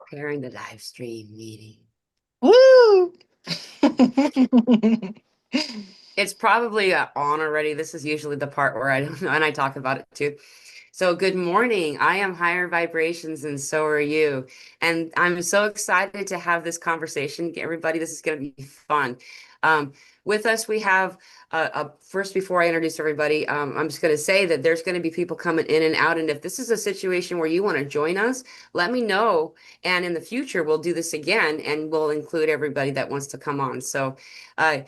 Preparing the live stream meeting. Woo! It's probably on already. This is usually the part where I don't know, and I talk about it too. So, good morning. I am higher vibrations, and so are you. And I'm so excited to have this conversation. Everybody, this is going to be fun. Um, with us, we have first, before I introduce everybody, I'm just going to say that there's going to be people coming in and out. And if this is a situation where you want to join us, let me know. And in the future, we'll do this again and we'll include everybody that wants to come on. So, uh,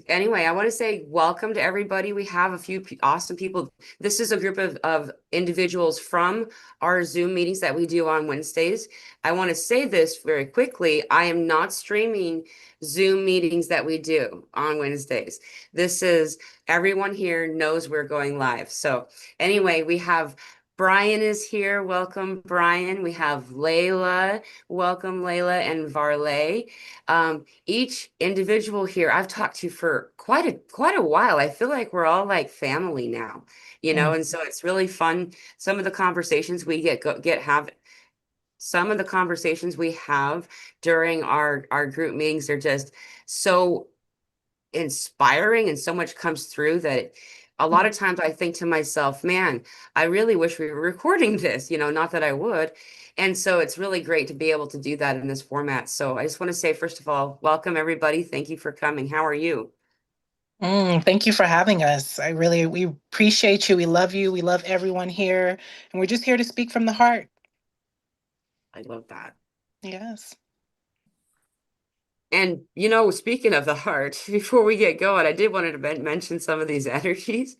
anyway, I want to say welcome to everybody. We have a few awesome people. This is a group of individuals from our Zoom meetings that we do on Wednesdays. I want to say this very quickly. I am not streaming Zoom meetings that we do on Wednesdays. This is everyone here knows we're going live. So anyway, we have Brian is here. Welcome, Brian. We have Layla. Welcome, Layla and Varleigh. Each individual here I've talked to for quite a while. I feel like we're all like family now, and so it's really fun. Some of the conversations we get have some of the conversations we have during our group meetings are just so inspiring and so much comes through that a lot of times I think to myself, man, I really wish we were recording this, not that I would. And so it's really great to be able to do that in this format. So I just want to say, first of all, welcome everybody. Thank you for coming. How are you? Thank you for having us. We appreciate you. We love you. We love everyone here. And we're just here to speak from the heart. I love that. Yes. And speaking of the heart, before we get going, I did want to mention some of these energies.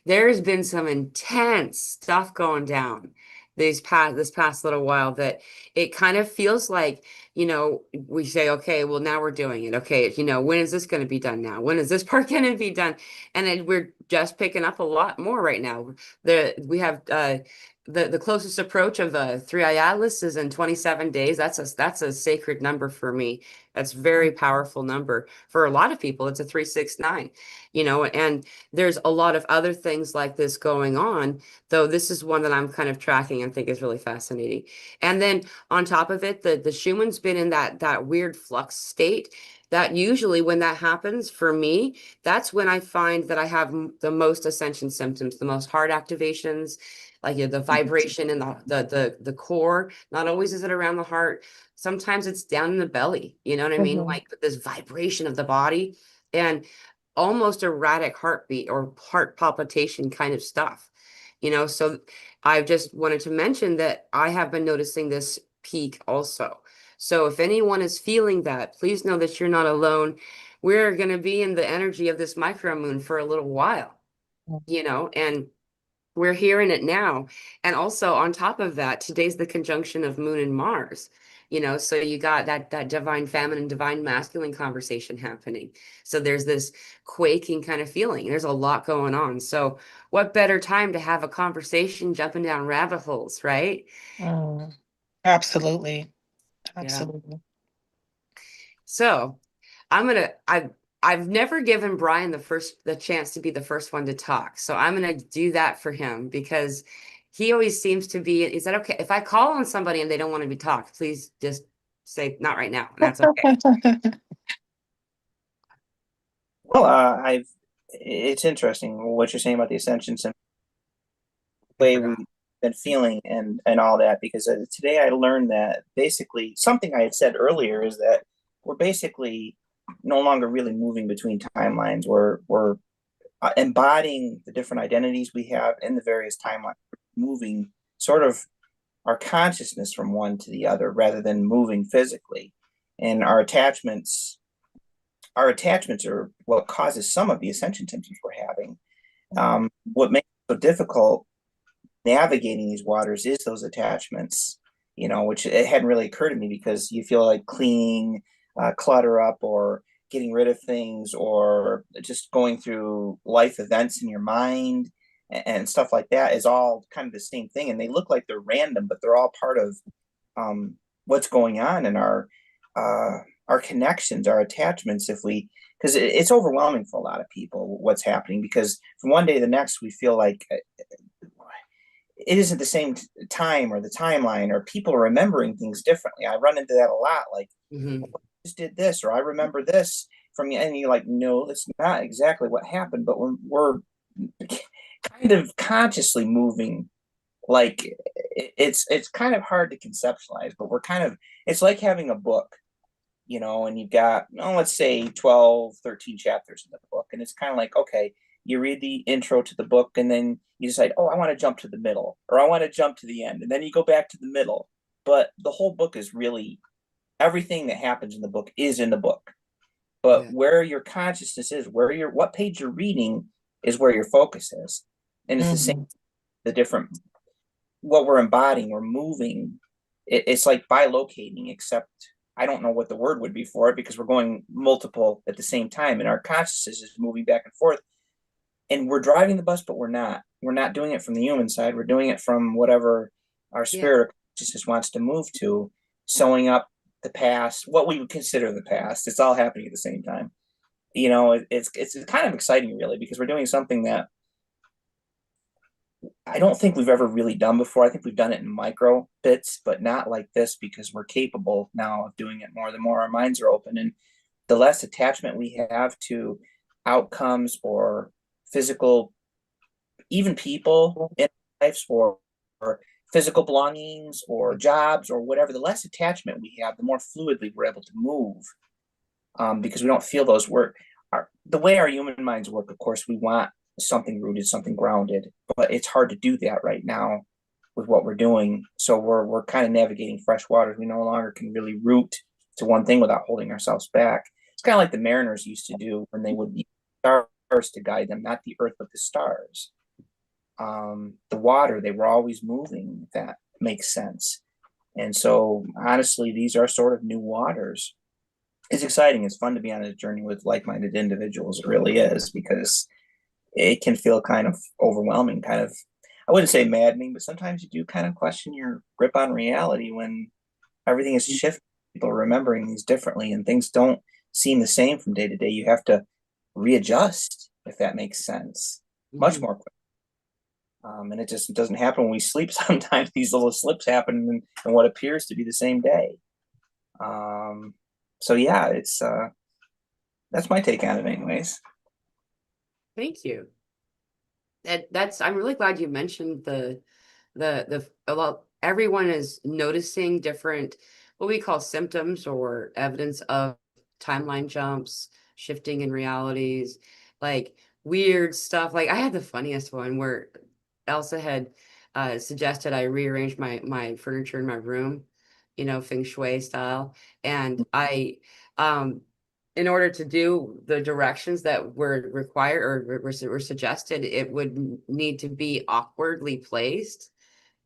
There's been some intense stuff going down this past little while that it kind of feels like, we say, okay, well now we're doing it. Okay, when is this going to be done now? When is this part going to be done? And then we're just picking up a lot more right now. We have the closest approach of the three Atlas is in 27 days. That's a sacred number for me. That's very powerful number. For a lot of people, it's a 369, and there's a lot of other things like this going on, though this is one that I'm kind of tracking and think is really fascinating. And then on top of it, the Schumann's been in that weird flux state that usually when that happens for me, that's when I find that I have the most ascension symptoms, the most heart activations, like the vibration in the core. Not always is it around the heart. Sometimes it's down in the belly, you know what I mean? Mhm. Like this vibration of the body and almost erratic heartbeat or heart palpitation kind of stuff, So I just wanted to mention that I have been noticing this peak also. So if anyone is feeling that, please know that you're not alone. We're going to be in the energy of this micro moon for a little while, and we're hearing it now. And also on top of that, today's the conjunction of Moon and Mars. So you got that divine feminine, divine masculine conversation happening. So there's this quaking kind of feeling. There's a lot going on. So what better time to have a conversation jumping down rabbit holes, right? Mm. Absolutely. Yeah. Absolutely. So I'm gonna I've never given Brian the chance to be the first one to talk. So I'm gonna do that for him because he always seems to be, is that okay? If I call on somebody and they don't want to be talked, please just say not right now, and that's okay. Well, it's interesting what you're saying about the ascension and I the way forgot. we've been feeling and all that, because today I learned that basically something I had said earlier is that we're basically no longer really moving between timelines. We're embodying the different identities we have in the various timelines, moving sort of our consciousness from one to the other rather than moving physically. And our attachments are what causes some of the ascension symptoms we're having. What makes it so difficult navigating these waters is those attachments, which it hadn't really occurred to me because you feel like cleaning, clutter up, or getting rid of things, or just going through life events in your mind and stuff like that is all kind of the same thing. And they look like they're random, but they're all part of what's going on in our connections, our attachments. If we, because it's overwhelming for a lot of people what's happening, because from one day to the next we feel like it isn't the same time or the timeline, or people are remembering things differently. I run into that a lot. Like, Hmm. I just did this, or I remember this from you, and you're like, no, that's not exactly what happened. But we're kind of consciously moving. Like, it's kind of hard to conceptualize, but we're kind of, it's like having a book, and you've got, let's say 12, 13 chapters in the book. And it's kind of like, okay, you read the intro to the book and then you decide, oh, I want to jump to the middle, or I want to jump to the end. And then you go back to the middle. But the whole book is really, everything that happens in the book is in the book. But Yeah. where your consciousness is, what page you're reading is where your focus is. And it's the same, Mhm. the different, what we're embodying, we're moving. It's like bilocating, except I don't know what the word would be for it, because we're going multiple at the same time, and our consciousness is moving back and forth. And we're driving the bus, but we're not. We're not doing it from the human side. We're doing it from whatever our Yeah. spirit or consciousness wants to move to, sewing up the past, what we would consider the past. It's all happening at the same time. It's kind of exciting, really, because we're doing something that I don't think we've ever really done before. I think we've done it in micro bits, but not like this, because we're capable now of doing it more. The more our minds are open, and the less attachment we have to outcomes or physical, even people in lives, or physical belongings or jobs or whatever, the less attachment we have, the more fluidly we're able to move, because we don't feel those. The way our human minds work, of course, we want something rooted, something grounded, but it's hard to do that right now with what we're doing. So we're kind of navigating fresh waters. We no longer can really root to one thing without holding ourselves back. It's kind of like the mariners used to do when they would use stars to guide them, not the earth, but the stars. The water, they were always moving, if that makes sense. And so, honestly, these are sort of new waters. It's exciting. It's fun to be on a journey with like-minded individuals. It really is, because it can feel kind of overwhelming, kind of, I wouldn't say maddening, but sometimes you do kind of question your grip on reality when everything is shifting. People are remembering things differently, and things don't seem the same from day to day. You have to readjust, if that makes sense, much Hmm. more quick. And it just doesn't happen when we sleep. Sometimes these little slips happen in what appears to be the same day. Um, so yeah, it's that's my take on it, anyways. Thank you. I'm really glad you mentioned well, everyone is noticing different, what we call symptoms or evidence of timeline jumps, shifting in realities, like weird stuff. Like I had the funniest one where Elsa had suggested I rearrange my furniture in my room, feng shui style. And I in order to do the directions that were required or were suggested, it would need to be awkwardly placed,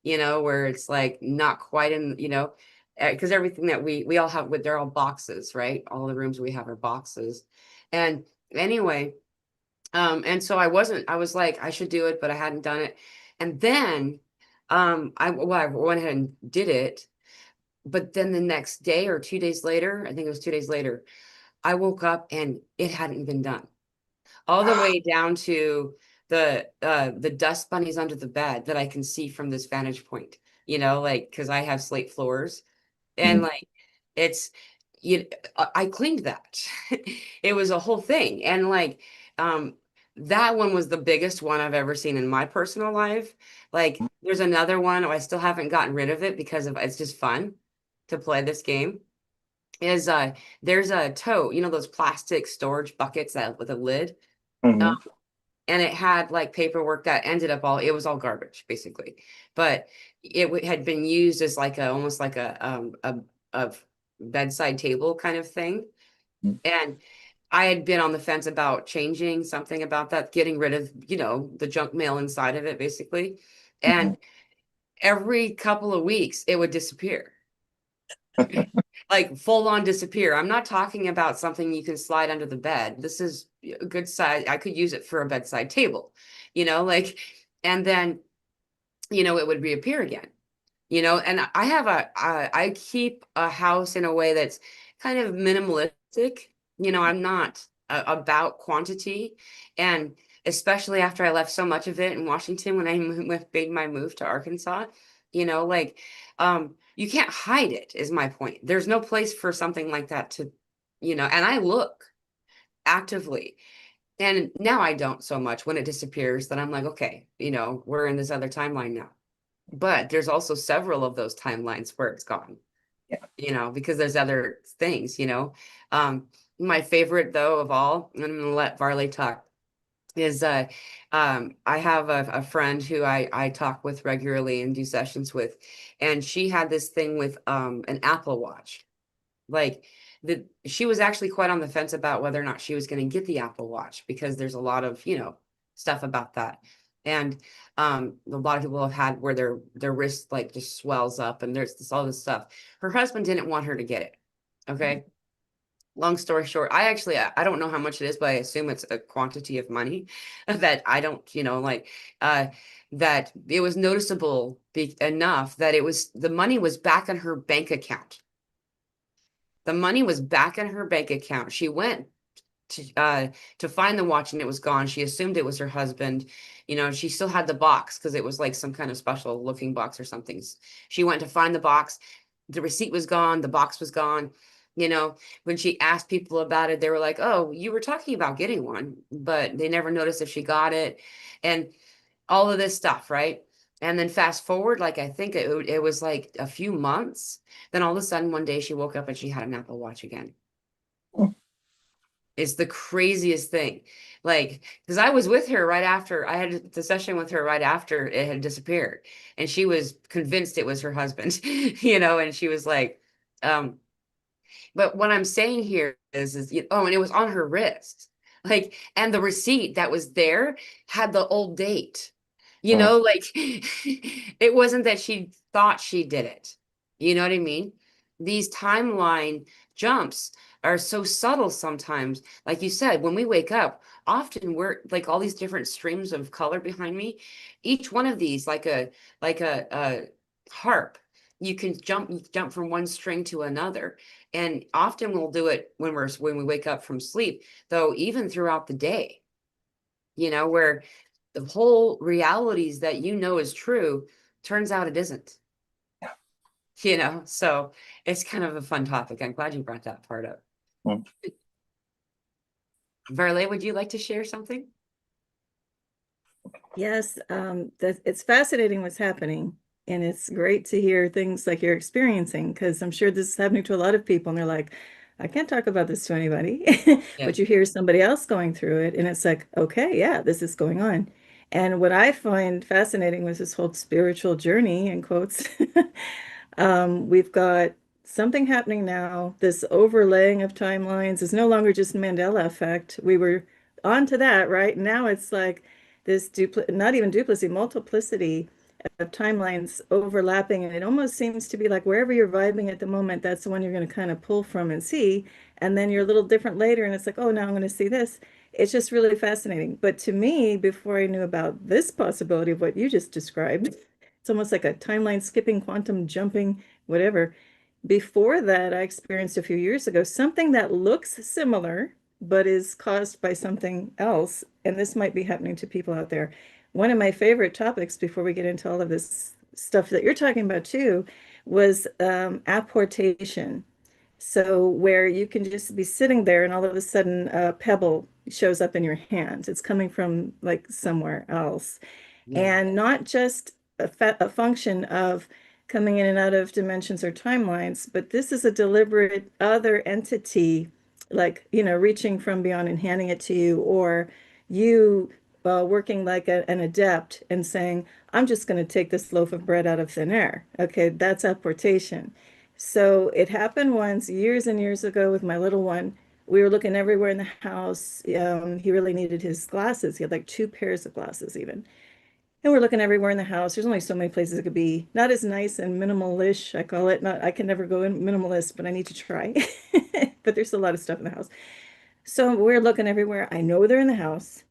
where it's like not quite in, because everything that we all have, they're all boxes, right? All the rooms we have are boxes. And anyway, and so I was like, I should do it, but I hadn't done it. And then I went ahead and did it. But then the next day or 2 days later, I think it was 2 days later, I woke up and it hadn't been done. All the way down to the dust bunnies under the bed that I can see from this vantage point, like because I have slate floors and Mhm. like it's you I cleaned that. It was a whole thing. And like um that one was the biggest one I've ever seen in my personal life. Like there's another one, I still haven't gotten rid of it because of it's just fun to play this game is there's a tote, those plastic storage buckets that with a lid. Um, Mhm. and it had like paperwork that ended up it was all garbage basically. But had been used as like almost like a bedside table kind of thing. Mhm. And I had been on the fence about changing something about that, getting rid of, the junk mail inside of it basically. Mhm. And every couple of weeks it would disappear. Like full on disappear. I'm not talking about something you can slide under the bed. This is a good size. I could use it for a bedside table, like, and then, it would reappear again, and I keep a house in a way that's kind of minimalistic. I'm not about quantity. And especially after I left so much of it in Washington when made my move to Arkansas. Like you can't hide it, is my point. There's no place for something like that to, and I look actively. And now I don't so much when it disappears, then I'm like, okay, we're in this other timeline now. But there's also several of those timelines where it's gone, Yeah. because there's other things. My favorite though of all, and I'm gonna let Varleigh talk, is I have a friend who I talk with regularly and do sessions with, and she had this thing with an Apple Watch. Like she was actually quite on the fence about whether or not she was going to get the Apple Watch because there's a lot of, stuff about that. And a lot of people have had where their wrist like just swells up and there's all this stuff. Her husband didn't want her to get it. Okay. Long story short, I don't know how much it is, but I assume it's a quantity of money that I don't, that it was noticeable enough that the money was back in her bank account. The money was back in her bank account. She went to find the watch and it was gone. She assumed it was her husband. She still had the box because it was like some kind of special looking box or something. She went to find the box. The receipt was gone. The box was gone. When she asked people about it, they were like, "Oh, you were talking about getting one," but they never noticed if she got it, and all of this stuff, right? And then fast forward, like I think it was like a few months. Then all of a sudden, one day she woke up and she had an Apple Watch again. Mm. It's the craziest thing. Like, because I was with her right after I had the session with her right after it had disappeared. And she was convinced it was her husband, and she was like, but what I'm saying here is, and it was on her wrist. Like, and the receipt that was there had the old date. Like it wasn't that she thought she did it. You know what I mean? These timeline jumps are so subtle sometimes. Like you said, when we wake up, often we're like all these different streams of color behind me. Each one of these, like a harp, you can jump from one string to another. And often we'll do it when we wake up from sleep, though, even throughout the day, where the whole realities that is true turns out it isn't. So it's kind of a fun topic. I'm glad you brought that part up. Mm. Varleigh, would you like to share something? Yes, it's fascinating what's happening. And it's great to hear things like you're experiencing, because I'm sure this is happening to a lot of people. And they're like, I can't talk about this to anybody. Yeah. But you hear somebody else going through it, and it's like, okay, yeah, this is going on. And what I find fascinating was this whole spiritual journey, in quotes. We've got something happening now. This overlaying of timelines is no longer just Mandela effect. We were onto that, right? Now it's like this not even duplicity, multiplicity of timelines overlapping. And it almost seems to be like wherever you're vibing at the moment, that's the one you're going to kind of pull from and see. And then you're a little different later, and it's like, oh, now I'm going to see this. It's just really fascinating. But to me, before I knew about this possibility of what you just described, it's almost like a timeline skipping, quantum jumping, whatever. Before that, I experienced a few years ago something that looks similar, but is caused by something else. And this might be happening to people out there. One of my favorite topics before we get into all of this stuff that you're talking about too was apportation. So where you can just be sitting there and all of a sudden a pebble shows up in your hand. It's coming from like somewhere else. Yeah. And not just a function of coming in and out of dimensions or timelines, but this is a deliberate other entity, like, reaching from beyond and handing it to you, or you working like an adept and saying, I'm just going to take this loaf of bread out of thin air. Okay, that's apportation. So it happened once years and years ago with my little one. We were looking everywhere in the house. He really needed his glasses. He had like two pairs of glasses even. And we're looking everywhere in the house. There's only so many places it could be. Not as nice and minimalish, I call it. Not, I can never go in minimalist, but I need to try. But there's a lot of stuff in the house. So we're looking everywhere. I know they're in the house.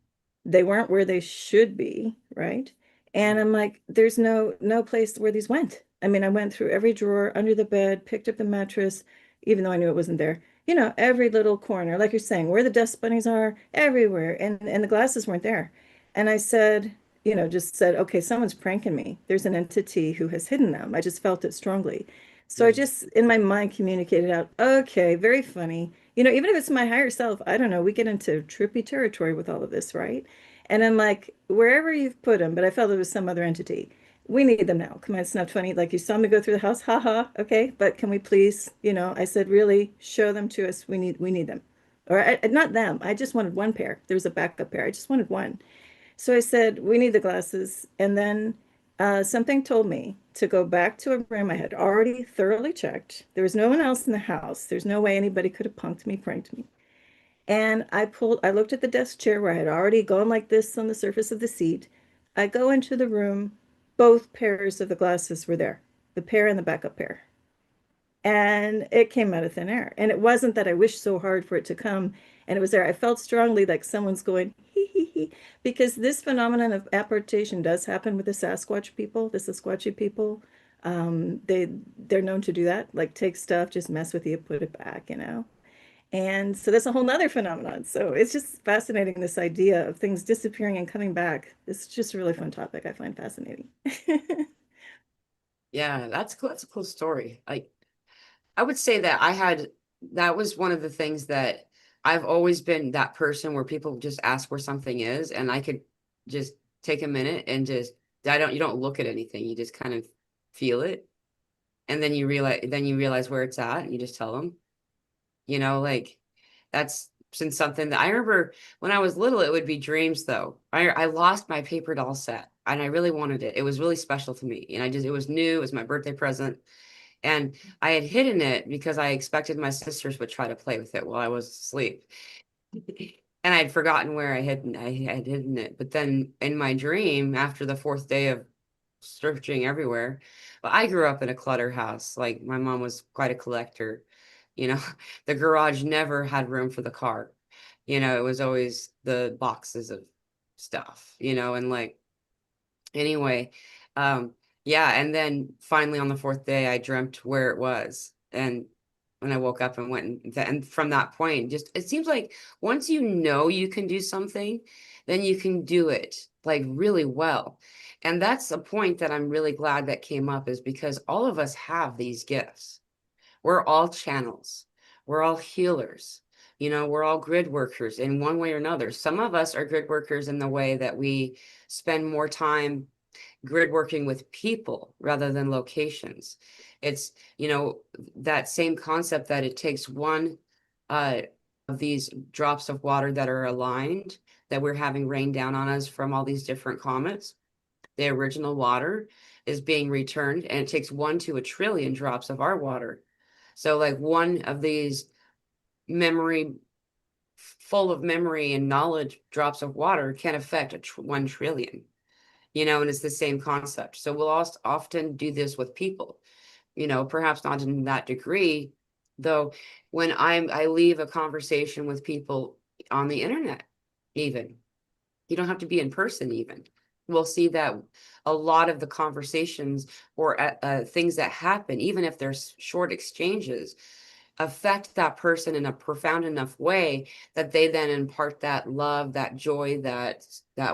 They weren't where they should be, right? And I'm like, there's no place where these went. I mean, I went through every drawer, under the bed, picked up the mattress, even though I knew it wasn't there. Every little corner, like you're saying, where the dust bunnies are, everywhere. And the glasses weren't there. And I said, just said, okay, someone's pranking me. There's an entity who has hidden them. I just felt it strongly. So I Mm. just, in my mind, communicated out, okay, very funny. Even if it's my higher self, I don't know, we get into trippy territory with all of this, right? And I'm like, wherever you've put them, but I felt it was some other entity. We need them now. Come on, it's not funny. Like you saw me go through the house, haha, okay, but can we please, I said, really show them to us. We need them. Or not them. I just wanted one pair. There was a backup pair. I just wanted one. So I said, we need the glasses. And then something told me to go back to a room I had already thoroughly checked. There was no one else in the house. There's no way anybody could have punked me, pranked me. And I looked at the desk chair where I had already gone like this on the surface of the seat. I go into the room. Both pairs of the glasses were there, the pair and the backup pair. And it came out of thin air. And it wasn't that I wished so hard for it to come and it was there. I felt strongly like someone's going, hee hee hee, because this phenomenon of apportation does happen with the Sasquatch people, the Sasquatchy people. They're known to do that, like take stuff, just mess with you, put it back. And so that's a whole nother phenomenon. So it's just fascinating, this idea of things disappearing and coming back. It's just a really fun topic I find fascinating. Yeah, that's cool. That's a cool story. I would say that that was one of the things that I've always been that person where people just ask where something is, and I could just take a minute and you don't look at anything, you just kind of feel it, and then you realize where it's at, and you just tell them, like that's been something that I remember when I was little. It would be dreams though. I lost my paper doll set, and I really wanted it. It was really special to me, and it was new. It was my birthday present. And I had hidden it because I expected my sisters would try to play with it while I was asleep. And I'd forgotten where I had hidden it. But then in my dream, after the fourth day of searching everywhere, well, I grew up in a clutter house. Like my mom was quite a collector. You know, the garage never had room for the car. It was always the boxes of stuff, and like anyway, um, yeah, and then finally on the fourth day, I dreamt where it was, and when I woke up and went, and from that point, just it seems like once you know you can do something, then you can do it like really well, and that's a point that I'm really glad that came up, is because all of us have these gifts. We're all channels. We're all healers. We're all grid workers in one way or another. Some of us are grid workers in the way that we spend more time grid working with people rather than locations. It's, that same concept that it takes one uh, of these drops of water that are aligned, that we're having rain down on us from all these different comets. The original water is being returned, and it takes 1 to 1 trillion drops of our water. So, like one of these memory, full of memory and knowledge drops of water can affect 1 trillion. And it's the same concept. So we'll also often do this with people, perhaps not in that degree, though. When I leave a conversation with people on the internet, even, you don't have to be in person, even. We'll see that a lot of the conversations or things that happen, even if there's short exchanges, affect that person in a profound enough way that they then impart that love, that joy, that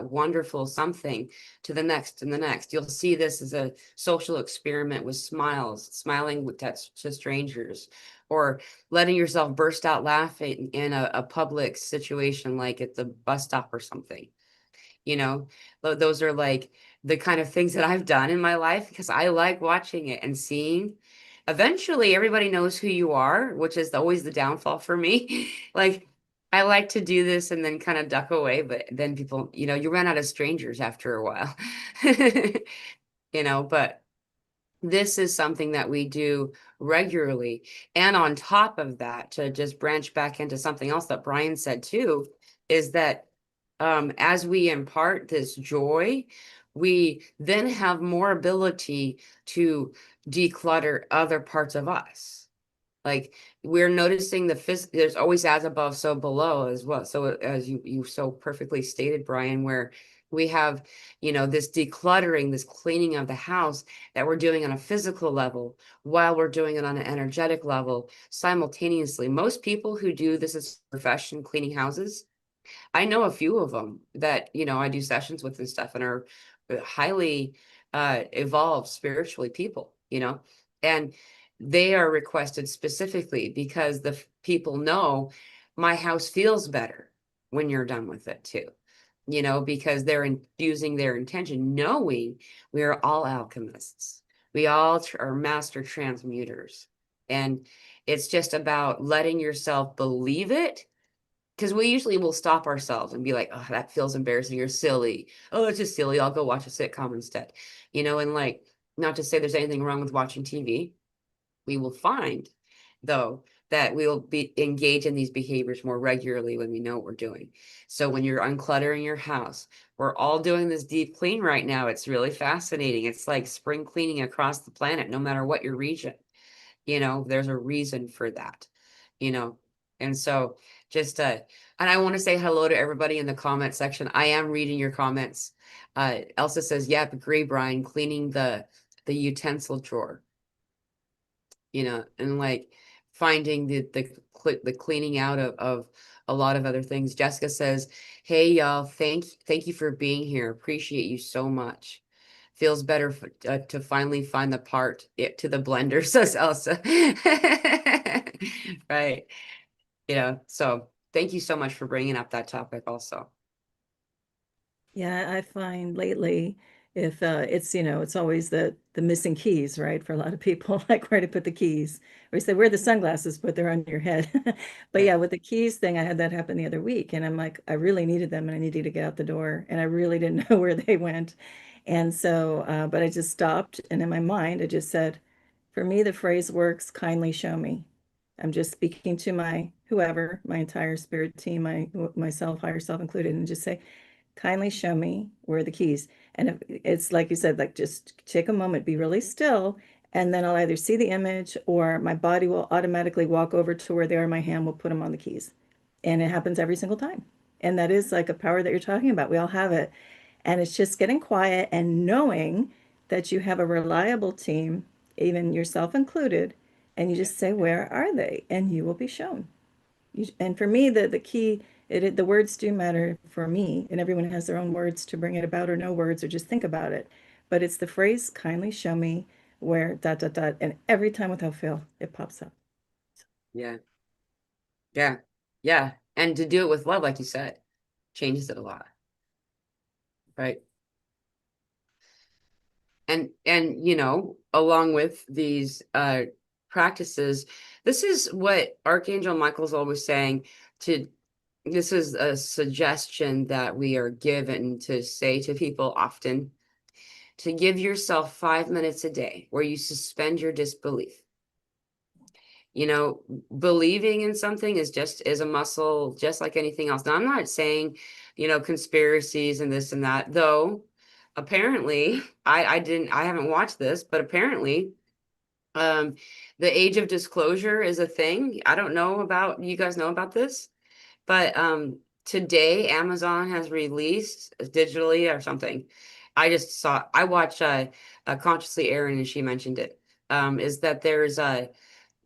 wonderful something to the next and the next. You'll see this as a social experiment with smiling to strangers, or letting yourself burst out laughing in a public situation, like at the bus stop or something. you know those are like the kind of things that I've done in my life, because I like watching it and seeing. Eventually everybody knows who you are, which is always the downfall for me. Like, I like to do this and then kind of duck away, but then people, you run out of strangers after a while. But this is something that we do regularly. And on top of that, to just branch back into something else that Brian said too, is that as we impart this joy, we then have more ability to declutter other parts of us. Like, we're noticing there's always as above, so below as well. So as you so perfectly stated, Brian, where we have, this decluttering, this cleaning of the house that we're doing on a physical level while we're doing it on an energetic level simultaneously. Most people who do this as a profession, cleaning houses, I know a few of them that, I do sessions with and stuff, and are highly evolved spiritually people, and they are requested specifically because the people know my house feels better when you're done with it too, because they're using their intention, knowing we are all alchemists. We all are master transmuters. And it's just about letting yourself believe it, because we usually will stop ourselves and be like, oh, that feels embarrassing or silly. Oh, it's just silly. I'll go watch a sitcom instead. And like, not to say there's anything wrong with watching TV. We will find, though, that we will be engaged in these behaviors more regularly when we know what we're doing. So when you're uncluttering your house, we're all doing this deep clean right now. It's really fascinating. It's like spring cleaning across the planet, no matter what your region. There's a reason for that, you know. And so just and I want to say hello to everybody in the comment section. I am reading your comments. Elsa says, yep, agree, Brian, cleaning the utensil drawer, and like finding the cleaning out of a lot of other things. Jessica says, hey y'all, thank you for being here. Appreciate you so much. Feels better to finally find the part to the blender, says Elsa. Right. So thank you so much for bringing up that topic also. Yeah, I find lately if it's always the missing keys, right? For a lot of people, like where to put the keys. Or you say, where are the sunglasses, but they're on your head. But Yeah. yeah, with the keys thing, I had that happen the other week, and I'm like, I really needed them and I needed to get out the door, and I really didn't know where they went. And so, but I just stopped, and in my mind, I just said, for me, the phrase works, kindly show me. I'm just speaking to my whoever, my entire spirit team, myself, higher self included, and just say, kindly show me where are the keys. And if it's like you said, like just take a moment, be really still, and then I'll either see the image or my body will automatically walk over to where they are, my hand will put them on the keys. And it happens every single time. And that is like a power that you're talking about. We all have it. And it's just getting quiet and knowing that you have a reliable team, even yourself included, and you just say, where are they? And you will be shown. And for me, the key, the words do matter for me, and everyone has their own words to bring it about, or no words, or just think about it. But it's the phrase, kindly show me where dot dot dot, and every time without fail, it pops up. Yeah. Yeah. Yeah. And to do it with love, like you said, changes it a lot. Right. And along with these practices, this is what Archangel Michael's always saying to this is a suggestion that we are given to say to people often, to give yourself 5 minutes a day where you suspend your disbelief. Believing in something is a muscle, just like anything else. Now, I'm not saying, conspiracies and this and that, though apparently I haven't watched this, but apparently um the age of disclosure is a thing. I don't know about you guys know about this, but today Amazon has released digitally or something. I watched Consciously Aaron, and she mentioned it. Is that there's a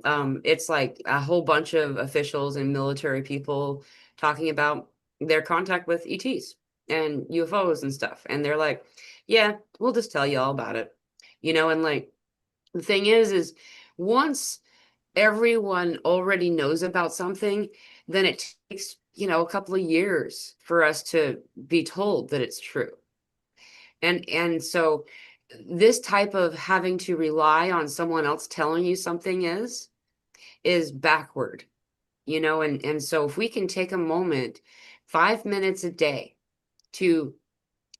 it's like a whole bunch of officials and military people talking about their contact with ETs and UFOs and stuff. And they're like, yeah, we'll just tell you all about it. And like the thing is once everyone already knows about something, then it takes, a couple of years for us to be told that it's true. And so this type of having to rely on someone else telling you something is backward, and so if we can take a moment, 5 minutes a day, to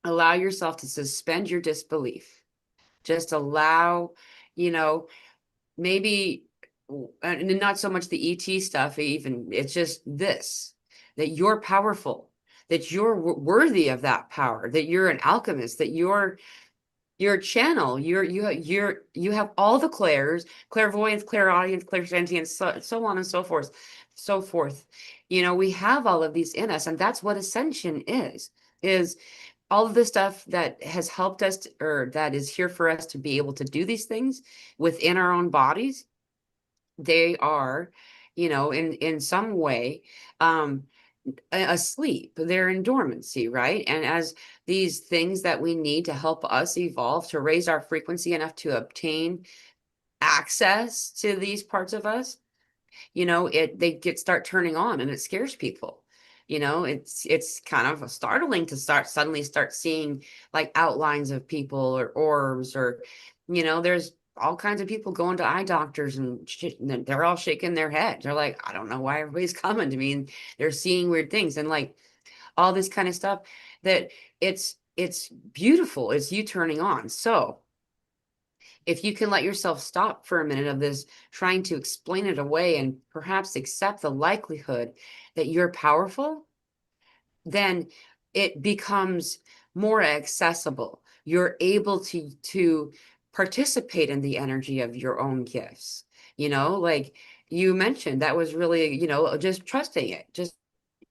allow yourself to suspend your disbelief, just allow, you know maybe, and not so much the ET stuff, even it's just this, that you're powerful, that you're worthy of that power, that you're an alchemist, that you're a channel. You have all the clairvoyance, clairaudience, clairsentience, so on and so forth, so forth. We have all of these in us, and that's what ascension is all of the stuff that has helped us or that is here for us to be able to do these things within our own bodies. They are, in some way, um, asleep, they're in dormancy, right? And as these things that we need to help us evolve to raise our frequency enough to obtain access to these parts of us, they start turning on, and it scares people. It's kind of startling to suddenly start seeing like outlines of people or orbs, or there's all kinds of people going to eye doctors and shit, and they're all shaking their head. They're like, I don't know why everybody's coming to me, and they're seeing weird things and like all this kind of stuff. That it's beautiful. It's you turning on. So if you can let yourself stop for a minute of this trying to explain it away and perhaps accept the likelihood that you're powerful, then it becomes more accessible. You're able to participate in the energy of your own gifts. Like you mentioned, that was really, just trusting it, just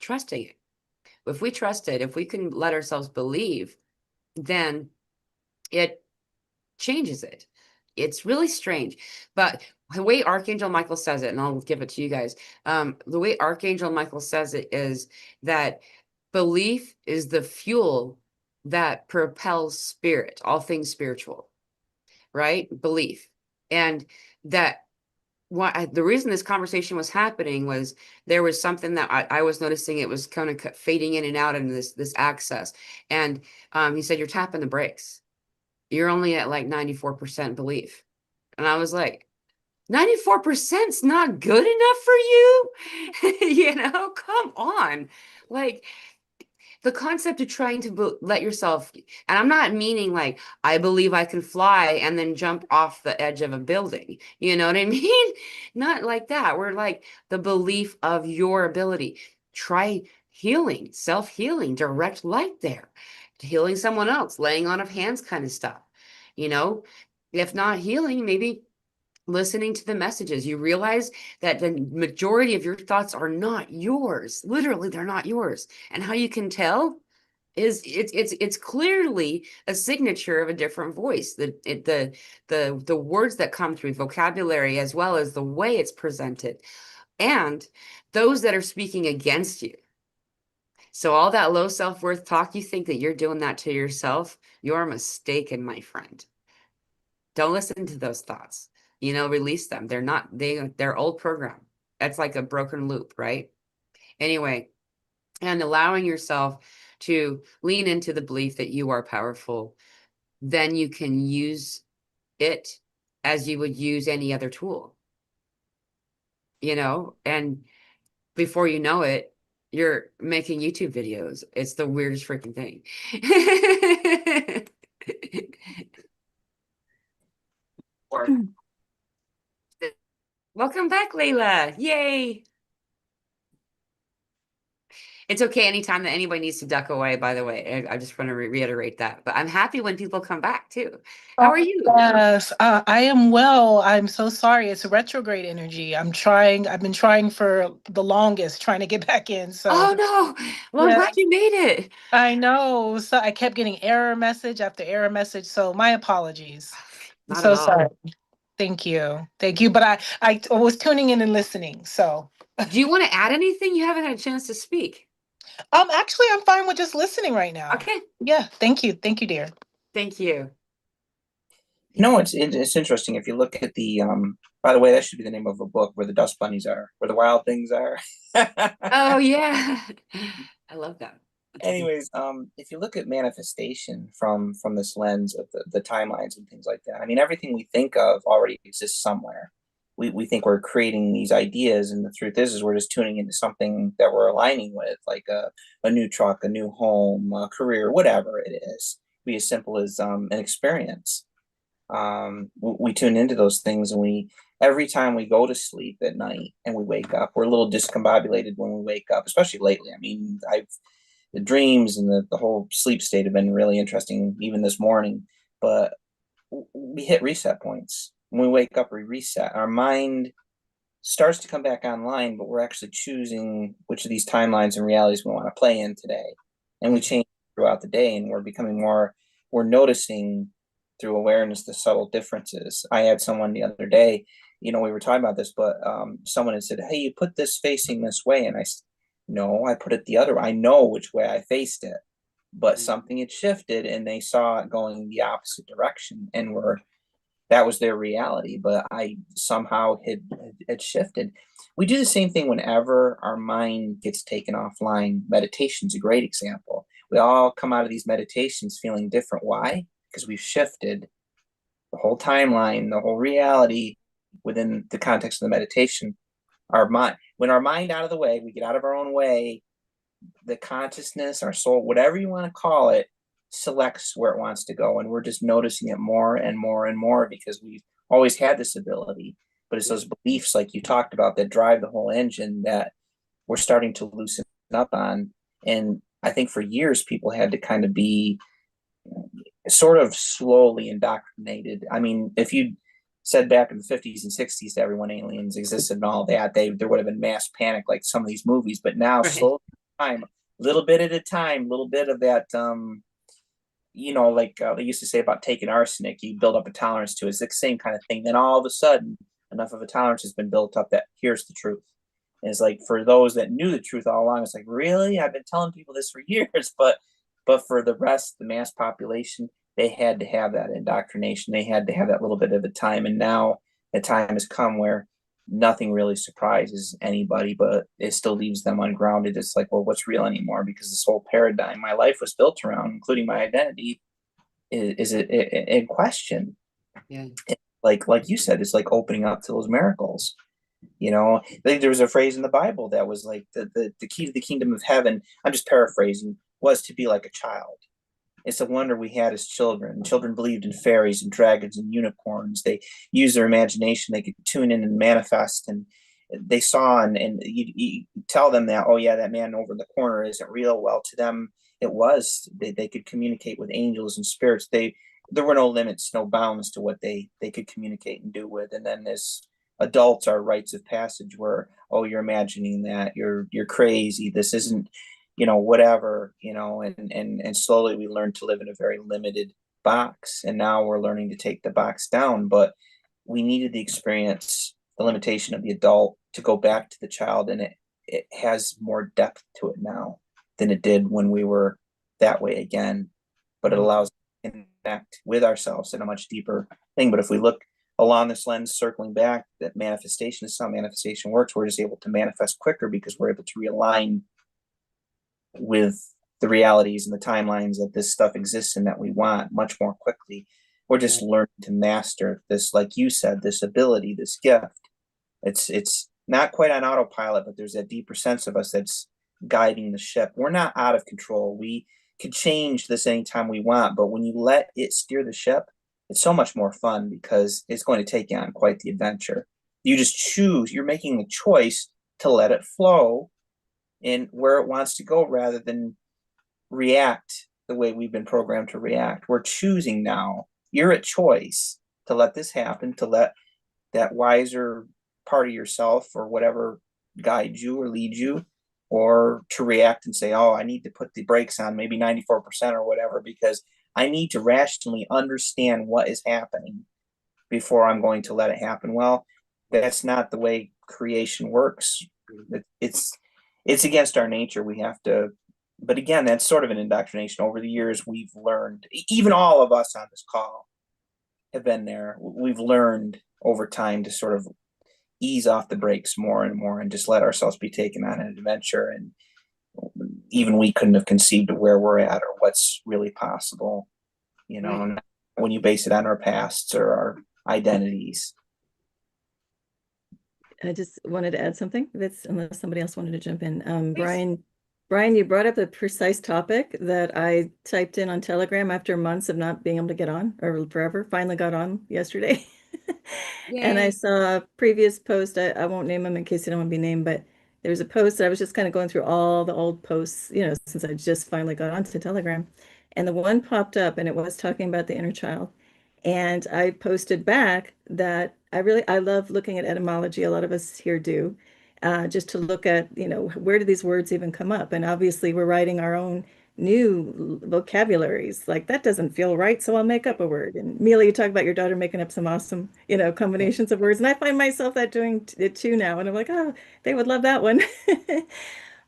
trusting it. If we trust it, if we can let ourselves believe, then it changes it. It's really strange. But the way Archangel Michael says it, and I'll give it to you guys, the way Archangel Michael says it is that belief is the fuel that propels spirit, all things spiritual, right? Belief. And that the reason this conversation was happening was there was something that I was noticing. It was kind of fading in and out in this access. And he said, you're tapping the brakes. You're only at like 94% belief. And I was like, 94% is not good enough for you? Come on. Like the concept of trying to let yourself, and I'm not meaning like, I believe I can fly and then jump off the edge of a building. You know what I mean? Not like that. We're like the belief of your ability. Try healing, self-healing, direct light there, healing someone else, laying on of hands kind of stuff. You know, if not healing, maybe listening to the messages. You realize that the majority of your thoughts are not yours. Literally, they're not yours. And how you can tell is it's clearly a signature of a different voice. The words that come through vocabulary, as well as the way it's presented, and those that are speaking against you. So all that low self-worth talk, you think that you're doing that to yourself, you're mistaken, my friend. Don't listen to those thoughts. Release them. They're old program. That's like a broken loop, right? Anyway, and allowing yourself to lean into the belief that you are powerful, then you can use it as you would use any other tool, and before you know it, you're making YouTube videos. It's the weirdest freaking thing. Welcome back, Layla. Yay. It's okay anytime that anybody needs to duck away, by the way. I just want to reiterate that. But I'm happy when people come back too. How are you? Yes, I am well. I'm so sorry. It's retrograde energy. I've been trying for the longest, trying to get back in. So, Oh no. Well, I'm yeah, glad you made it. I know. So I kept getting error message after error message. So my apologies. I'm Not at so all. sorry. Thank you. Thank you. But I was tuning in and listening. So, Do you want to add anything? You haven't had a chance to speak. actually, I'm fine with just listening right now. Okay. Yeah. Thank you. Thank you, dear. Thank you. It's interesting if you look at the by the way, that should be the name of a book, Where the Dust Bunnies Are, Where the Wild Things Are. Oh yeah. I love that. Anyways, if you look at manifestation from this lens of the timelines and things like that, I mean, everything we think of already exists somewhere. We think we're creating these ideas, and the truth is we're just tuning into something that we're aligning with, like a new truck, a new home, a career, whatever it is. Be as simple as an experience. We tune into those things, and every time we go to sleep at night and we wake up, we're a little discombobulated when we wake up, especially lately. I mean, the dreams and the whole sleep state have been really interesting, even this morning. But we hit reset points. When we wake up, we reset. Our mind starts to come back online, but we're actually choosing which of these timelines and realities we want to play in today. And we change throughout the day, and we're noticing through awareness the subtle differences. I had someone the other day, we were talking about this, but someone had said, "Hey, you put this facing this way," and No, I put it the other way. I know which way I faced it, but something had shifted and they saw it going the opposite direction and were that was their reality, but I somehow had shifted. We do the same thing whenever our mind gets taken offline. Meditation's a great example. We all come out of these meditations feeling different. Why? Because we've shifted the whole timeline, the whole reality within the context of the meditation. Our mind, when our mind out of the way, we get out of our own way, the consciousness, our soul, whatever you want to call it, selects where it wants to go. And we're just noticing it more and more and more because we've always had this ability. But it's those beliefs, like you talked about, that drive the whole engine that we're starting to loosen up on. And I think for years, people had to kind of be sort of slowly indoctrinated. I mean, if you said back in the 50s and 60s to everyone aliens existed and all that, there would have been mass panic like some of these movies. But now, Right. slowly, time, little bit at a time, little bit of that, like they used to say about taking arsenic, you build up a tolerance to it. It's the same kind of thing. Then all of a sudden, enough of a tolerance has been built up that here's the truth. And it's like for those that knew the truth all along, it's like, really? I've been telling people this for years, but for the rest, the mass population, they had to have that indoctrination. They had to have that little bit of a time. And now the time has come where nothing really surprises anybody, but it still leaves them ungrounded. It's like, well, what's real anymore? Because this whole paradigm my life was built around, including my identity, is it in question. Yeah. Like you said, it's like opening up to those miracles. I think there was a phrase in the Bible that was like the key to the kingdom of heaven, I'm just paraphrasing, was to be like a child. It's a wonder we had as children. Children believed in fairies and dragons and unicorns. They used their imagination. They could tune in and manifest. And they saw, and you tell them that, oh, yeah, that man over in the corner isn't real. Well, to them, it was. They could communicate with angels and spirits. There were no limits, no bounds to what they could communicate and do with. And then as adults, our rites of passage were, oh, you're imagining that. You're crazy. This isn't whatever, and slowly we learned to live in a very limited box. And now we're learning to take the box down, but we needed the experience, the limitation of the adult to go back to the child. And it has more depth to it now than it did when we were that way again. But it allows us to connect with ourselves in a much deeper thing. But if we look along this lens, circling back, that manifestation is how manifestation works. We're just able to manifest quicker because we're able to realign with the realities and the timelines that this stuff exists and that we want much more quickly. We're just learning to master this, like you said, this ability, this gift. It's not quite on autopilot, but there's that deeper sense of us that's guiding the ship. We're not out of control. We could change this anytime we want, but when you let it steer the ship, it's so much more fun because it's going to take you on quite the adventure. You just choose, you're making the choice to let it flow in where it wants to go rather than react the way we've been programmed to react. We're choosing now. You're at choice to let this happen, to let that wiser part of yourself or whatever guide you or lead you, or to react and say, oh, I need to put the brakes on maybe 94% or whatever, because I need to rationally understand what is happening before I'm going to let it happen. Well, that's not the way creation works. It's against our nature. We have to, but again, that's sort of an indoctrination. Over the years, we've learned, even all of us on this call have been there. We've learned over time to sort of ease off the brakes more and more and just let ourselves be taken on an adventure. And even we couldn't have conceived of where we're at or what's really possible, Right. when you base it on our pasts or our identities. I just wanted to add something that's unless somebody else wanted to jump in. Please. Brian, you brought up a precise topic that I typed in on Telegram after months of not being able to get on or forever. Finally got on yesterday. And I Yay. saw a previous post. I won't name them in case you don't want to be named, but there was a post that I was just kind of going through all the old posts, since I just finally got onto Telegram. And the one popped up and it was talking about the inner child. And I posted back that I love looking at etymology. A lot of us here do, just to look at, where do these words even come up? And obviously we're writing our own new vocabularies. Like that doesn't feel right, so I'll make up a word. And Mila, you talk about your daughter making up some awesome, combinations of words. And I find myself that doing it too now. And I'm like, oh, they would love that one.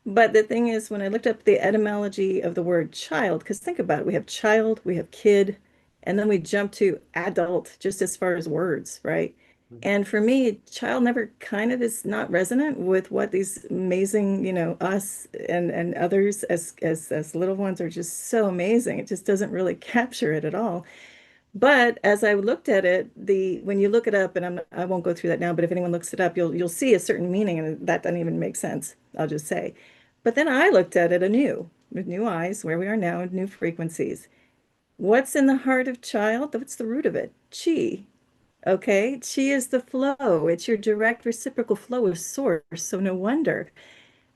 But the thing is, when I looked up the etymology of the word child, because think about it, we have child, we have kid, and then we jump to adult just as far as words, right? And for me, child never kind of is not resonant with what these amazing, us and others as little ones are just so amazing. It just doesn't really capture it at all. But as I looked at it, the when you look it up, and I won't go through that now, but if anyone looks it up, you'll see a certain meaning, and that doesn't even make sense, I'll just say. But then I looked at it anew, with new eyes, where we are now, new frequencies. What's in the heart of child? What's the root of it? Chi. Okay, chi is the flow. It's your direct reciprocal flow of source. So no wonder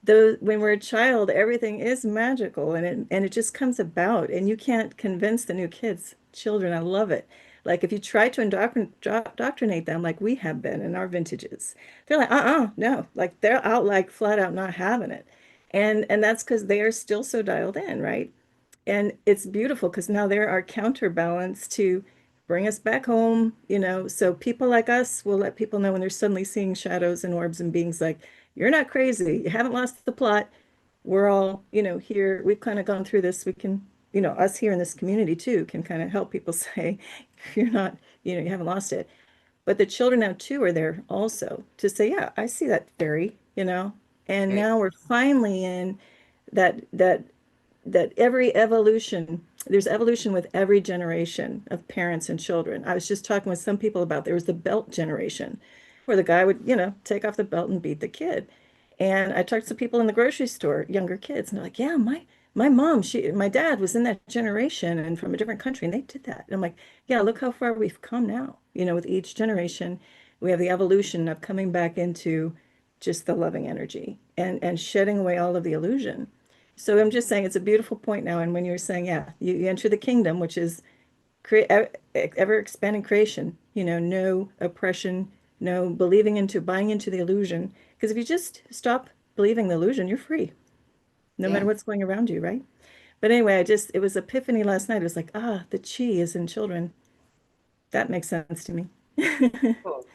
when we're a child, everything is magical and it just comes about and you can't convince the new kids, children, I love it. Like if you try to indoctrinate them like we have been in our vintages, they're like, no, like they're out like flat out not having it. And that's because they are still so dialed in, right? And it's beautiful because now they're our counterbalance to bring us back home, So people like us will let people know when they're suddenly seeing shadows and orbs and beings like, you're not crazy. You haven't lost the plot. We're all, here. We've kind of gone through this. We can, us here in this community too can kind of help people say, you're not, you haven't lost it. But the children now too are there also to say, yeah, I see that fairy. And Right. now we're finally in that every evolution, there's evolution with every generation of parents and children. I was just talking with some people about there was the belt generation where the guy would, take off the belt and beat the kid. And I talked to people in the grocery store, younger kids, and they're like, yeah, my mom, my dad was in that generation and from a different country, and they did that. And I'm like, yeah, look how far we've come now. With each generation, we have the evolution of coming back into just the loving energy and shedding away all of the illusion. So I'm just saying it's a beautiful point now. And when you're saying, yeah, you enter the kingdom, which is create ever expanding creation, no oppression, no buying into the illusion. Because if you just stop believing the illusion, you're free, no matter Yeah. what's going around you, right? But anyway, it was epiphany last night. It was like, the chi is in children. That makes sense to me. Cool.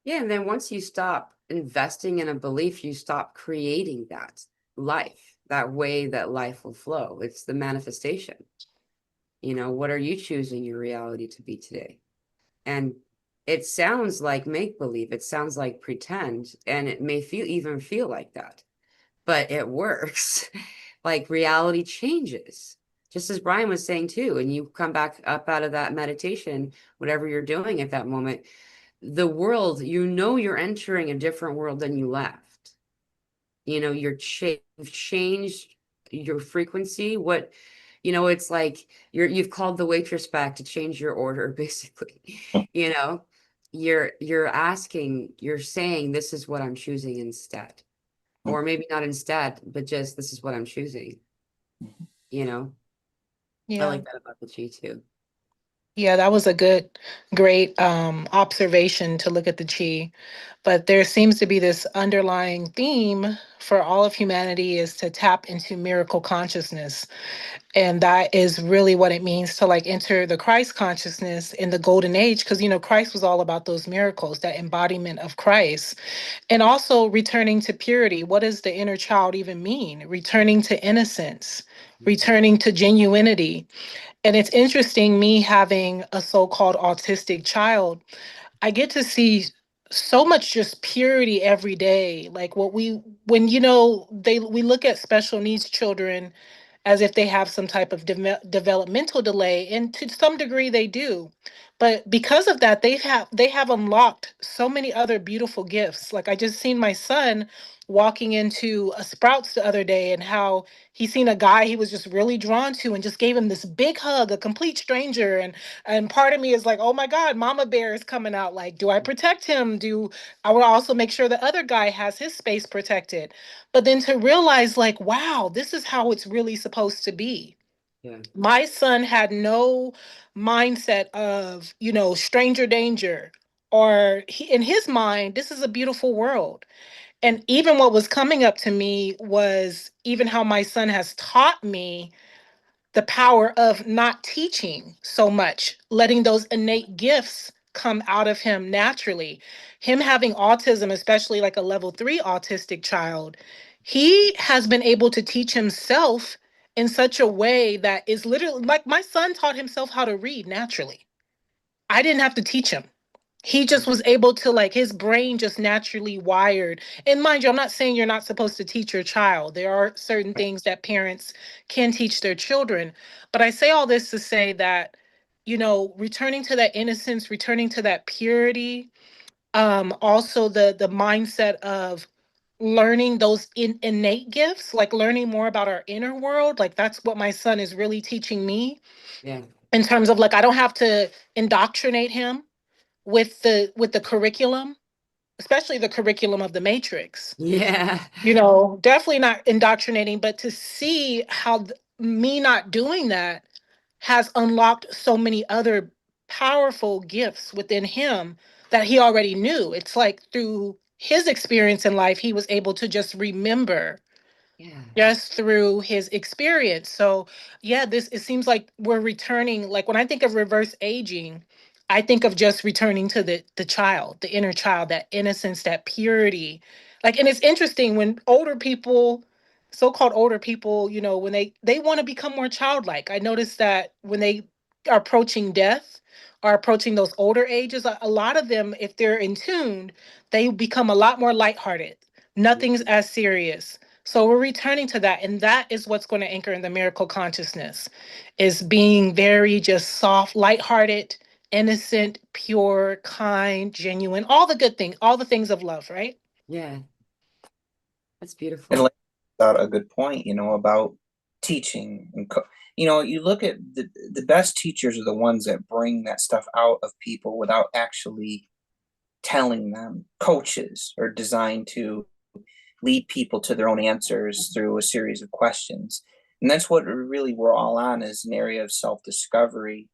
Yeah, and then once you stop investing in a belief, you stop creating that life, that way that life will flow. It's the manifestation. What are you choosing your reality to be today? And it sounds like make believe, it sounds like pretend, and it may feel like that, but it works. Like reality changes. Just as Brian was saying too, and you come back up out of that meditation, whatever you're doing at that moment, the world, you're entering a different world than you left. You've changed your frequency. It's like you've called the waitress back to change your order, basically. You know, you're saying this is what I'm choosing instead. Or maybe not instead, but just this is what I'm choosing. You know, I Yeah. like that about the G too. Yeah, that was a great observation to look at the chi. But there seems to be this underlying theme for all of humanity is to tap into miracle consciousness. And that is really what it means to like enter the Christ consciousness in the golden age. Because, Christ was all about those miracles, that embodiment of Christ. And also returning to purity. What does the inner child even mean? Returning to innocence, Mhm. returning to genuinity. And it's interesting, me having a so-called autistic child, I get to see so much just purity every day. Like when we look at special needs children as if they have some type of developmental delay, and to some degree they do. But because of that, they have unlocked so many other beautiful gifts. Like I just seen my son walking into a Sprouts the other day, and how he seen a guy he was just really drawn to and just gave him this big hug, a complete stranger. And part of me is like, oh my God, Mama Bear is coming out. Like, do I protect him? Do I would also make sure the other guy has his space protected? But then to realize, like, wow, this is how it's really supposed to be. Yeah. My son had no mindset of, stranger danger, or in his mind, this is a beautiful world. And even what was coming up to me was even how my son has taught me the power of not teaching so much, letting those innate gifts come out of him naturally. Him having autism, especially like a level 3 autistic child, he has been able to teach himself in such a way that is literally like my son taught himself how to read naturally. I didn't have to teach him. He just was able to, like, his brain just naturally wired. And mind you, I'm not saying you're not supposed to teach your child. There are certain things that parents can teach their children. But I say all this to say that, returning to that innocence, returning to that purity, also the mindset of learning those innate gifts, like learning more about our inner world. Like that's what my son is really teaching me Yeah. in terms of, like, I don't have to indoctrinate him with the curriculum, especially the curriculum of the Matrix. Yeah. Definitely not indoctrinating, but to see how me not doing that has unlocked so many other powerful gifts within him that he already knew. It's like through his experience in life, he was able to just remember Yeah. just through his experience. So, yeah, it seems like we're returning. Like when I think of reverse aging, I think of just returning to the child, the inner child, that innocence, that purity. Like, and it's interesting when older people, so-called older people, when they want to become more childlike. I noticed that when they are approaching death or approaching those older ages, a lot of them, if they're in tune, they become a lot more lighthearted. Nothing's as serious. So we're returning to that. And that is what's going to anchor in the miracle consciousness, is being very just soft, lighthearted, innocent, pure, kind, genuine, all the good things, all the things of love, right? Yeah. That's And beautiful. like about a good point, about teaching and you look at the best teachers are the ones that bring that stuff out of people without actually telling them. Coaches are designed to lead people to their own answers through a series of questions. And that's what really we're all on, is an area of self-discovery.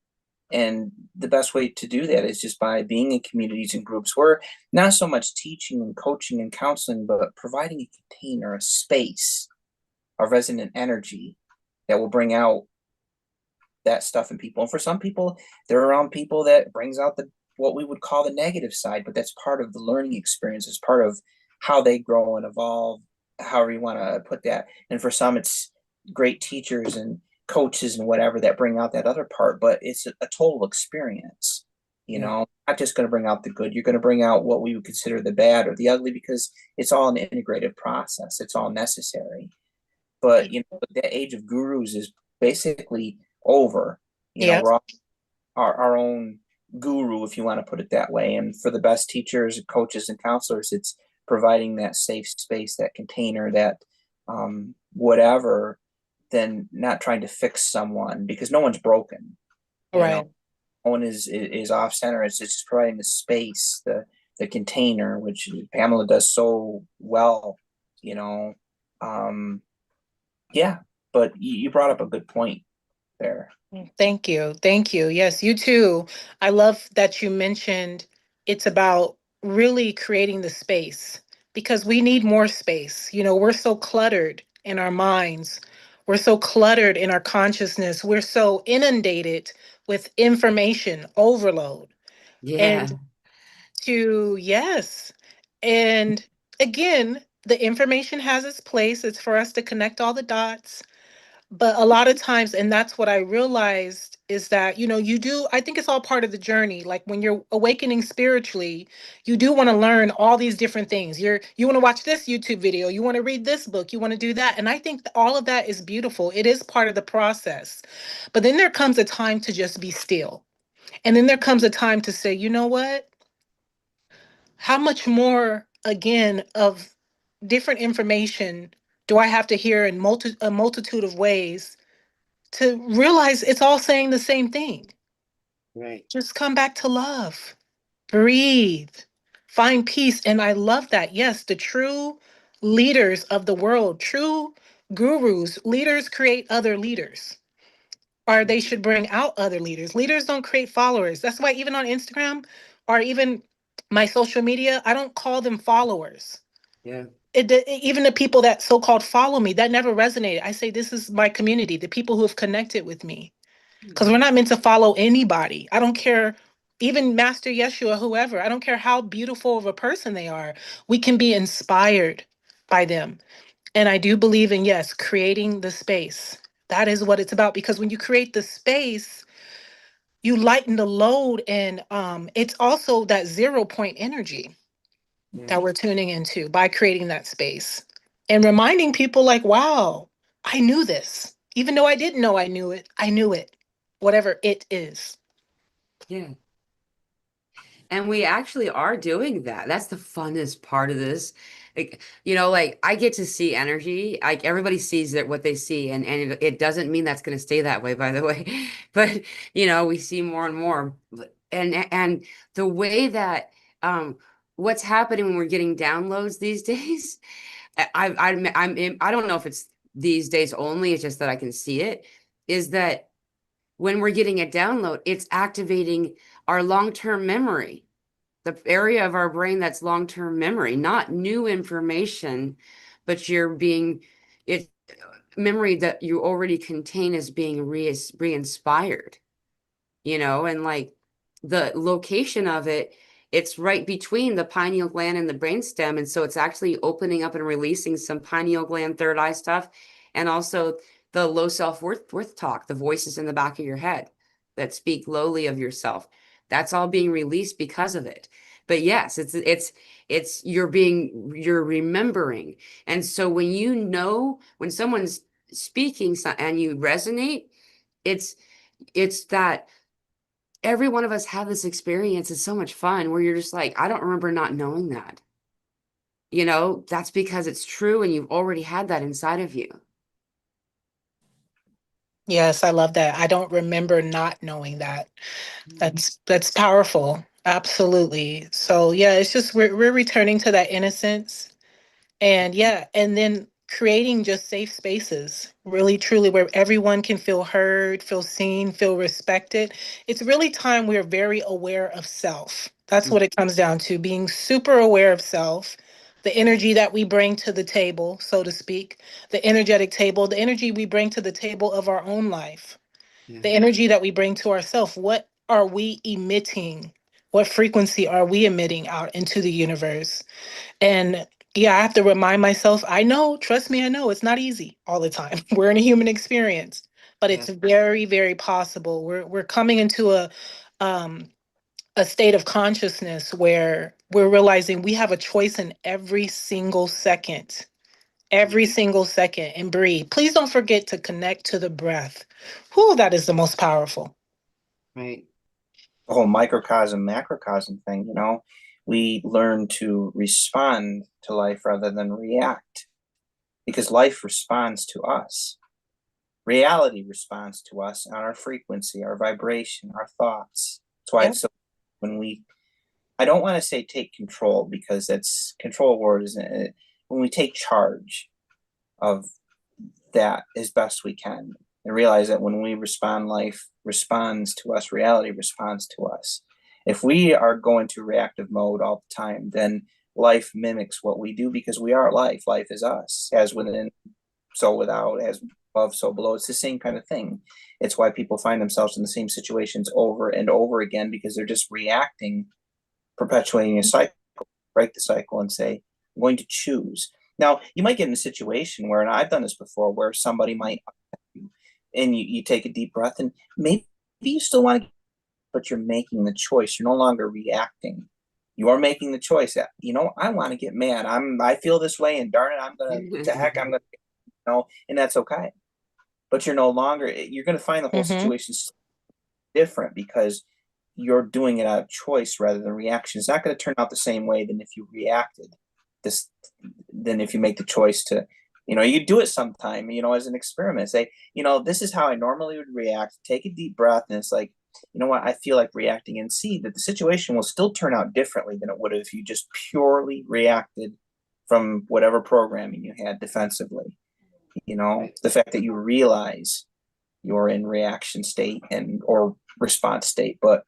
And the best way to do that is just by being in communities and groups where not so much teaching and coaching and counseling, but providing a container, a space, a resonant energy that will bring out that stuff in people. And for some people, they're around people that brings out the what we would call the negative side, but that's part of the learning experience. It's part of how they grow and evolve, however you want to put that. And for some, it's great teachers and coaches and whatever that bring out that other part, but it's a total experience. Yeah. Not just going to bring out the good, you're going to bring out what we would consider the bad or the ugly, because it's all an integrated process. It's all necessary. But the age of gurus is basically over. Yeah. We're all our own guru, if you want to put it that way. And for the best teachers, coaches, and counselors, it's providing that safe space, that container, that whatever, than not trying to fix someone, because no one's broken. Right. No one is off center. It's just providing the space, the container, which Pamela does so well. You know, um, yeah. But you brought up a good point there. Thank you. Thank you. Yes, you too. I love that you mentioned it's about really creating the space, because we need more space. We're so cluttered in our minds. We're so cluttered in our consciousness. We're so inundated with information overload. Yeah. And yes. And again, the information has its place. It's for us to connect all the dots. But a lot of times, and that's what I realized, is that, I think it's all part of the journey. Like when you're awakening spiritually, you do want to learn all these different things. You want to watch this YouTube video, you want to read this book, you want to do that. And I think that all of that is beautiful. It is part of the process. But then there comes a time to just be still. And then there comes a time to say, you know what? How much more, again, of different information do I have to hear in a multitude of ways to realize it's all saying the same thing? Right. Just come back to love, breathe, find peace. And I love that. Yes, the true leaders of the world, true gurus, leaders create other leaders, or they should bring out other leaders. Leaders don't create followers. That's why even on Instagram or even my social media, I don't call them followers. Yeah. Even the people that so-called follow me, that never resonated. I say, this is my community, the people who have connected with me. Because we're not meant to follow anybody. I don't care, even Master Yeshua, whoever, I don't care how beautiful of a person they are. We can be inspired by them. And I do believe in, yes, creating the space. That is what it's about. Because when you create the space, you lighten the load. And it's also that 0 point energy Yeah. that we're tuning into by creating that space and reminding people, like, wow, I knew this. Even though I didn't know I knew it, I knew it, whatever it is. Yeah. And we actually are doing that. That's the funnest part of this. Like, like I get to see energy. Like everybody sees it, what they see, and it doesn't mean that's going to stay that way, by the way. But we see more and more. And the way that what's happening when we're getting downloads these days, I don't know if it's these days only, it's just that I can see it, is that when we're getting a download, it's activating our long-term memory, the area of our brain that's long-term memory, not new information, but it's memory that you already contain is being re-inspired, and like the location of it, it's right between the pineal gland and the brainstem. And so it's actually opening up and releasing some pineal gland third eye stuff. And also the low self-worth talk, the voices in the back of your head that speak lowly of yourself. That's all being released because of it. But yes, it's you're remembering. And so when someone's speaking and you resonate, it's that every one of us have this experience. It's so much fun where you're just like, I don't remember not knowing that. That's because it's true and you've already had that inside of you. Yes, I love that. I don't remember not knowing that. Mhm. That's powerful. Absolutely. So yeah, it's just we're returning to that innocence. And yeah, and then creating just safe spaces, really truly where everyone can feel heard, feel seen, feel respected. It's really time we're very aware of self. That's what it comes down to, being super aware of self, the energy that we bring to the table, so to speak, the energetic table, the energy we bring to the table of our own life, Yeah. the energy that we bring to ourselves. What are we emitting? What frequency are we emitting out into the universe? And yeah, I have to remind myself, I know, trust me, I know it's not easy all the time. We're in a human experience, but Yeah. it's very, very possible. We're coming into um a state of consciousness where we're realizing we have a choice in every single second, and breathe. Please don't forget to connect to the breath. Whew, that is the most powerful. Right. The whole microcosm, macrocosm thing, we learn to respond to life rather than react because life responds to us. Reality responds to us on our frequency, our vibration, our thoughts. That's why Yep. it's so when I don't want to say take control because that's control word, isn't it? When we take charge of that as best we can and realize that when we respond, life responds to us, reality responds to us. If we are going to reactive mode all the time, then life mimics what we do because we are life. Life is us, as within, so without, as above, so below. It's the same kind of thing. It's why people find themselves in the same situations over and over again because they're just reacting, perpetuating a cycle. Break the cycle and say, I'm going to choose. Now, you might get in a situation where, and I've done this before, where somebody might, and you take a deep breath, and maybe you still want to, but you're making the choice. You're no longer reacting. You are making the choice that, I want to get mad. I feel this way, and darn it, I'm gonna, and that's okay. But you're no longer, you're going to find the whole Mm-hmm. situation different because you're doing it out of choice rather than reaction. It's not going to turn out the same way than if you reacted this than if you make the choice to, you do it sometime, as an experiment. Say, this is how I normally would react. Take a deep breath, and it's like, you know what, I feel like reacting, and see that the situation will still turn out differently than it would have if you just purely reacted from whatever programming you had defensively. Right. The fact that you realize you're in reaction state and or response state. But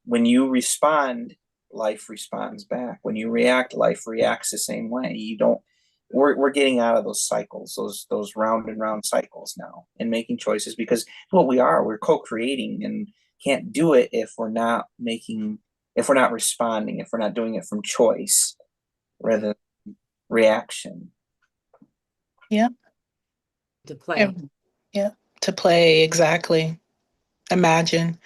when you respond, life responds back. When you react, life reacts the same way. You don't. We're getting out of those cycles, those round and round cycles now, and making choices because what we are, we're co-creating, and can't do it if we're not responding, if we're not doing it from choice rather than reaction. Yeah. to play. And yeah. To play, exactly. Imagine.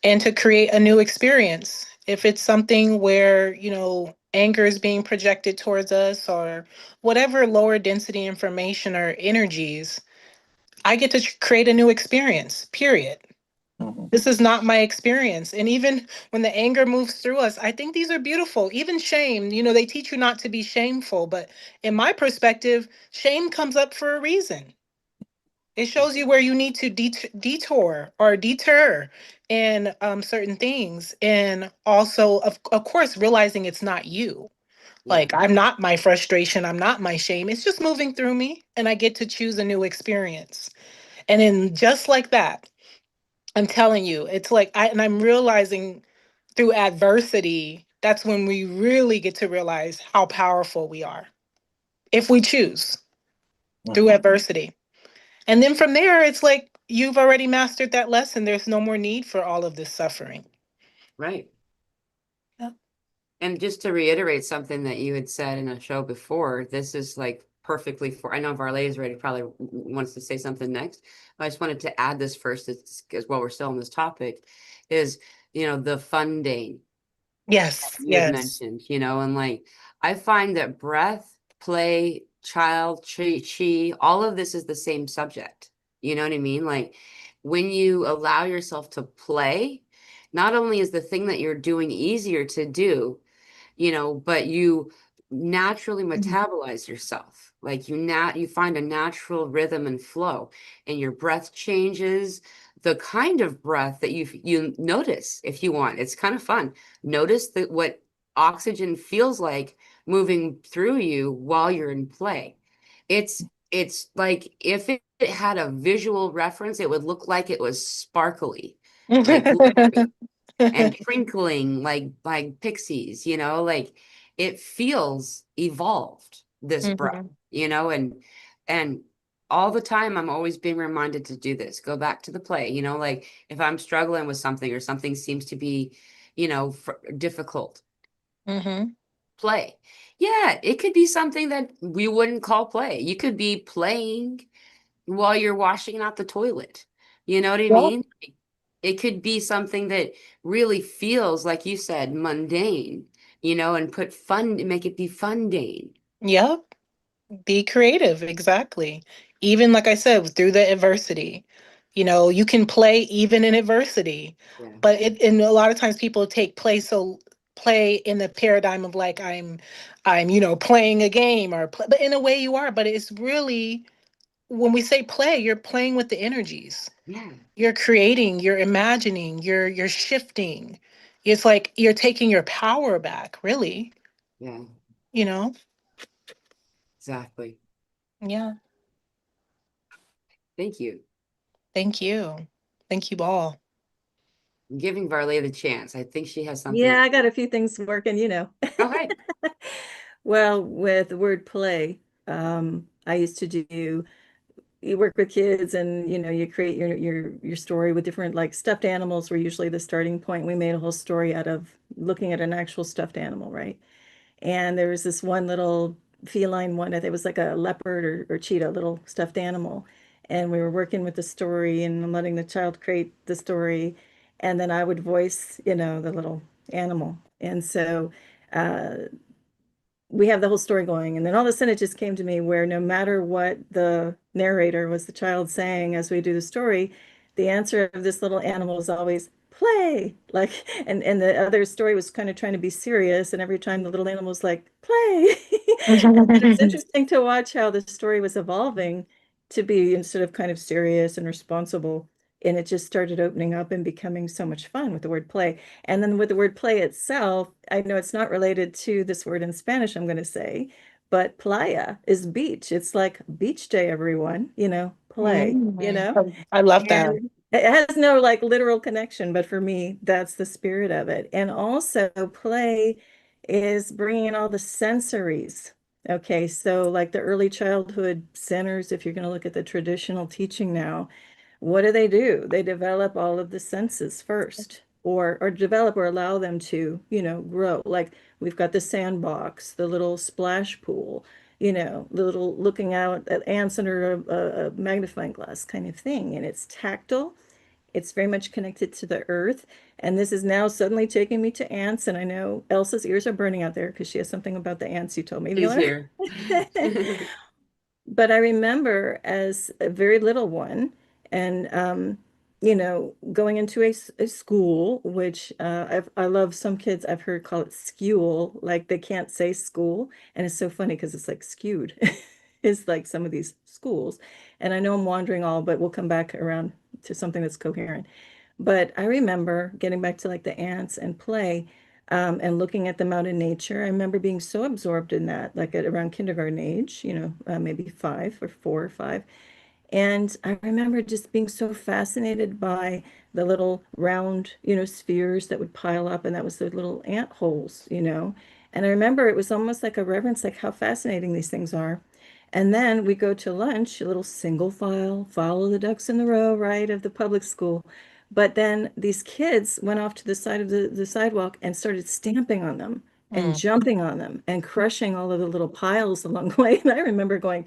And to create a new experience. If it's something where, anger is being projected towards us or whatever lower density information or energies, I get to create a new experience, period. Mhm. This is not my experience. And even when the anger moves through us, I think these are beautiful. Even shame, they teach you not to be shameful. But in my perspective, shame comes up for a reason. It shows you where you need to detour or deter in certain things. And also, of course, realizing it's not you. Yeah, Like, I'm not my frustration. I'm not my shame. It's just moving through me. And I get to choose a new experience. And then just like that, I'm telling you, it's like, I'm realizing through adversity, that's when we really get to realize how powerful we are if we choose through Mhm. adversity. And then from there, it's like you've already mastered that lesson. There's no more need for all of this suffering. right. Yeah. And just to reiterate something that you had said in a show before, this is like perfectly for. I know Varleigh is ready, probably wants to say something next. I just wanted to add this first, as while we're still on this topic, is the funding Yes. you had Yes. mentioned, and like I find that breath, play, child, chi, all of this is the same subject. You know what I mean? Like when you allow yourself to play, not only is the thing that you're doing easier to do, but you naturally Mhm. metabolize yourself. Like you find a natural rhythm and flow, and your breath changes. The kind of breath that you notice if you want. It's kind of fun. Notice that what oxygen feels like moving through you while you're in play. It's like if it had a visual reference, it would look like it was sparkly, like glowing and twinkling like pixies, like it feels evolved, this breath, Mhm. and all the time I'm always being reminded to do this. Go back to the play, like if I'm struggling with something or something seems to be, difficult, Mhm. play. Yeah, it could be something that we wouldn't call play. You could be playing while you're washing out the toilet. You know what I Yep. mean? It could be something that really feels, like you said, mundane, and put fun, make it be fundane. Yep. Be creative, exactly. Even like I said, through the adversity. You can play even in adversity. Yeah. But and a lot of times people take play in the paradigm of like I'm playing a game or play, but in a way you are, but it's really when we say play, you're playing with the energies. Yeah. You're creating, you're imagining, you're shifting. It's like you're taking your power back, really, Yeah. you know? Exactly. Yeah. Thank you. Thank you. Thank you all. I'm giving Varley the chance. I think she has something to Yeah, say. I got a few things working. Okay. Well, with word play, I used to do you work with kids and you create your story with different like stuffed animals were usually the starting point. We made a whole story out of looking at an actual stuffed animal, right? And there was this one little feline one, I think it was like a leopard or cheetah, little stuffed animal. And we were working with the story and I'm letting the child create the story. And then I would voice, the little animal. And so uh, we have the whole story going. And then all of a sudden it just came to me where no matter what the narrator was the child saying as we do the story, the answer of this little animal is always play. Like, and the other story was kind of trying to be serious. And every time the little animal was like, play. It was interesting to watch how the story was evolving to be instead of kind of serious and responsible. And it just started opening up and becoming so much fun with the word play. And then with the word play itself, I know it's not related to this word in Spanish, I'm going to say, but playa is beach. It's like beach day, everyone, play, I love that. and it has no like literal connection, but for me, that's the spirit of it. And also, play is bringing in all the sensories. Okay, so like the early childhood centers, if you're going to look at the traditional teaching now, what do? They develop all of the senses first, or develop or allow them to, grow. Like we've got the sandbox, the little splash pool, little looking out at ants under a magnifying glass kind of thing. And it's tactile. It's very much connected to the earth. And this is now suddenly taking me to ants. And I know Elsa's ears are burning out there because she has something about the ants you told me the She's other. here. But I remember as a very little one and, going into a school, which I love some kids I've heard call it school, like they can't say school. And it's so funny because it's like skewed. Is like some of these schools. And I know I'm wandering all, but we'll come back around to something that's coherent. But I remember getting back to like the ants and play, and looking at them out in nature. I remember being so absorbed in that, like at around kindergarten age, maybe 5 or 4 or 5. And I remember just being so fascinated by the little round, spheres that would pile up, and that was the little ant holes. And I remember it was almost like a reverence, like how fascinating these things are. And then we go to lunch, a little single file, follow the ducks in the row, right, of the public school. But then these kids went off to the side of the sidewalk and started stamping on them and Mm. jumping on them and crushing all of the little piles along the way. And I remember going,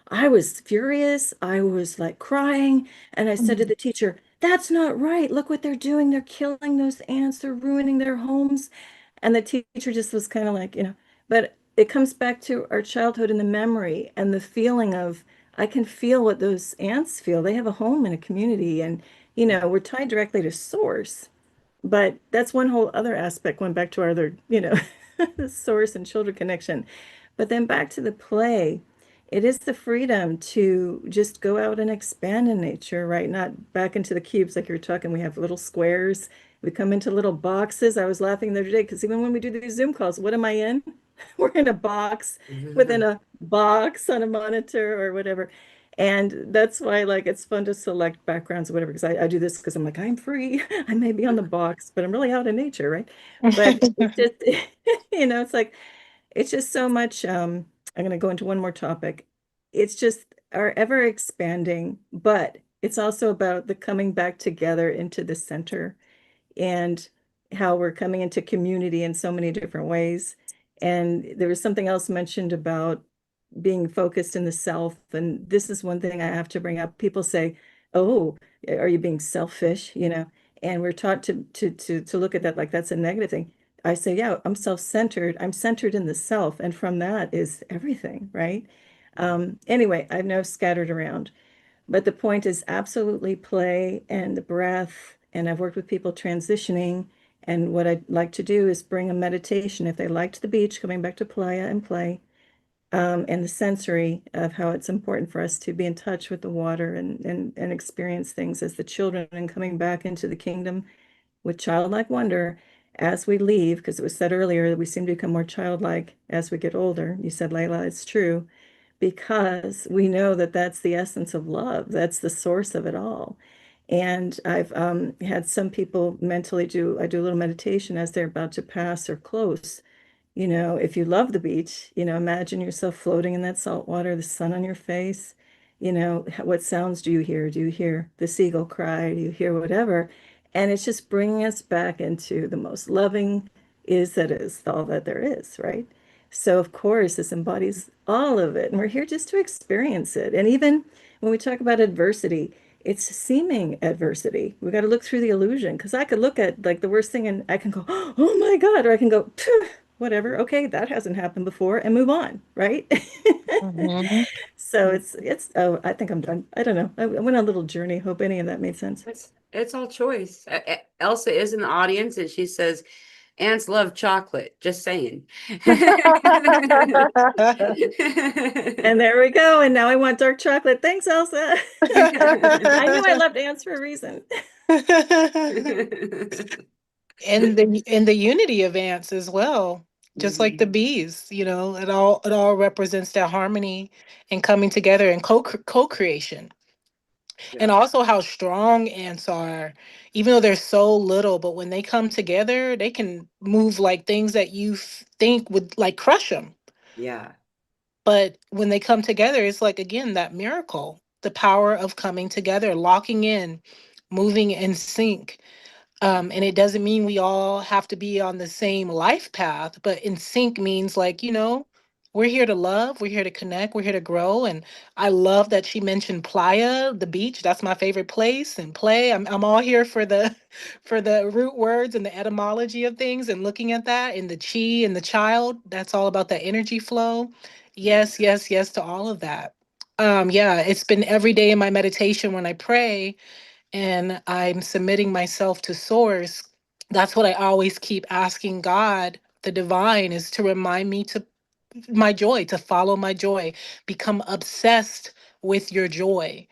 I was furious. I was like crying. And I said to the teacher, that's not right. Look what they're doing. They're killing those ants. They're ruining their homes. And the teacher just was kind of like, but it comes back to our childhood and the memory and the feeling of, I can feel what those ants feel. They have a home in a community and, we're tied directly to source. But that's one whole other aspect, going back to our other, source and children connection. But then back to the play, it is the freedom to just go out and expand in nature, right? Not back into the cubes like you're talking. We have little squares. We come into little boxes. I was laughing the other day because even when we do these Zoom calls, what am I in? We're in a box within a box on a monitor or whatever. And that's why, like, it's fun to select backgrounds or whatever, because I do this because I'm like, I'm free. I may be on the box, but I'm really out in nature, right? But it's just, it's like, it's just so much. I'm going to go into one more topic. It's just our ever expanding, but it's also about the coming back together into the center and how we're coming into community in so many different ways. And there was something else mentioned about being focused in the self. And this is one thing I have to bring up. People say, "Oh, are you being selfish?" And we're taught to look at that like that's a negative thing. I say, yeah, I'm self-centered. I'm centered in the self, and from that is everything, right? Anyway, I've now scattered around. But the point is absolutely play and the breath. And I've worked with people transitioning. And what I'd like to do is bring a meditation. If they liked the beach, coming back to playa and play, and the sensory of how it's important for us to be in touch with the water and experience things as the children and coming back into the kingdom with childlike wonder as we leave, because it was said earlier that we seem to become more childlike as we get older. You said, Layla, it's true because we know that that's the essence of love. That's the source of it all. And I've had some people mentally I do a little meditation as they're about to pass or close. If you love the beach, imagine yourself floating in that salt water, the sun on your face. What sounds do you hear? Do you hear the seagull cry? Do you hear whatever? And it's just bringing us back into the most loving is that is all that there is, right? So, of course, this embodies all of it. And we're here just to experience it. And even when we talk about adversity, it's seeming adversity. We got to look through the illusion because I could look at like the worst thing and I can go, oh my God, or I can go, whatever. Okay, that hasn't happened before and move on, right? Mhm. So oh, I think I'm done. I don't know. I went on a little journey. Hope any of that made sense. It's all choice. Elsa is in the audience and she says, ants love chocolate. Just saying. And there we go. And now I want dark chocolate. Thanks, Elsa. I knew I loved ants for a reason. And the unity of ants as well, just like the Mhm. bees, it all represents that harmony and coming together and co-creation. And Yeah. also how strong ants are, even though they're so little, but when they come together, they can move like things that you think would like crush them. Yeah. But when they come together, it's like, again, that miracle, the power of coming together, locking in, moving in sync. And it doesn't mean we all have to be on the same life path, but in sync means like, We're here to love, we're here to connect, we're here to grow. And I love that she mentioned Playa, the beach. That's my favorite place. And play. I'm all here for the for the root words and the etymology of things and looking at that and the chi and the child. That's all about that energy flow. Yes, yes, yes to all of that. Yeah, it's been every day in my meditation when I pray and I'm submitting myself to source. That's what I always keep asking God, the divine, is to remind me to my joy, to follow my joy, become obsessed with your joy.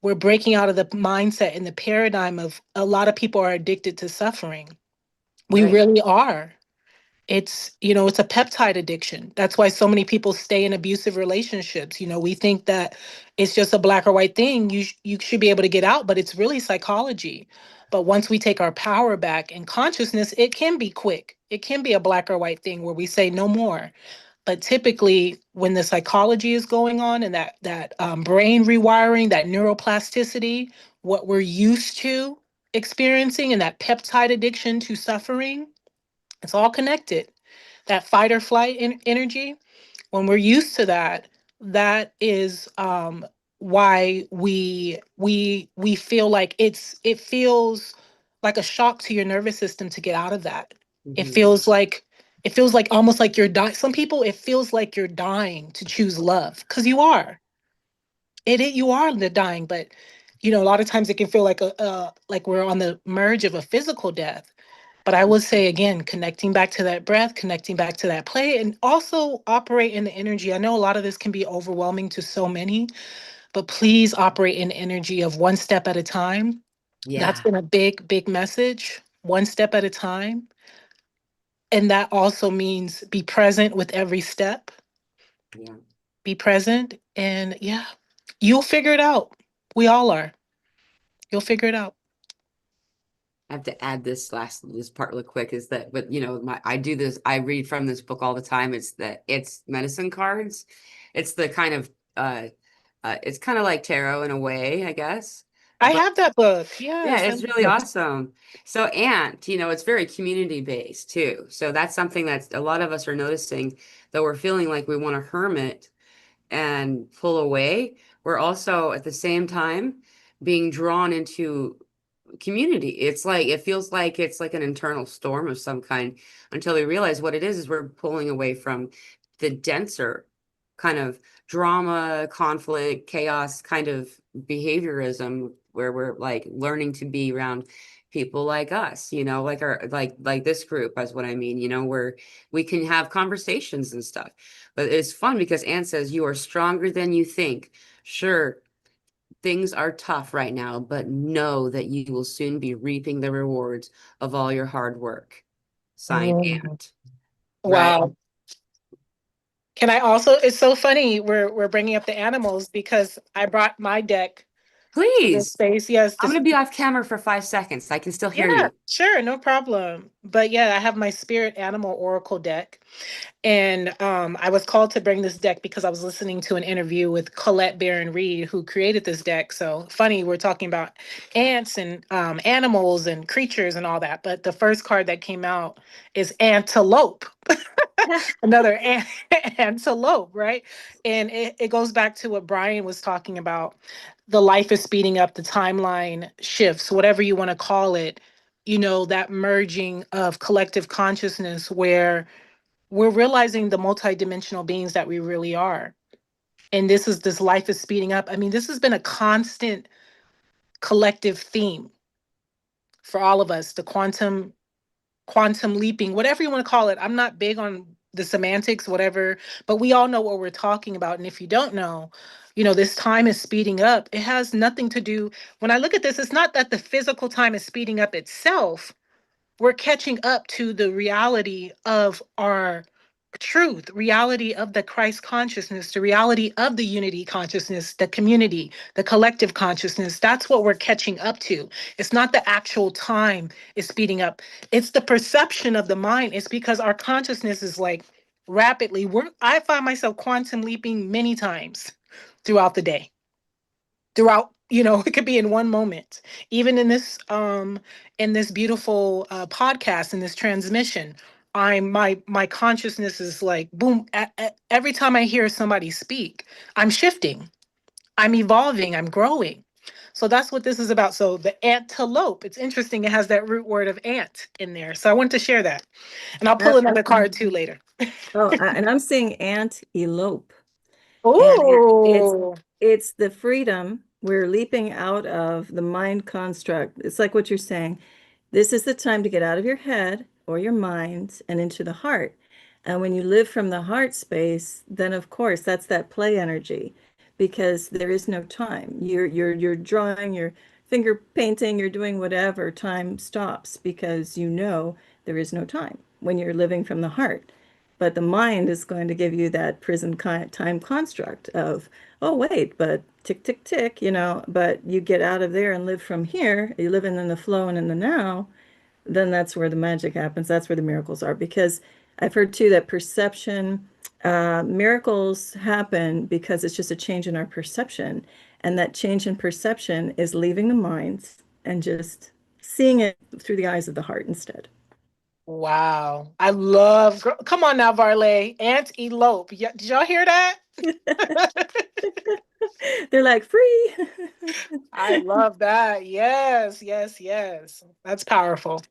We're breaking out of the mindset and the paradigm of a lot of people are addicted to suffering. We Right. really are. It's, it's a peptide addiction. That's why so many people stay in abusive relationships. We think that it's just a black or white thing. You should be able to get out, but it's really psychology. But once we take our power back and consciousness, it can be quick. It can be a black or white thing where we say no more. But typically, when the psychology is going on and that brain rewiring, that neuroplasticity, what we're used to experiencing, and that peptide addiction to suffering, it's all connected. That fight or flight energy, when we're used to that, that is why we feel like it feels like a shock to your nervous system to get out of that. It Hmm. feels like it feels like almost like you're dying. Some people, it feels like you're dying to choose love because you are. You are the dying, but a lot of times it can feel like like we're on the merge of a physical death. But I would say again, connecting back to that breath, connecting back to that play, and also operate in the energy. I know a lot of this can be overwhelming to so many, but please operate in the energy of one step at a time. That's Yeah. been a big, big message. One step at a time. And that also means be present with every step. Yeah. Be present. And yeah, you'll figure it out. We all are. You'll figure it out. I have to add this part really quick is that, but I do this, I read from this book all the time. It's medicine cards. It's the kind of it's kind of like tarot in a way, I guess. I But have that book. yeah, Yes. it's really awesome. So, and it's very community based too. So that's something that a lot of us are noticing, though we're feeling like we want to hermit and pull away. We're also at the same time being drawn into community. It's like it feels like it's like an internal storm of some kind until we realize what it is we're pulling away from the denser kind of drama, conflict, chaos kind of behaviorism where we're like learning to be around people like us, like our like this group is what I mean, where we can have conversations and stuff. But it's fun because Anne says you are stronger than you think. Sure, things are tough right now, but know that you will soon be reaping the rewards of all your hard work. Signed, Mm. Ant. Right? Wow. Can I also, it's so funny we're bringing up the animals because I brought my deck to this Please. space. Yes, I'm this, going to be off camera for 5 seconds. I can still hear yeah, you. sure, no problem. But yeah, I have my spirit animal oracle deck. And I was called to bring this deck because I was listening to an interview with Colette Baron Reed, who created this deck. So funny, we're talking about ants and animals and creatures and all that. But the first card that came out is antelope. Another antelope, right? And it goes back to what Brian was talking about. The life is speeding up, the timeline shifts, whatever you want to call it, that merging of collective consciousness where we're realizing the multidimensional beings that we really are. And this life is speeding up. I mean, this has been a constant collective theme for all of us, the quantum leaping, whatever you want to call it. I'm not big on the semantics, whatever, but we all know what we're talking about. And if you don't know, this time is speeding up. It has nothing to do, when I look at this, it's not that the physical time is speeding up itself. We're catching up to the reality of our truth, reality of the Christ consciousness, the reality of the unity consciousness, the community, the collective consciousness. That's what we're catching up to. It's not the actual time is speeding up. It's the perception of the mind. It's because our consciousness is like rapidly. I find myself quantum leaping many times throughout the day. Throughout, it could be in one moment. Even in this beautiful podcast, in this transmission, my consciousness is like boom. Every time I hear somebody speak, I'm shifting, I'm evolving, I'm growing. So that's what this is about. So the antelope, it's interesting. It has that root word of ant in there. So I wanted to share that. And I'll pull another card too later. And I'm seeing antelope. And Oh, it's the freedom we're leaping out of the mind construct. It's like what you're saying. This is the time to get out of your head or your mind and into the heart. And when you live from the heart space, then of course that's that play energy because there is no time. You're drawing, you're finger painting, you're doing whatever, time stops because you know there is no time when you're living from the heart. But the mind is going to give you that prison time construct of, oh, wait, but tick, tick, tick, but you get out of there and live from here, you live in the flow and in the now, then that's where the magic happens. That's where the miracles are. Because I've heard too that perception, miracles happen because it's just a change in our perception. And that change in perception is leaving the mind and just seeing it through the eyes of the heart instead. wow. I love, come on now, Varleigh. Ant elope. Did y'all hear that? They're like free. I love that. Yes, yes, yes. That's powerful.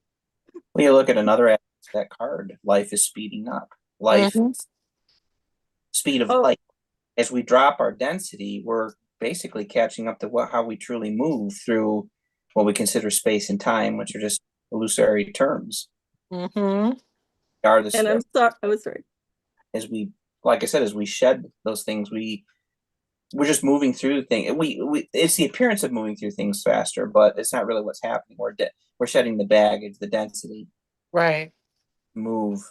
When you look at another aspect of that card, life is speeding up. Life, Mhm. speed of Oh, light. As we drop our density, we're basically catching up to how we truly move through what we consider space and time, which are just illusory terms. Mhm. Are this and I'm sorry. I was sorry. as we, like I said, as we shed those things, we're just moving through things. It's the appearance of moving through things faster, but it's not really what's happening. We're shedding the baggage, the density, Right. move.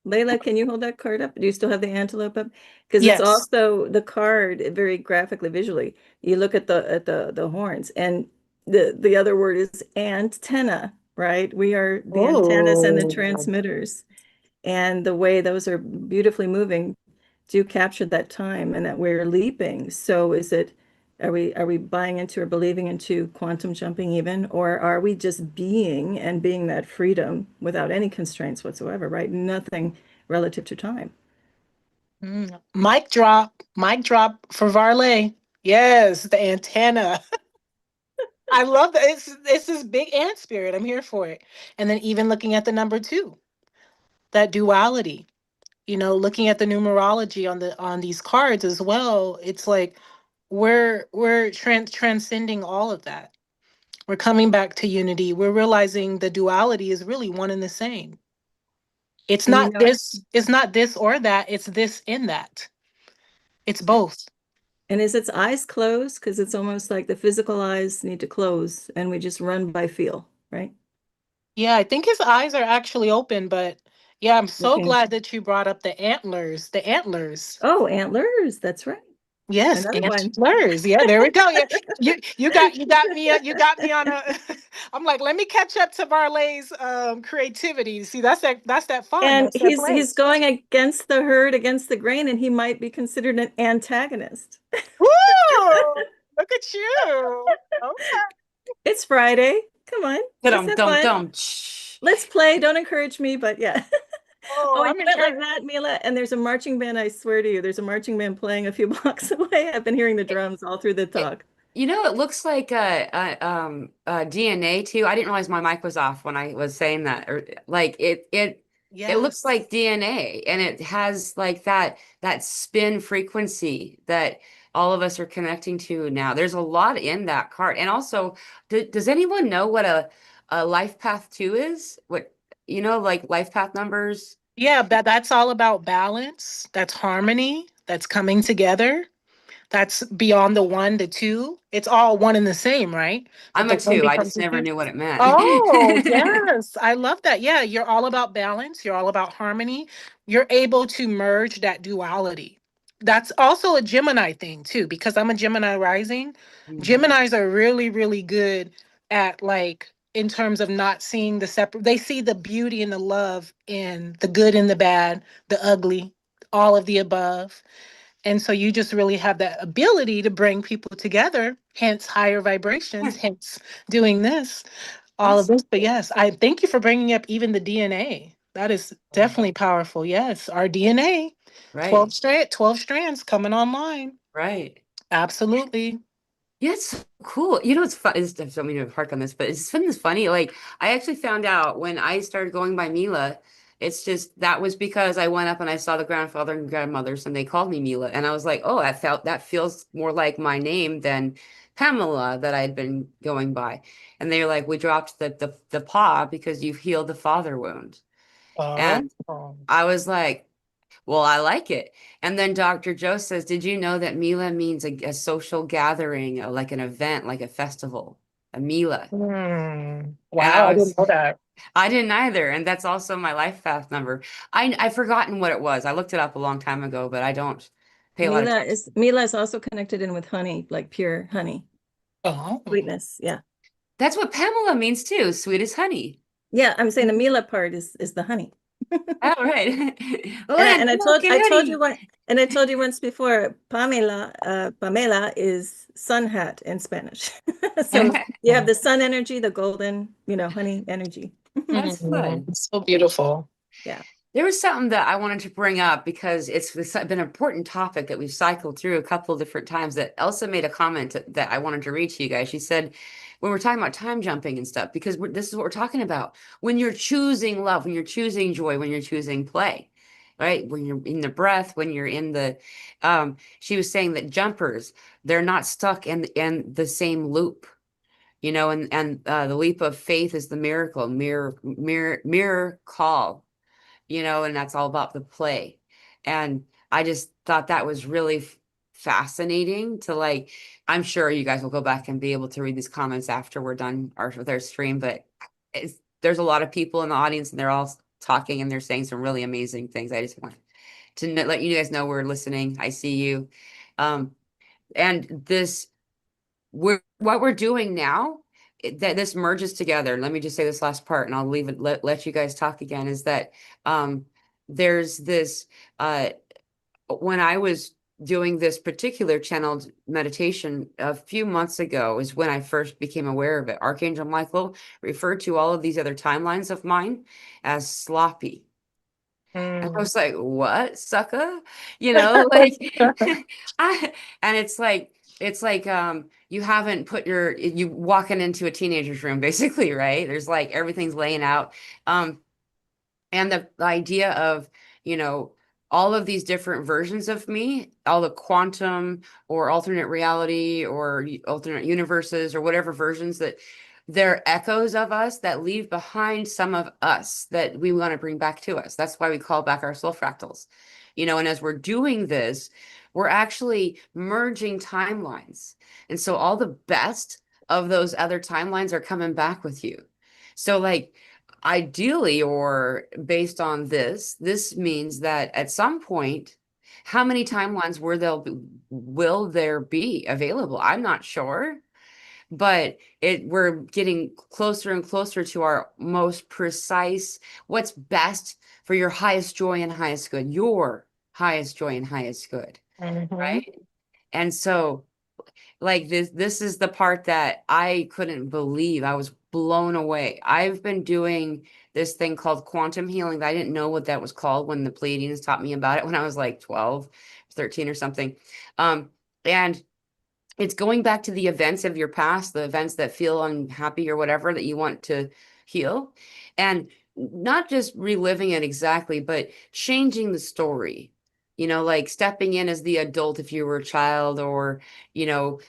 Layla, can you hold that card up? Do you still have the antelope up? Because it's Yes. also the card very graphically, visually. You look at the horns, and the other word is antenna, right? We are the antennas and the Oh. transmitters, and the way those are beautifully moving do capture that time and that we're leaping. So are we buying into or believing into quantum jumping even, or are we just being and being that freedom without any constraints whatsoever, right? Nothing relative to time. Mic drop. Mic drop for Varleigh. Yes, the antenna. I love that. It's this big ant spirit. I'm here for it. And then even looking at the number two, that duality. Looking at the numerology on these cards as well. It's like we're transcending all of that. We're coming back to unity. We're realizing the duality is really one and the same. It's And not this, it's not this or that, it's this in that. It's both. and is its eyes closed? Because it's almost like the physical eyes need to close and we just run by feel, right? Yeah, I think his eyes are actually open, but yeah, I'm so Looking. glad that you brought up the antlers. The antlers. Oh, antlers. That's right. Yes, Another one. antlers. Yeah, there we go. Yeah, you got me on a. I'm like, let me catch up to Varleigh's creativity. See, that's that fun. And That's that he's play. going against the herd, against the grain, and he might be considered an antagonist. Woo! Look at you. Okay. It's Friday. Come on, let's Dum have dum fun. dum. Let's play. Don't encourage me, but yeah. Oh, Oh, and I'm you went like encouraged. that, Mila. And there's a marching band, I swear to you, there's a marching band playing a few blocks away. I've been hearing the drums all through the talk. It looks like DNA too. I didn't realize my mic was off when I was saying that. Or like it looks Yes. like DNA, and it has like that spin frequency that all of us are connecting to now. There's a lot in that card. And also, does anyone know what a life path 2 is? What like life path numbers? Yeah, that's all about balance. That's harmony. That's coming together. That's beyond the one, the two. It's all one and the same, right? But I'm a the one 2. I becomes just the never two. knew what it meant. Oh, yes. I love that. Yeah, you're all about balance. You're all about harmony. You're able to merge that duality. That's also a Gemini thing, too, because I'm a Gemini rising. Mhm. Geminis are really, really good at, like, in terms of not seeing the separate, they see the beauty and the love in the good and the bad, the ugly, all of the above. And so you just really have that ability to bring people together, hence higher vibrations, hence doing this, all of Awesome. this. But yes, I thank you for bringing up even the DNA. That is definitely powerful. Yes, our DNA, Right. 12 strands coming online. Right. Absolutely. Yeah, it's so cool. You know, it's fun. I don't mean to hark on this, but it's been this funny. Like, I actually found out when I started going by Mila, it's just that was because I went up and I saw the grandfather and grandmothers, and they called me Mila, and I was like, oh, that feels more like my name than Pamela that I had been going by. And they were like, we dropped the paw because you've healed the father wound, Oh. and I was like, well, I like it. And then Dr. Joe says, did you know that Mila means a social gathering, like an event, like a festival, a Mila? And Wow, I didn't know that. I didn't either. And that's also my life path number. I've forgotten what it was. I looked it up a long time ago, but I don't pay a lot of attention. Mila is also connected in with honey, like pure honey. Oh. Sweetness. Yeah. That's what Pamela means too, sweet as honey. Yeah, I'm saying the Mila part is the honey. Oh, right. And Land, milk, and I told honey. you one and I told you once before, Pamela is sun hat in Spanish. So you have the sun energy, the golden, honey energy. That's fun. So beautiful. Yeah. There was something that I wanted to bring up because it's been an important topic that we've cycled through a couple different times that Elsa made a comment that I wanted to read to you guys. She said, when we're talking about time jumping and stuff, because this is what we're talking about. When you're choosing love, when you're choosing joy, when you're choosing play, right? When you're in the breath, when you're in she was saying that jumpers, they're not stuck in the same loop. And the leap of faith is the mirror call, and that's all about the play. And I just thought that was really fascinating to like, I'm sure you guys will go back and be able to read these comments after we're done with our stream, but there's a lot of people in the audience and they're all talking and they're saying some really amazing things. I just want to let you guys know we're listening. I see you. And what we're doing now, that this merges together. Let me just say this last part and I'll leave it, let you guys talk again, is that there's this when I was doing this particular channeled meditation a few months ago is when I first became aware of it. Archangel Michael referred to all of these other timelines of mine as sloppy. And I was like, what, sucker? Like and it's like you haven't put you walking into a teenager's room basically, right? There's like everything's laying out. And the idea of, you know, all of these different versions of me, all the quantum or alternate reality or alternate universes or whatever versions, that they're echoes of us that leave behind some of us that we want to bring back to us. That's why we call back our soul fractals. And as we're doing this, we're actually merging timelines. And so all the best of those other timelines are coming back with you. So like, ideally, or based on this means that at some point, how many timelines will there be available? I'm not sure, but we're getting closer and closer to our most precise, what's best for your highest joy and highest good, your highest joy and highest good, right? And so like this is the part that I couldn't believe. I was blown away. I've been doing this thing called quantum healing. I didn't know what that was called when the Pleiadians taught me about it when I was like 12, 13 or something. And it's going back to the events of your past, the events that feel unhappy or whatever that you want to heal, and not just reliving it exactly, but changing the story. Like stepping in as the adult if you were a child, or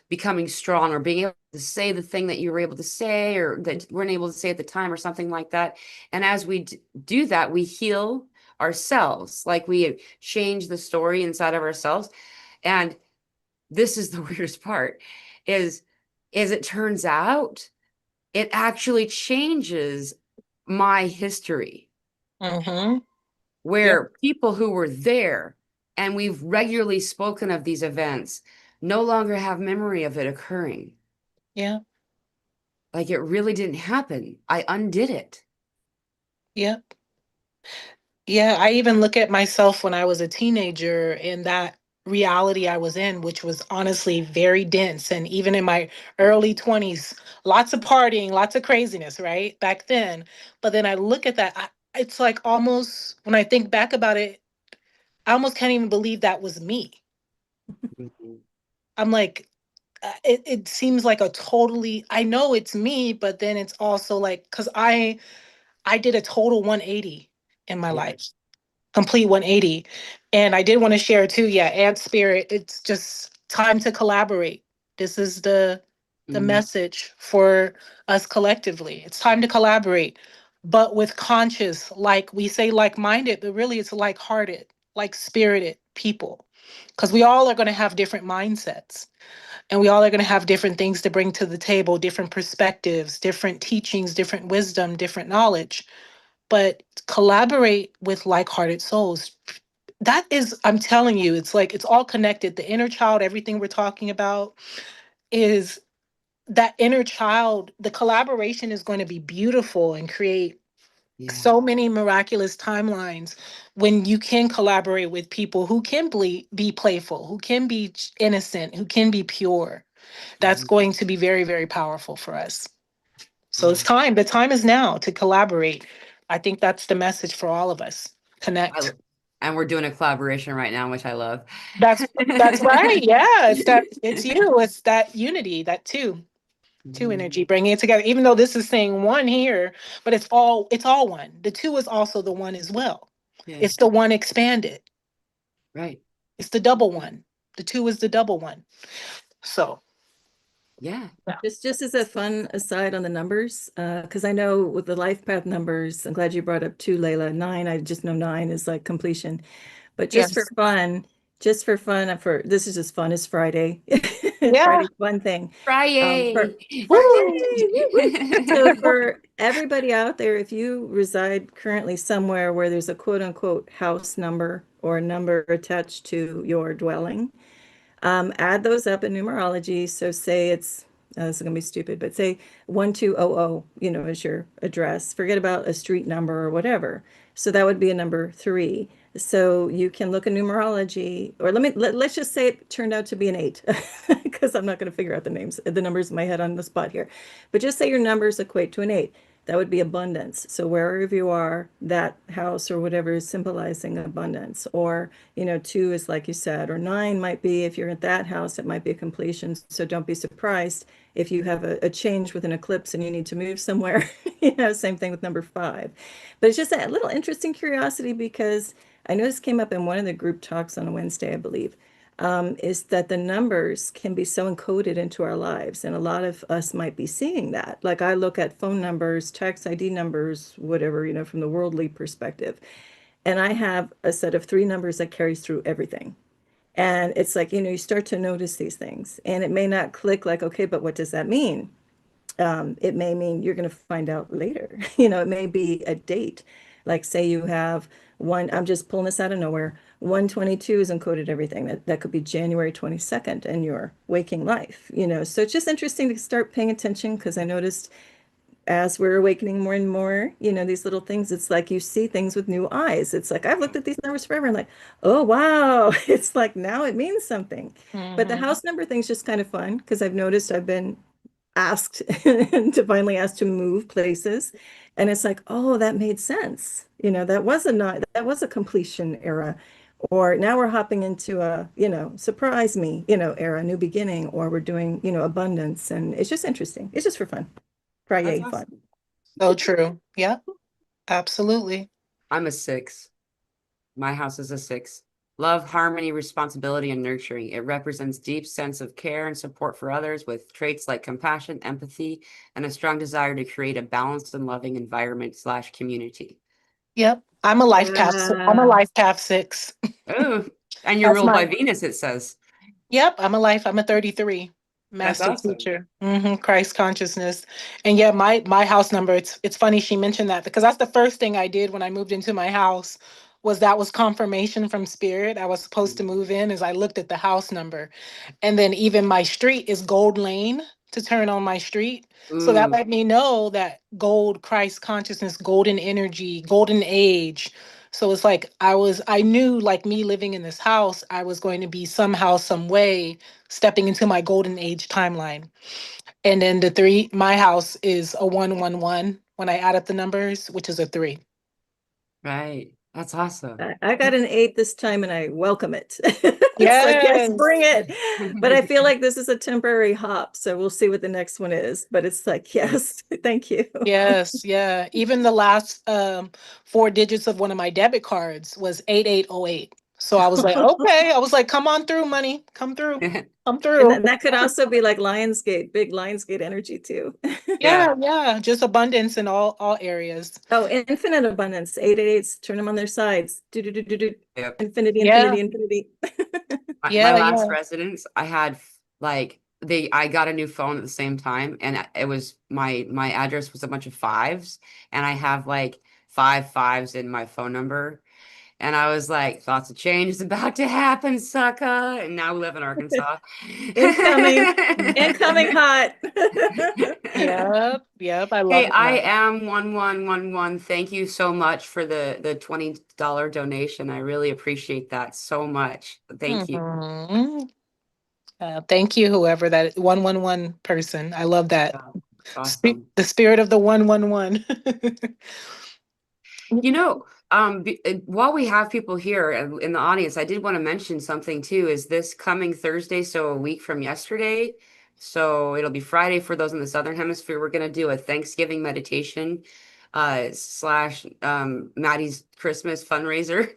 becoming strong, or being able to say the thing that you were able to say or that weren't able to say at the time, or something like that. And as we do that, we heal ourselves, like we change the story inside of ourselves. And this is the weirdest part, is it turns out it actually changes my history, Yep. where people who were there and we've regularly spoken of these events no longer have memory of it occurring. Yeah. Like it really didn't happen. I undid it. Yep. Yeah, I even look at myself when I was a teenager in that reality I was in, which was honestly very dense. And even in my early 20s, lots of partying, lots of craziness, right? Back then. But then I look at that, it's like almost when I think back about it, I almost can't even believe that was me. Mhm. I'm like, it seems like a totally, I know it's me, but then it's also like, because I did a total 180 in my Yeah. life, complete 180. And I did want to share too, yeah, Ant Spirit, it's just time to collaborate. This is the Mhm. message for us collectively. It's time to collaborate, but with conscious, like we say like-minded, but really it's like-hearted, like-spirited people. Because we all are going to have different mindsets. And we all are going to have different things to bring to the table, different perspectives, different teachings, different wisdom, different knowledge. But collaborate with like-hearted souls. That is, I'm telling you, it's like it's all connected. The inner child, everything we're talking about is that inner child. The collaboration is going to be beautiful and create Yeah. so many miraculous timelines when you can collaborate with people who can be playful, who can be innocent, who can be pure. That's Mhm. going to be very, very powerful for us. So it's Yeah. time. The time is now to collaborate. I think that's the message for all of us. I, Connect. and we're doing a collaboration right now, which I love. That's right. Yeah, it's that it's you. It's that unity, that two Mhm. energy, bringing it together. Even though this is saying one here, but it's all one. The two is also the one as well. Yeah. It's the one expanded. Right. It's the double one. The two is the double one. So Yeah. yeah. Just as a fun aside on the numbers, because I know with the life path numbers, I'm glad you brought up two, Layla. Nine, I just know nine is like completion. But Yes. just for fun, for this is just fun. It's Friday. Yeah. Friday's fun thing. For Friday. Woo! Yay! Woo, woo. So for everybody out there, if you reside currently somewhere where there's a quote unquote house number or a number attached to your dwelling, add those up in numerology. So say it's, this is gonna be stupid, but say 1200, is your address. Forget about a street number or whatever. So that would be a number three. So you can look at numerology, or let's just say it turned out to be an eight, because I'm not going to figure out the numbers in my head on the spot here. But just say your numbers equate to an eight. That would be abundance. So wherever you are, that house or whatever is symbolizing abundance. Or, two is like you said, or nine might be, if you're at that house, it might be a completion. So don't be surprised if you have a change with an eclipse and you need to move somewhere. Same thing with number five. But it's just a little interesting curiosity because I know this came up in one of the group talks on a Wednesday, I believe, is that the numbers can be so encoded into our lives. And a lot of us might be seeing that. Like I look at phone numbers, tax ID numbers, whatever, from the worldly perspective. And I have a set of three numbers that carries through everything. And it's like, you start to notice these things. And it may not click like, okay, but what does that mean? It may mean you're going to find out later. It may be a date. Like say you have one, I'm just pulling this out of nowhere. 122 is encoded everything. That could be January 22nd in your waking life. So it's just interesting to start paying attention because I noticed as we're awakening more and more, these little things, it's like you see things with new eyes. It's like I've looked at these numbers forever and like, oh wow, it's like now it means something. But the Mhm. house number thing's just kind of fun because I've noticed I've been asked divinely asked to move places, and it's like, oh, that made sense. That was a completion era, or now we're hopping into a surprise me era, new beginning, or we're doing abundance, and it's just interesting. It's just for fun. That's Friday fun. awesome. So true. Yeah, absolutely. I'm a six. My house is a six. Love, harmony, responsibility, and nurturing. It represents deep sense of care and support for others with traits like compassion, empathy, and a strong desire to create a balanced and loving environment slash community. Yep. I'm a Yeah. life path six. Oh, and you're That's ruled by my Venus, it says. Yep, I'm a 33 That's master awesome. teacher. Christ consciousness. And yeah, my house number, it's funny she mentioned that because that's the first thing I did when I moved into my house was confirmation from spirit. I was supposed to move in as I looked at the house number. And then even my street is Gold Lane to turn on my street. So that Ooh, let me know that gold, Christ consciousness, golden energy, golden age. So it's like I knew like me living in this house, I was going to be somehow, some way stepping into my golden age timeline. And then my house is a 111 when I add up the numbers, which is a three. Right. That's awesome. I got an 8 this time and I welcome it. It's like, yes, bring Yes. it. But I feel like this is a temporary hop, so we'll see what the next one is. But it's like, Yeah. yes, thank you. Yes, yeah. Even the last four digits of one of my debit cards was 8808. So I was like, okay. I was like, come on through, money. Come through. Come And through. that could also be like Lionsgate, big Lionsgate energy too. Yeah. Yeah, yeah. Just abundance in all areas. Oh, infinite abundance. 888s, turn them on their sides. Do, do, do, do, do. Yep. Infinity, Yeah, infinity, infinity. My yeah, last yeah. residence, I had like I got a new phone at the same time, and it was my address was a bunch of fives, and I have like five fives in my phone number. And I was like, thoughts of change is about to happen, sucker. And now we live in Arkansas. Incoming, incoming hot. Yep, yep. I Hey, love I that. am 1111. Thank you so much for the $20 donation. I really appreciate that so much. Thank you. Mhm. Thank you, whoever that 111 person. I love that. Yeah, it's awesome. The spirit of the 111. You know, while we have people here in the audience, I did want to mention something too. Is this coming Thursday, so a week from yesterday? So it'll be Friday for those in the Southern Hemisphere. We're going to do a Thanksgiving meditation slash Maddie's Christmas fundraiser.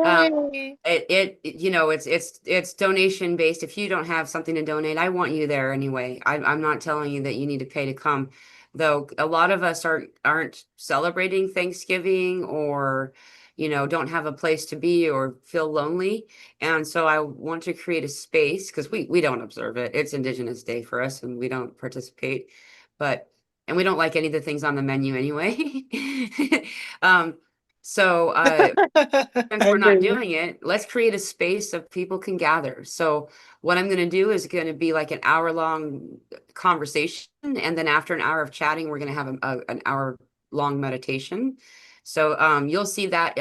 Um, Yay. you know, it's donation based. If you don't have something to donate, I want you there anyway. I'm not telling you that you need to pay to come, though a lot of us aren't celebrating Thanksgiving, or don't have a place to be or feel lonely. And so I want to create a space, because we don't observe it. It's Indigenous Day for us and we don't participate, but and we don't like any of the things on the menu anyway. um so since I we're not agree. doing it, let's create a space of people can gather. So what I'm going to do is going to be like an hour long conversation, and then after an hour of chatting, we're going to have an hour long meditation. So you'll see that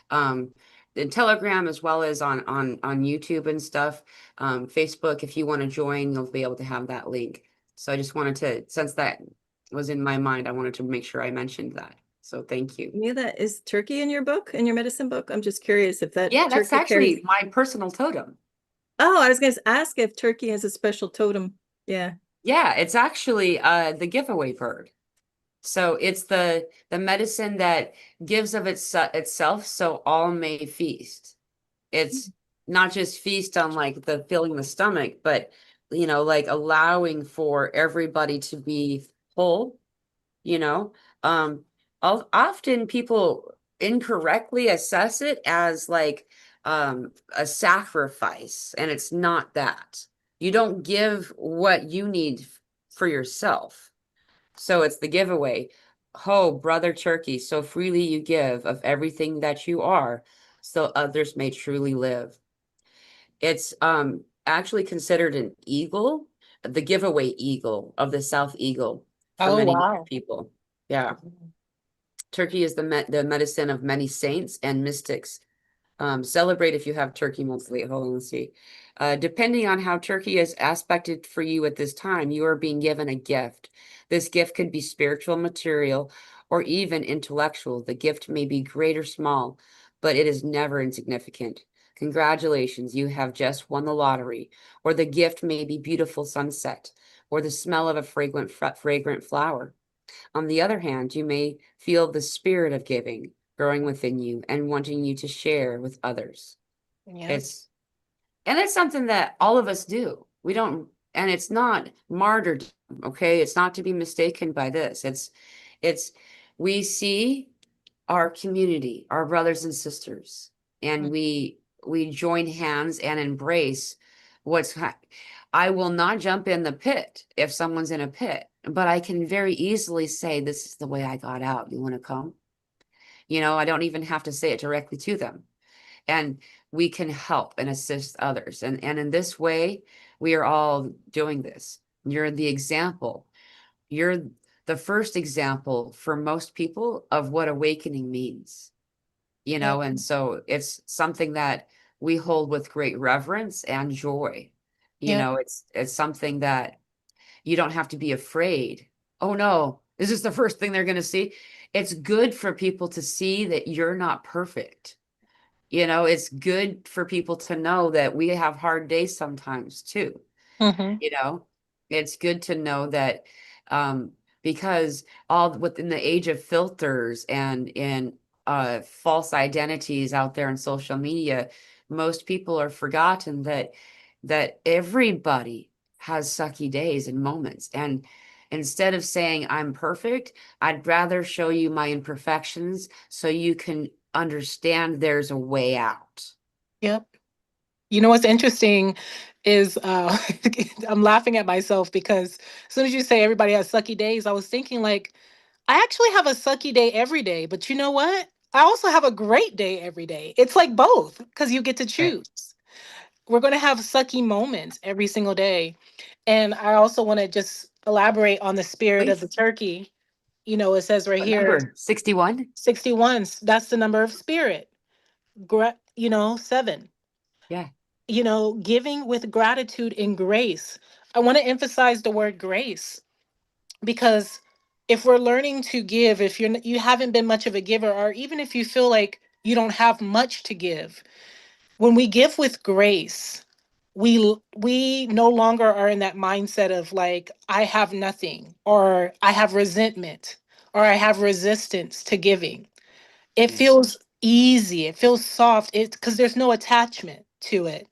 um, in Telegram, as well as on YouTube and stuff. Facebook, if you want to join, you'll be able to have that link. So I just wanted to, since that was in my mind, I wanted to make sure I mentioned that. So thank you. Knew that is turkey in your book, in your medicine book? I'm just curious if that Yeah, that's turkey carries. actually my personal totem. Oh, I was going to ask if turkey has a special totem. Yeah. Yeah, it's actually the giveaway bird. So it's the medicine that gives of itself so all may feast. It's not just feast on like the filling the stomach, but like allowing for everybody to be whole, you know. Um Often people incorrectly assess it as like a sacrifice, and it's not that. You don't give what you need for yourself. So it's the giveaway. Ho, brother turkey, so freely you give of everything that you are, so others may truly live. It's actually considered an eagle, the giveaway eagle of the South Eagle for Oh, many wow. people. Yeah. Turkey is the medicine of many saints and mystics. Celebrate if you have turkey monthly. Hold on, let's see. Depending on how turkey is aspected for you at this time, you are being given a gift. This gift could be spiritual, material, or even intellectual. The gift may be great or small, but it is never insignificant. Congratulations, you have just won the lottery. Or the gift may be beautiful sunset, or the smell of a fragrant flower. On the other hand, you may feel the spirit of giving growing within you and wanting you to share with others. Yep. It's and it's something that all of us do. We don't, and it's not martyrdom, okay? It's not to be mistaken by this. It's we see our community, our brothers and sisters, and we join hands and embrace what's I will not jump in the pit if someone's in a pit, but I can very easily say, this is the way I got out. You want to come? I don't even have to say it directly to them. And we can help and assist others. And in this way, we are all doing this. You're the example. You're the first example for most people of what awakening means, Yep. and so it's something that we hold with great reverence and joy. Yep. It's something that you don't have to be afraid. Oh no, is this the first thing they're going to see? it's good for people to see that you're not perfect. You know, it's good for people to know that we have hard days sometimes too. Hmm. You know, it's good to know that, um, because all within the age of filters and in false identities out there in social media, most people are forgotten that everybody has sucky days and moments. And instead of saying I'm perfect, I'd rather show you my imperfections so you can understand there's a way out. Yep. You know what's interesting is I'm laughing at myself because as soon as you say everybody has sucky days, I was thinking like I actually have a sucky day every day, but you know what? I also have a great day every day. It's like both because you get to Right. choose. We're going to have sucky moments every single day. And I also want to just elaborate on the spirit of Please. the turkey. You know, it says right What here, number? 61? 61, that's the number of spirit. You know, 7. Yeah. You know, giving with gratitude and grace. I want to emphasize the word grace because if we're learning to give, if you haven't been much of a giver, or even if you feel like you don't have much to give, when we give with grace, we no longer are in that mindset of like I have nothing, or I have resentment, or I have resistance to giving. It Yeah. feels easy, it feels soft, it's because there's no attachment to it.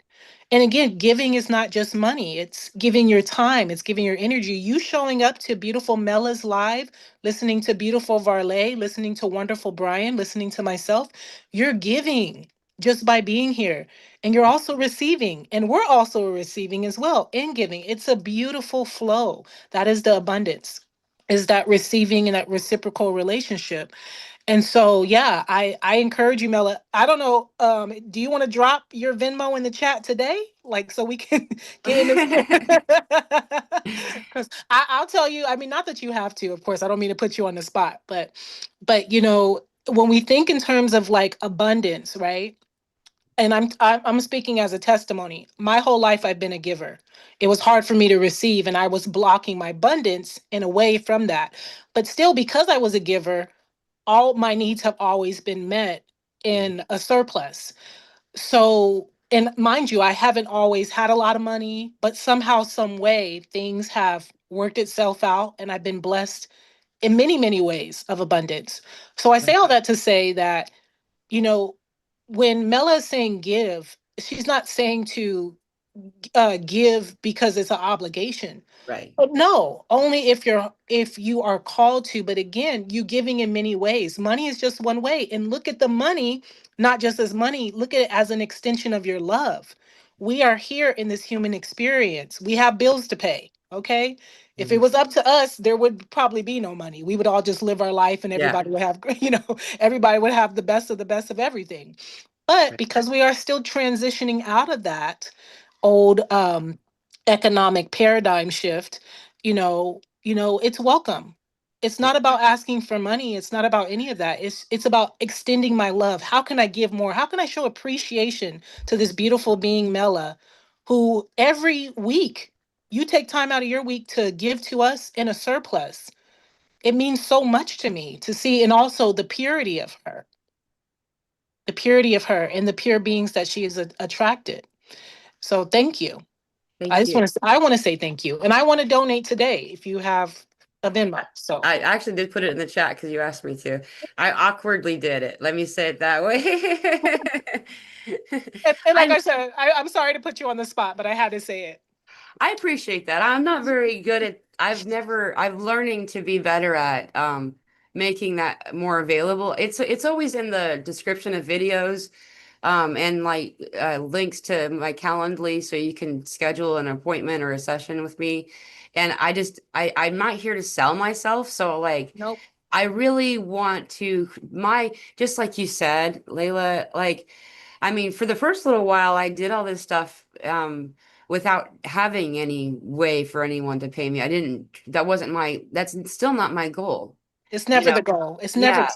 And again, giving is not just money, it's giving your time, it's giving your energy. You showing up to beautiful Mella's live, listening to beautiful Varleigh, listening to wonderful Brian, listening to myself, you're giving just by being here. And you're also receiving, and we're also receiving as well in giving. It's a beautiful flow. That is the abundance, is that receiving and that reciprocal relationship. And so, yeah, I encourage you, Mela. I don't know. Do you want to drop your Venmo in the chat today, like so we can get in this? Because I'll tell you. I mean, not that you have to. Of course, I don't mean to put you on the spot, but you know, when we think in terms of like abundance, right? And I'm speaking as a testimony. My whole life, I've been a giver. It was hard for me to receive, and I was blocking my abundance and away from that. But still, because I was a giver, all my needs have always been met Yeah. in a surplus. So, and mind you, I haven't always had a lot of money, but somehow, some way, things have worked itself out, and I've been blessed in many, many ways of abundance. So I say Right. all that to say that, you know, when Mela is saying give, she's not saying to give because it's an obligation. Right. But no, only if you are called to. But again, you giving in many ways. Money is just one way. And look at the money, not just as money, look at it as an extension of your love. We are here in this human experience. We have bills to pay. Okay. If it Mhm. was up to us, there would probably be no money. We would all just live our life and Yeah. everybody would have, everybody would have the best of everything. But Right. because we are still transitioning out of that old economic paradigm shift, it's welcome. It's Yeah. not about asking for money, it's not about any of that. It's about extending my love. How can I give more? How can I show appreciation to this beautiful being Mela, who every week you take time out of your week to give to us in a surplus? It means so much to me to see, and also the purity of her and the pure beings that she is attracted. So thank you. Thank you. I want to say thank you. And I want to donate today if you have a I Venmo. So, I actually did put it in the chat because you asked me to. I awkwardly did it. Let me say it that way. and like I I said, I'm sorry to put you on the spot, but I had to say it. I appreciate that. I'm not very good at I'm learning to be better at making that more available. It's always in the description of videos, and like links to my Calendly so you can schedule an appointment or a session with me. And I'm not here to sell myself, so like Nope. I really want to my just like you said, Layla, like I mean, for the first little while I did all this stuff without having any way for anyone to pay me. I didn't that wasn't my that's still not my goal. It's You never know, the goal. It's never yeah,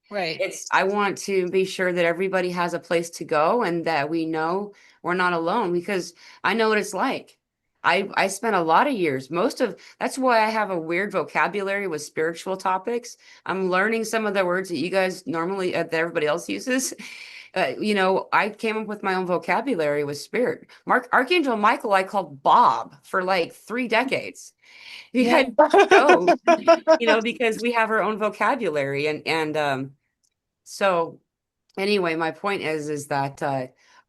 right. it's I want to be sure that everybody has a place to go and that we know we're not alone because I know what it's like. I spent a lot of years, that's why I have a weird vocabulary with spiritual topics. I'm learning some of the words that you guys normally, that everybody else uses. I came up with my own vocabulary with spirit. Archangel Michael, I called Bob for like 3 decades. He Yeah. had shows, because we have our own vocabulary, and so anyway, my point is that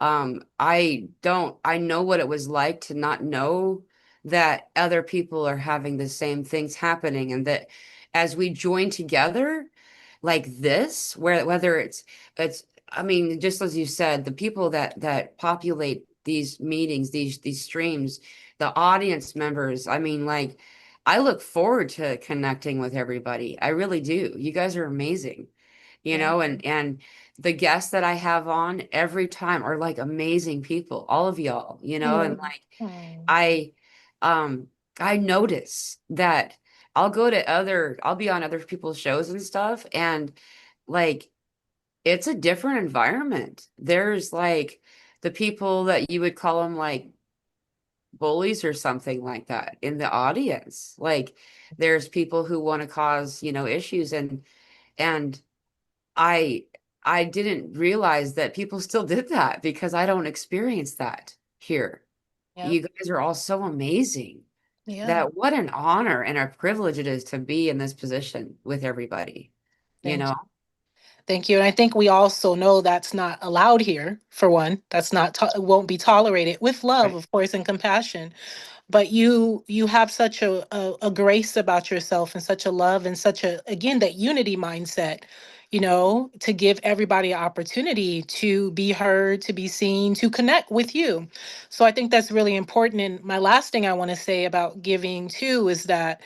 I know what it was like to not know that other people are having the same things happening, and that as we join together like this, whether it's I mean, just as you said, the people that populate these meetings, these streams, the audience members, I mean, like, I look forward to connecting with everybody. I really do. You guys are amazing, Yeah. and the guests that I have on every time are like amazing people, all of y'all, Yeah. and like Mm. I um I notice that I'll be on other people's shows and stuff, and like it's a different environment. There's like the people that you would call them like bullies or something like that in the audience. Like there's people who want to cause, issues, and I I didn't realize that people still did that because I don't experience that here. Yeah. You guys are all so amazing. Yeah. That what an honor and a privilege it is to be in this position with everybody, you Thank know? you. Thank you. And I think we also know that's not allowed here, for one. That's not, won't be tolerated with love, Right. of course, and compassion. But you have such a grace about yourself and such a love and such a, again, that unity mindset, to give everybody an opportunity to be heard, to be seen, to connect with you. So I think that's really important. And my last thing I want to say about giving too is that,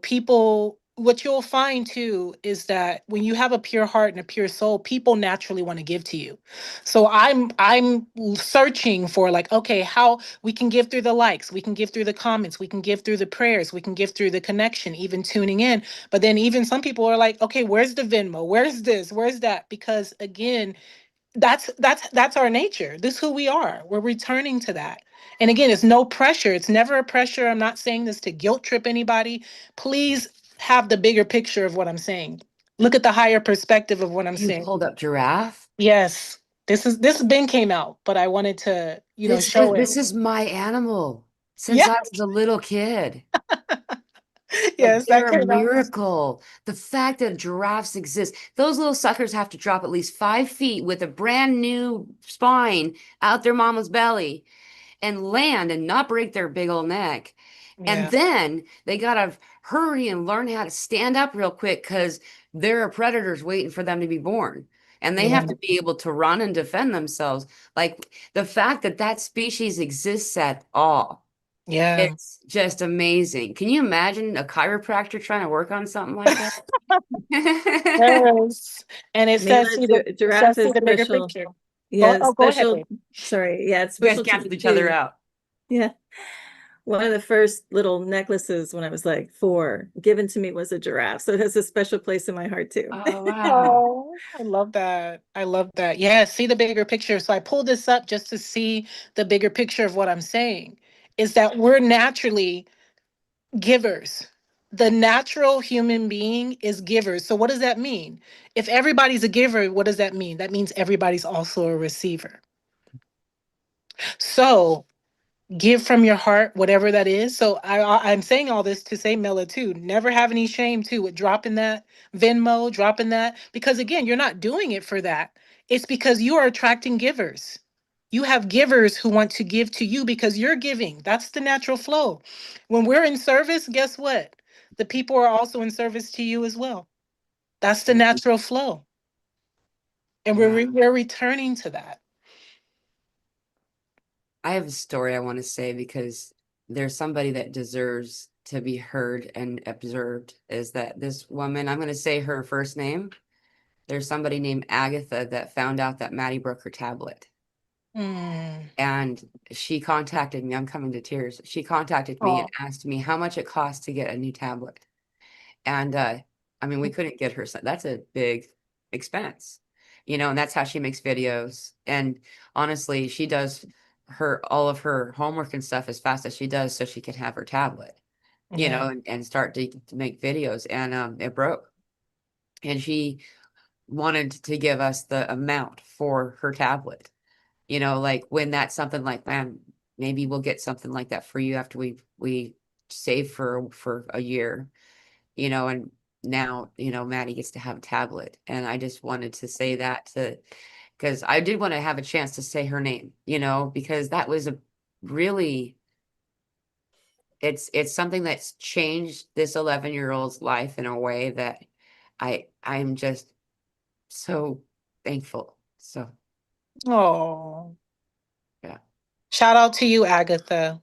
people, what you'll find too is that when you have a pure heart and a pure soul, people naturally want to give to you. So I'm searching for, like, okay, how we can give through the likes, we can give through the comments, we can give through the prayers, we can give through the connection, even tuning in. But then even some people are like, okay, where's the Venmo? Where's this? Where's that? Because again, that's our nature. This is who we are. We're returning to that. And again, it's no pressure. It's never a pressure. I'm not saying this to guilt trip anybody. Please have the bigger picture of what I'm saying. Look at the higher perspective of what I'm You saying. pulled up giraffe. Yes. This Ben came out, but I wanted to, show it. This is my animal since Yeah. I was a little kid. Like Yes, that they're a came out. miracle. The fact that giraffes exist, those little suckers have to drop at least 5 feet with a brand new spine out their mama's belly and land and not break their big old neck. And Yeah. then they gotta hurry and learn how to stand up real quick because there are predators waiting for them to be born. And they have Yeah. to be able to run and defend themselves. Like the fact that that species exists at all, Yeah. it's just amazing. Can you imagine a chiropractor trying to work on something like that? Yes. And it says, Layla, see the giraffe says see is the bigger special. picture. Yeah, Go ahead, special. babe. Sorry. Yeah, it's You guys special to canceled me each other too. out. Yeah. One of the first little necklaces when I was like 4, given to me was a giraffe. So it has a special place in my heart too. Oh, wow. Oh, I love that. I love that. Yeah, see the bigger picture. So I pulled this up just to see the bigger picture of what I'm saying is that we're naturally givers. The natural human being is givers. So what does that mean? If everybody's a giver, what does that mean? That means everybody's also a receiver. So give from your heart, whatever that is. So I'm saying all this to say, Mela, too, never have any shame too with dropping that Venmo, dropping that, because again, you're not doing it for that. It's because you are attracting givers. You have givers who want to give to you because you're giving. That's the natural flow. When we're in service, guess what? The people are also in service to you as well. That's the natural flow. And Wow. we're returning to that. I have a story I want to say because there's somebody that deserves to be heard and observed. Is that this woman, I'm going to say her first name. There's somebody named Agatha that found out that Maddie broke her tablet. Mm. And she contacted me. I'm coming to tears. She contacted me and Oh. asked me how much it costs to get a new tablet. And I mean, we couldn't get her. That's a big expense, and that's how she makes videos. And honestly, she does all of her homework and stuff as fast as she does so she can have her tablet, Yeah. and start to make videos. And it broke. And she wanted to give us the amount for her tablet. Like when that's something like, man, maybe we'll get something like that for you after we save for a year, and now, Maddie gets to have a tablet. And I just wanted to say that because I did want to have a chance to say her name, because that was a really, it's something that's changed this 11-year-old's life in a way that I'm just so thankful. So Oh, yeah. shout out to you, Agatha.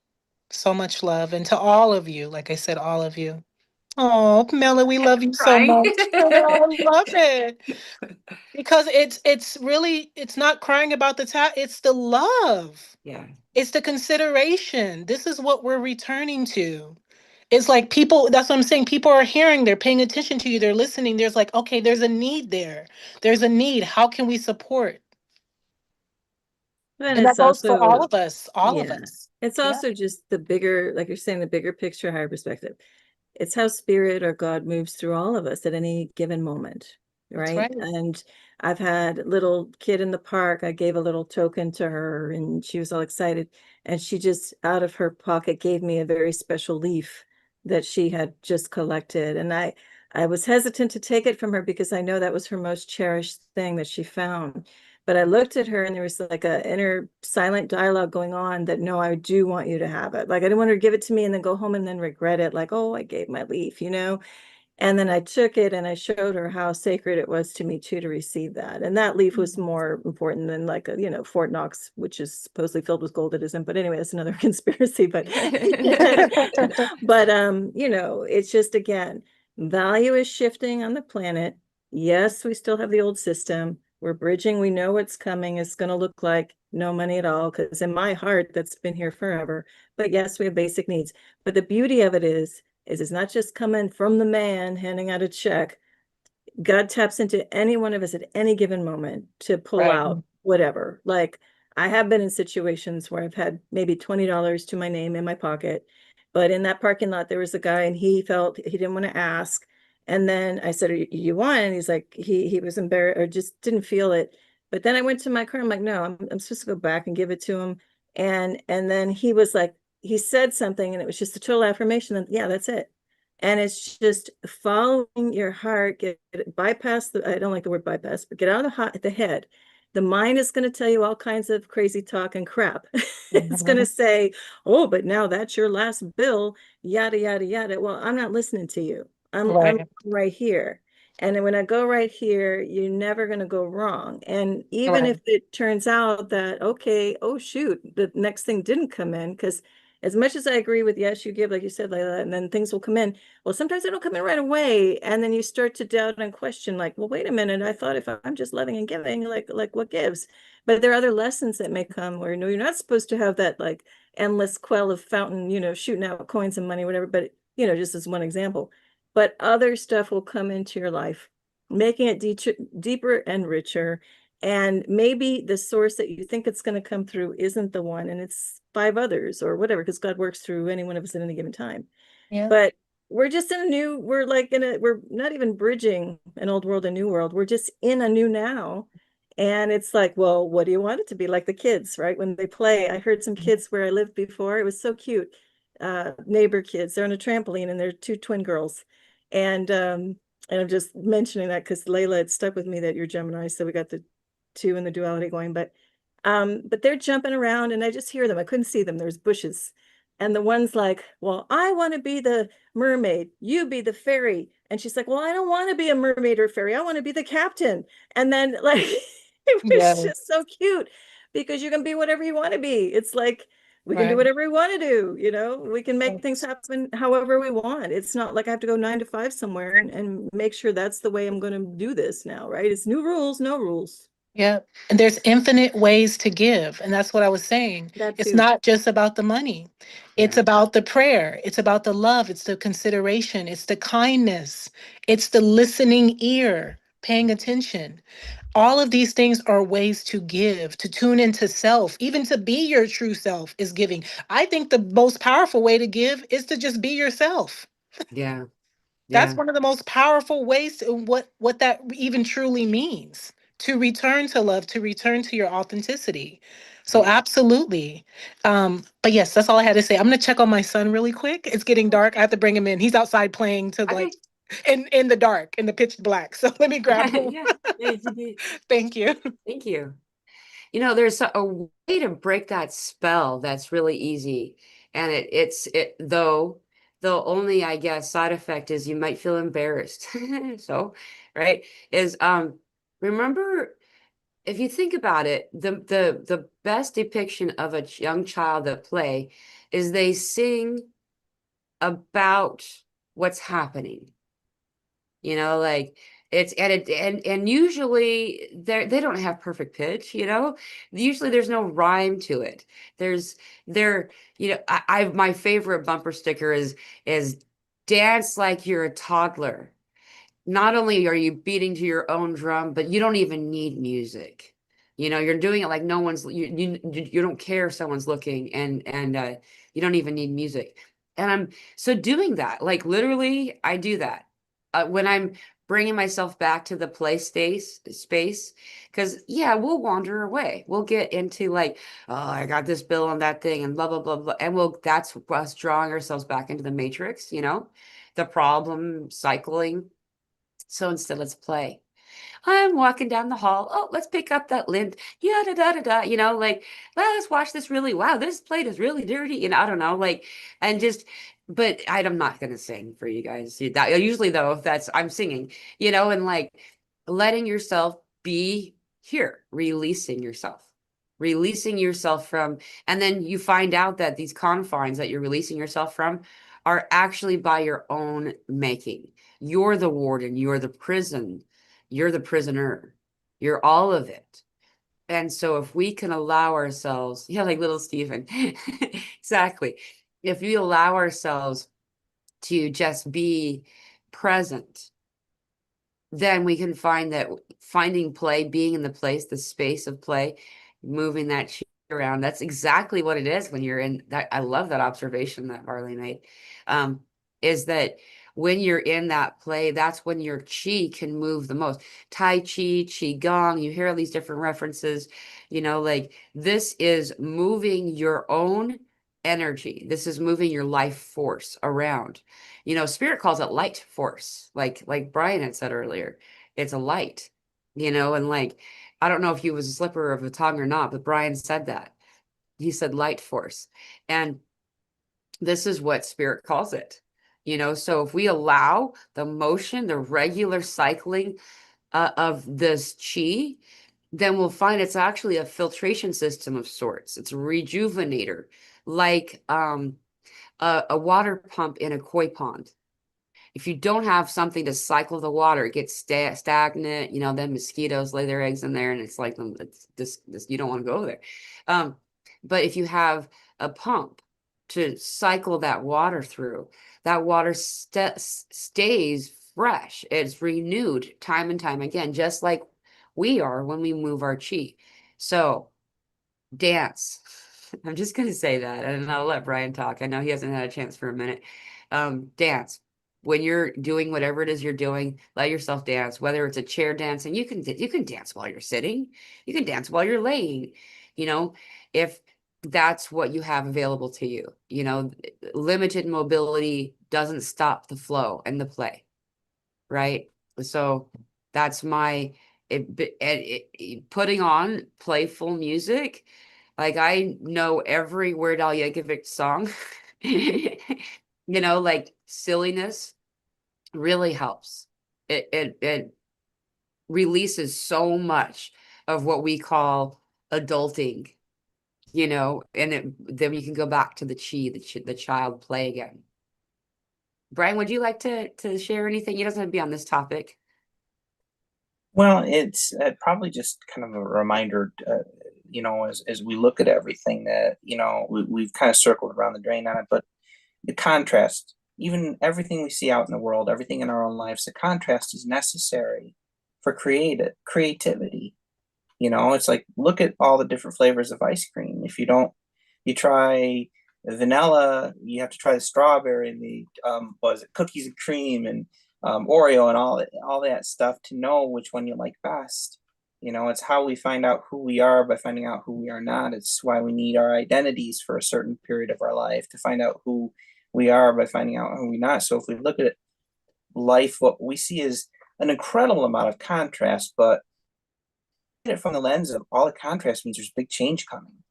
So much love. And to all of you, like I said, all of you. Oh, Pamela, we love you so Right. much. Oh, I love it. Because it's really, it's not crying about the it's the love. Yeah. It's the consideration. This is what we're returning to. It's like people, that's what I'm saying. People are hearing, they're paying attention to you, they're listening. There's like, okay, there's a need there. There's a need. How can we support? And And that it's goes for all also, of us, all of yeah, us. it's Yeah, also just the bigger, like you're saying, the bigger picture, higher perspective. It's how spirit or God moves through all of us at any given moment, that's right? right. And I've had a little kid in the park. I gave a little token to her and she was all excited. And she just out of her pocket gave me a very special leaf that she had just collected. And I was hesitant to take it from her because I know that was her most cherished thing that she found. But I looked at her and there was like a inner silent dialogue going on that no, I do want you to have it. Like I didn't want her to give it to me and then go home and then regret it, like, oh, I gave my leaf, you know? And then I took it and I showed her how sacred it was to me too to receive that. And that leaf was more important than like a, Fort Knox, which is supposedly filled with gold. It isn't. But anyway, that's another conspiracy. But but it's just again, value is shifting on the planet. Yes, we still have the old system. We're bridging. We know what's coming. It's going to look like no money at all. Because in my heart, that's been here forever. But yes, we have basic needs. But the beauty of it is it's not just coming from the man handing out a check. God taps into any one of us at any given moment to pull Right. out whatever. Like I have been in situations where I've had maybe $20 to my name in my pocket, but in that parking lot there was a guy and he felt he didn't want to ask. And then I said, "You want?" And he's like, he was embarrassed or just didn't feel it. But then I went to my car. I'm like, no, I'm supposed to go back and give it to him. And then he was like, he said something, and it was just a total affirmation. And yeah, that's it. And it's just following your heart, bypass the, I don't like the word bypass, but get out of the head. The mind is going to tell you all kinds of crazy talk and crap. It's going to Mhm. say, oh, but now that's your last bill, yada, yada, yada. Well, I'm not listening to you. I'm Right. right here. And when I go right here, you're never going to go wrong. And even Right. if it turns out that, okay, oh, shoot, the next thing didn't come in, because as much as I agree with yes, you give, like you said, Layla, and then things will come in. Well, sometimes they don't come in right away. And then you start to doubt and question, like, well, wait a minute. I thought if I'm just loving and giving, like what gives? But there are other lessons that may come where no, you're not supposed to have that like endless quell of fountain, shooting out coins and money, whatever. But just as one example. But other stuff will come into your life, making it deeper and richer. And maybe the source that you think it's going to come through isn't the one, and it's five others or whatever, because God works through any one of us at any given time. Yeah. But we're not even bridging an old world, a new world. We're just in a new now. And it's like, well, what do you want it to be? Like the kids, right? When they play, I heard some kids where I lived before. It was so cute. Neighbor kids, they're on a trampoline and they're two twin girls. And I'm just mentioning that because Layla, it stuck with me that you're Gemini, so we got the two and the duality going. But they're jumping around and I just hear them. I couldn't see them. There's bushes. And the one's like, well, I want to be the mermaid. You be the fairy. And she's like, well, I don't want to be a mermaid or fairy. I want to be the captain. And then like it was Yeah. just so cute because you can be whatever you want to be. It's like we can do Right. whatever we want to do, we can make things happen however we want. It's not like I have to go 9 to 5 somewhere and make sure that's the way I'm going to do this now, right? It's new rules, no rules. Yeah. And there's infinite ways to give. And that's what I was saying. That It's too. not just about the money. It's Yeah. about the prayer. It's about the love. It's the consideration. It's the kindness. It's the listening ear, paying attention. All of these things are ways to give, to tune into self, even to be your true self is giving. I think the most powerful way to give is to just be yourself. Yeah. That's Yeah. one of the most powerful ways to, what that even truly means, to return to love, to return to your authenticity. So Yeah. absolutely. But yes, that's all I had to say. I'm gonna check on my son really quick. It's getting dark. I have to bring him in. He's outside playing to like Okay. in the dark, in the pitch black. So let me grab him. Yeah. Yeah, you did. Thank you. Thank you. There's a way to break that spell that's really easy. And though the only, I guess, side effect is you might feel embarrassed. So, right, is remember, if you think about it, the best depiction of a young child at play is they sing about what's happening. Like it's and usually they don't have perfect pitch. Usually there's no rhyme to it. There's there I my favorite bumper sticker is dance like you're a toddler. Not only are you beating to your own drum, but you don't even need music. You're doing it like no one's you don't care if someone's looking, and you don't even need music. And I'm so doing that, like literally I do that when I'm bringing myself back to the play space, because yeah, we'll wander away. We'll get into like, oh, I got this bill on that thing and blah blah blah blah, and that's us drawing ourselves back into the matrix, the problem cycling. So instead, let's play. I'm walking down the hall. Oh, let's pick up that lint. Yeah, da da da da. Like, well, let's watch this really. Wow, this plate is really dirty. I don't know. Like, and just, but I'm not gonna sing for you guys. That usually though, if that's I'm singing, and like letting yourself be here, releasing yourself from, and then you find out that these confines that you're releasing yourself from are actually by your own making. You're the warden, you're the prison, you're the prisoner, you're all of it. And so if we can allow ourselves, yeah, like little Stephen, exactly. If we allow ourselves to just be present, then we can find that finding play, being in the place, the space of play, moving that chi around. That's exactly what it is when you're in that. I love that observation that Varleigh made. Is that when you're in that play, that's when your chi can move the most. Tai Chi, Qi Gong, you hear all these different references, like this is moving your own energy. This is moving your life force around. Spirit calls it light force, like Brian had said earlier. It's a light, and like I don't know if he was a slipper of the tongue or not, but Brian said that. He said light force. And this is what Spirit calls it. So if we allow the motion, the regular cycling of this chi, then we'll find it's actually a filtration system of sorts. It's a rejuvenator, like a water pump in a koi pond. If you don't have something to cycle the water, it gets stagnant. Then mosquitoes lay their eggs in there, and it's like it's this you don't want to go there. Um, but if you have a pump to cycle that water through, that water stays fresh. It's renewed time and time again, just like we are when we move our chi. So dance. I'm just going to say that, and I'll let Brian talk. I know he hasn't had a chance for a minute. Dance. When you're doing whatever it is you're doing, let yourself dance. Whether it's a chair dancing, you can dance while you're sitting. You can dance while you're laying. If that's what you have available to you. Limited mobility doesn't stop the flow and the play, right? So that's my putting on playful music. Like I know every Weird Al Yankovic song. Like silliness really helps. It releases so much of what we call adulting, and then you can go back to the child play again. Brian, would you like to share anything? It doesn't have to be on this topic. Well, it's probably just kind of a reminder, as we look at everything that, we've kind of circled around the drain on it, but the contrast, even everything we see out in the world, everything in our own lives, the contrast is necessary for creativity. You know, it's like, look at all the different flavors of ice cream. If you try vanilla, you have to try the strawberry and the what is it, cookies and cream and Oreo and all that stuff to know which one you like best. You know, it's how we find out who we are by finding out who we are not. It's why we need our identities for a certain period of our life to find out who we are by finding out who we're not. So if we look at life, what we see is an incredible amount of contrast, but it from the lens of all the contrast means there's big change coming.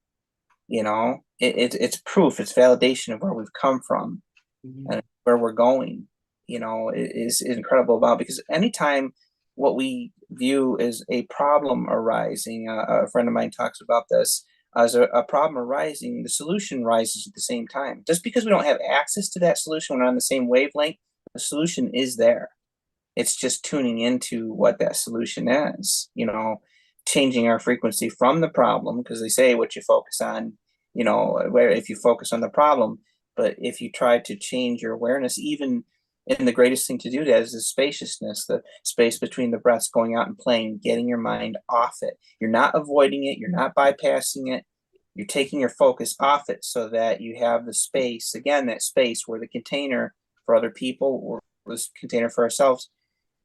You know, it's proof, it's validation of where we've come from and where we're going. You know, is incredible about, because anytime what we view as a problem arising, a friend of mine talks about this as a problem arising, the solution rises at the same time. Just because we don't have access to that solution, we're on the same wavelength, the solution is there. It's just tuning into what that solution is, you know, changing our frequency from the problem, because they say what you focus on, you know, where if you focus on the problem, but if you try to change your awareness, even and the greatest thing to do that is the spaciousness, the space between the breaths, going out and playing, getting your mind off it. You're not avoiding it. You're not bypassing it. You're taking your focus off it so that you have the space, again, that space where the container for other people or this container for ourselves,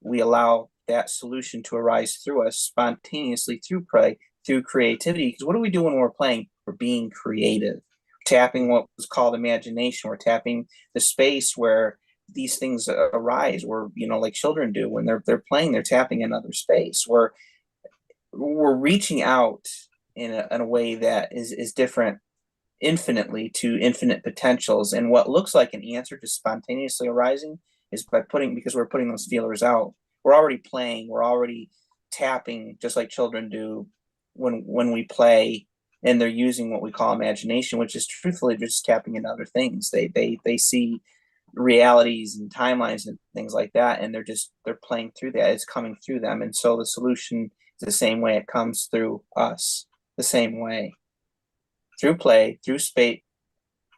we allow that solution to arise through us spontaneously through play, through creativity. Because what do we do when we're playing? We're being creative, tapping what was called imagination. We're tapping the space where these things arise, where, you know, like children do when they're playing, they're tapping another space. We're reaching out in a way that is different infinitely to infinite potentials. And what looks like an answer to spontaneously arising is because we're putting those feelers out. We're already playing, we're already tapping, just like children do when we play, and they're using what we call imagination, which is truthfully just tapping into other things. They see realities and timelines and things like that, and they're playing through that. It's coming through them. And so the solution is the same way. It comes through us the same way, through play, through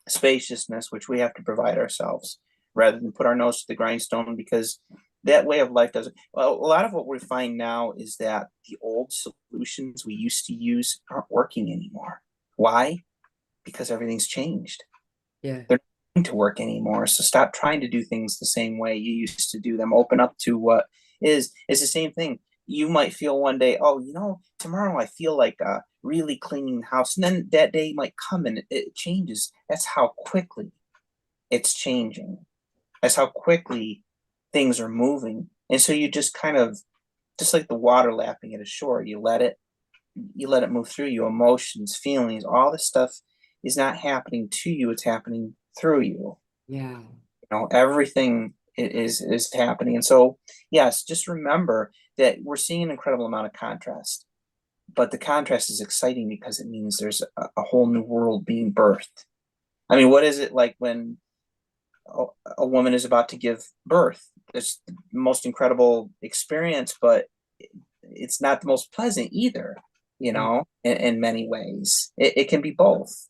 spaciousness, which we have to provide ourselves rather than put our nose to the grindstone, because that way of life doesn't. Well, a lot of what we find now is that the old solutions we used to use aren't working anymore. Why? Because everything's changed. Yeah. They're not going to work anymore. So stop trying to do things the same way you used to do them. Open up to what is. It's the same thing. You might feel one day, oh, you know, tomorrow I feel like really cleaning the house. And then that day might come and it changes. That's how quickly it's changing. That's how quickly things are moving. And so you just kind of, just like the water lapping at a shore, you let it move through you. Emotions, feelings, all this stuff is not happening to you, it's happening through you. Yeah. You know, everything is happening. And so yes, just remember that we're seeing an incredible amount of contrast, but the contrast is exciting because it means there's a whole new world being birthed. I mean, what is it like when a woman is about to give birth? It's the most incredible experience, but it's not the most pleasant either, you know, in many ways. It can be both,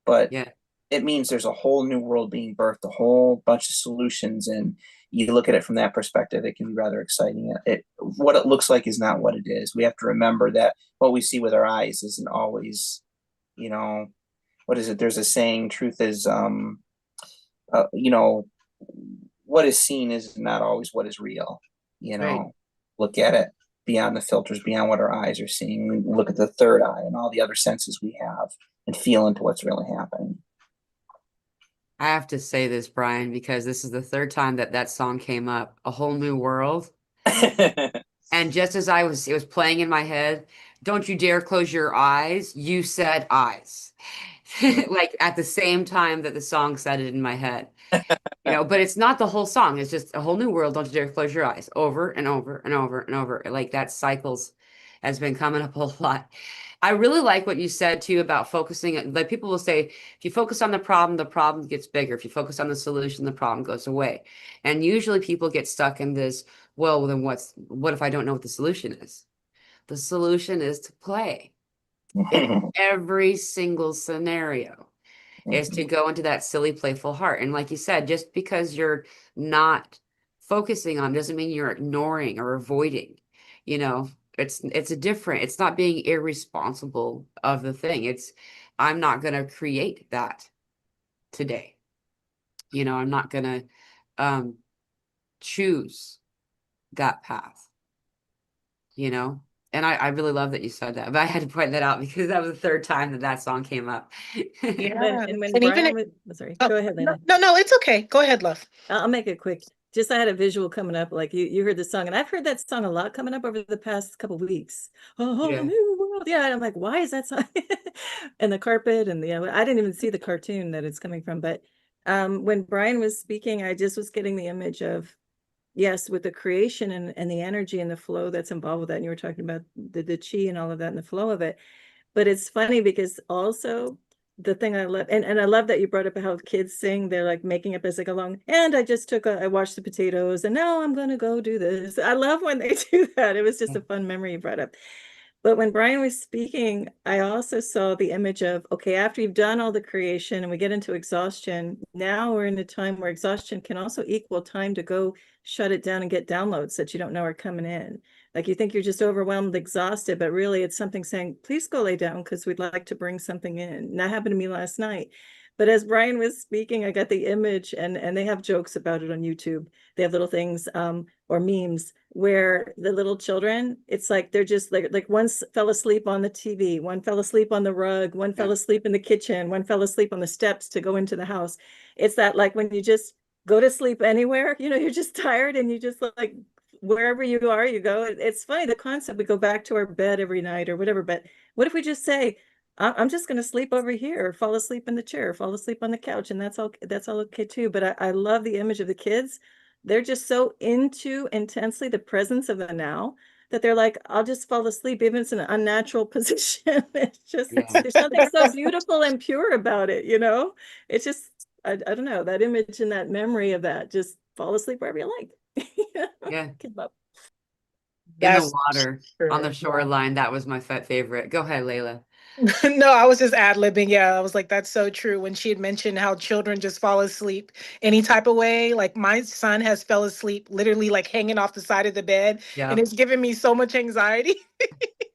but Yeah. it means there's a whole new world being birthed, a whole bunch of solutions. And you look at it from that perspective, it can be rather exciting. What it looks like is not what it is. We have to remember that what we see with our eyes isn't always, you know, what is it? There's a saying, truth is, you know, what is seen is not always what is real. You know, Right. look at it beyond the filters, beyond what our eyes are seeing. We look at the third eye and all the other senses we have and feel into what's really happening. I have to say this, Brian, because this is the third time that song came up, A Whole New World. And just as it was playing in my head, don't you dare close your eyes. You said eyes. Like at the same time that the song said it in my head. You know, but it's not the whole song. It's just a whole new world. Don't you dare close your eyes. Over and over and over and over. Like that cycles has been coming up a lot. I really like what you said too about focusing. Like people will say, if you focus on the problem gets bigger. If you focus on the solution, the problem goes away. And usually people get stuck in this, well, then what if I don't know what the solution is? The solution is to play in every single scenario, is to go into that silly, playful heart. And like you said, just because you're not focusing on doesn't mean you're ignoring or avoiding. you know, it's a different, it's not being irresponsible of the thing. It's I'm not going to create that today. I'm not going to choose that path, you know? And I really love that you said that, but I had to point that out because that was the third time that that song came up. Yeah. And when And even Brian if, was, sorry, oh, go ahead, no, Layla. no, it's okay. Go ahead, love. I'll make it quick. Just I had a visual coming up, like you heard the song, and I've heard that song a lot coming up over the past couple weeks. A whole Yeah. new world. Yeah, and I'm like, why is that song? And the carpet and the I didn't even see the cartoon that it's coming from, but when Brian was speaking, I just was getting the image of yes, with the creation and the energy and the flow that's involved with that. And you were talking about the chi and all of that and the flow of it. But it's funny because also the thing I love, and I love that you brought up how kids sing, they're like making up as they go along. And I just I washed the potatoes and now I'm going to go do this. I love when they do that. It was just Yeah. a fun memory you brought up. But when Brian was speaking, I also saw the image of, okay, after you've done all the creation and we get into exhaustion, now we're in a time where exhaustion can also equal time to go shut it down and get downloads that you don't know are coming in. Like you think you're just overwhelmed, exhausted, but really it's something saying, please go lay down because we'd like to bring something in. And that happened to me last night. But as Brian was speaking, I got the image and they have jokes about it on YouTube. They have little things or memes where the little children, it's like they're just like one fell asleep on the TV, one fell asleep on the rug, one fell Yeah. asleep in the kitchen, one fell asleep on the steps to go into the house. It's that like when you just go to sleep anywhere, you're just tired and you just like wherever you are, you go. It's funny the concept. We go back to our bed every night or whatever, but what if we just say, I'm just going to sleep over here, fall asleep in the chair, fall asleep on the couch, and that's all okay too. But I love the image of the kids. They're just so into intensely the presence of the now that they're like, I'll just fall asleep, even if it's an unnatural position. It's just Yeah. there's something so beautiful and pure about it. It's just I don't know, that image and that memory of that, just fall asleep wherever you like. Yeah. Give up. In the That's water on the true. shoreline, that was my favorite. Go ahead, Layla. No, I was just ad-libbing. Yeah, I was like, that's so true. When she had mentioned how children just fall asleep any type of way, like my son has fell asleep literally like hanging off the side of the bed, and Yeah. it's giving me so much anxiety.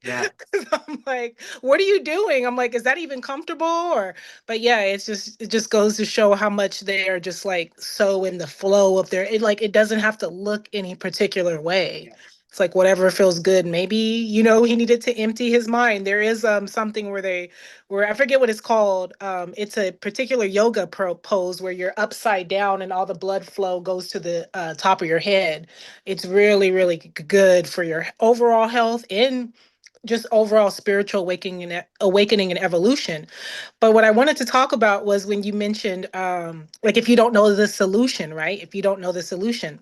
Yeah. 'Cause I'm like, what are you doing? I'm like, is that even comfortable? But yeah, it just goes to show how much they are just like so in the flow of it doesn't have to look any particular way. Yeah. It's like whatever feels good. Maybe, he needed to empty his mind. There is something where I forget what it's called. It's a particular yoga pose where you're upside down and all the blood flow goes to the top of your head. It's really, really good for your overall health and just overall spiritual awakening and evolution. But what I wanted to talk about was when you mentioned like if you don't know the solution, right? If you don't know the solution.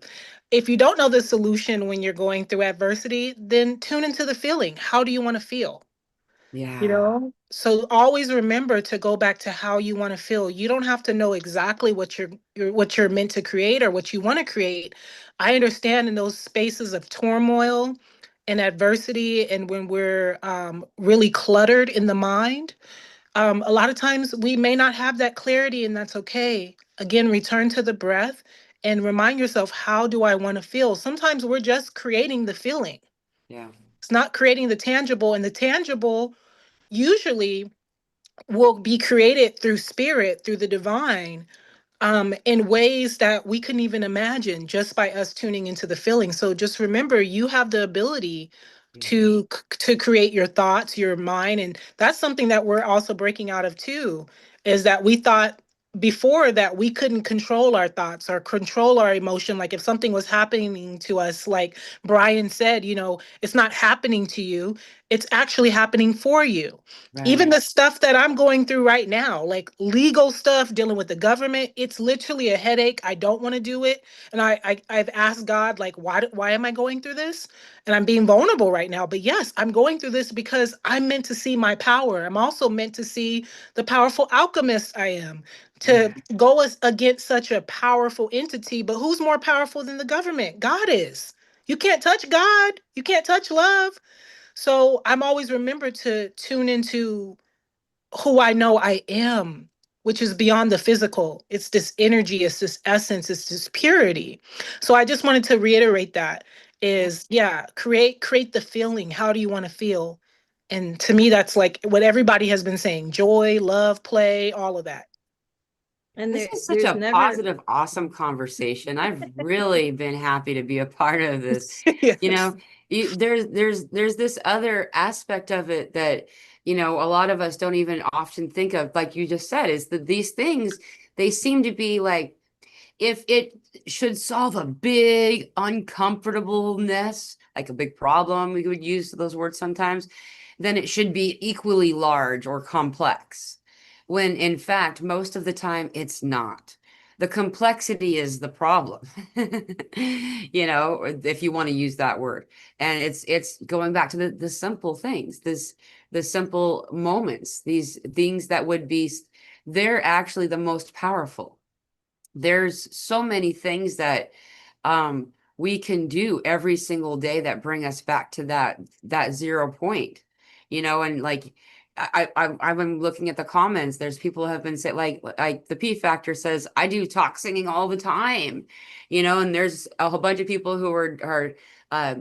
If you don't know the solution when you're going through adversity, then tune into the feeling. How do you want to feel? Yeah. So always remember to go back to how you want to feel. You don't have to know exactly what you're meant to create or what you want to create. I understand in those spaces of turmoil and adversity, and when we're really cluttered in the mind, a lot of times we may not have that clarity, and that's okay. Again, return to the breath and remind yourself, how do I want to feel? Sometimes we're just creating the feeling. Yeah. It's not creating the tangible, and the tangible usually will be created through spirit, through the divine, in ways that we couldn't even imagine just by us tuning into the feeling. So just remember, you have the ability Yeah. to create your thoughts, your mind, and that's something that we're also breaking out of too. Is that we thought before that we couldn't control our thoughts or control our emotion. Like if something was happening to us, like Brian said, it's not happening to you, it's actually happening for you. Even Right. the stuff that I'm going through right now, like legal stuff, dealing with the government, it's literally a headache. I don't want to do it. And I've asked God, like, why am I going through this? And I'm being vulnerable right now. But yes, I'm going through this because I'm meant to see my power. I'm also meant to see the powerful alchemist I am, to Yeah. go against such a powerful entity. But who's more powerful than the government? God is. You can't touch God. You can't touch love. So I'm always remembered to tune into who I know I am, which is beyond the physical. It's this energy, it's this essence, it's this purity. So I just wanted to reiterate that. is, yeah, create the feeling. How do you want to feel? And to me, that's like what everybody has been saying: joy, love, play, all of that. And This is such there's a never, positive, awesome conversation. I've really been happy to be a part of this. You Yes. know, there's this other aspect of it that, a lot of us don't even often think of, like you just said, is that these things, they seem to be like, if it should solve a big uncomfortableness, like a big problem, we would use those words sometimes, then it should be equally large or complex. When in fact, most of the time it's not. The complexity is the problem, if you want to use that word. And it's going back to the simple things, the simple moments, these things that would be, they're actually the most powerful. There's so many things that we can do every single day that bring us back to that 0 point, and like I've been looking at the comments. There's people who have been saying, like the P Factor says, I do talk singing all the time, and there's a whole bunch of people who are uh,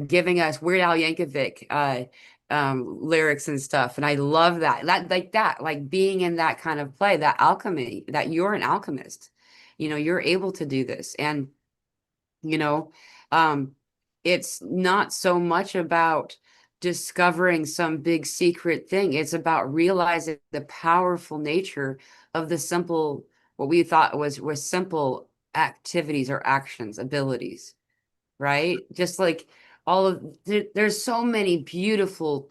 giving us Weird Al Yankovic lyrics and stuff. And I love that, like being in that kind of play, that alchemy, that you're an alchemist, you're able to do this. And, you know, um, it's not so much about discovering some big secret thing. It's about realizing the powerful nature of the simple, what we thought was simple activities or actions, abilities, right? Just like there's so many beautiful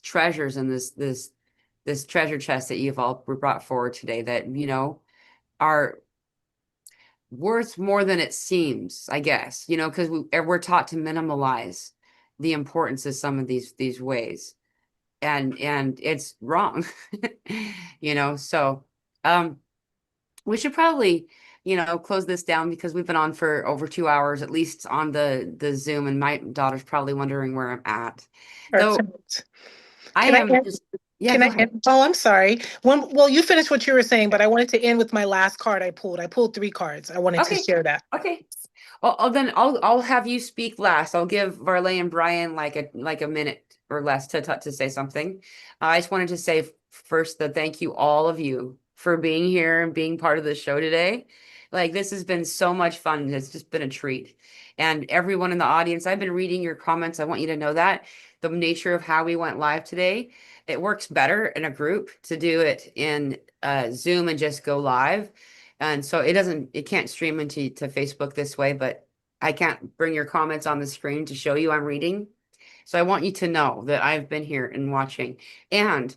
treasures in this treasure chest that you've all brought forward today that, are worth more than it seems, I guess, because we're taught to minimalize the importance of some of these ways. And it's wrong. So we should probably, close this down because we've been on for over 2 hours, at least on the Zoom, and my daughter's probably wondering where I'm at. Though Perfect. I Can I am end? just, yeah, Can go I ahead. end? Oh, I'm sorry. Well, you finished what you were saying, but I wanted to end with my last card I pulled. I pulled 3 cards. I wanted to Okay. share that. Okay. Then I'll have you speak last. I'll give Varleigh and Brian like a minute or less to say something. I just wanted to say first that thank you all of you for being here and being part of the show today. Like this has been so much fun. It's just been a treat. And everyone in the audience, I've been reading your comments. I want you to know that the nature of how we went live today, it works better in a group to do it in Zoom and just go live. And so it can't stream to Facebook this way, but I can't bring your comments on the screen to show you I'm reading. So I want you to know that I've been here and watching. And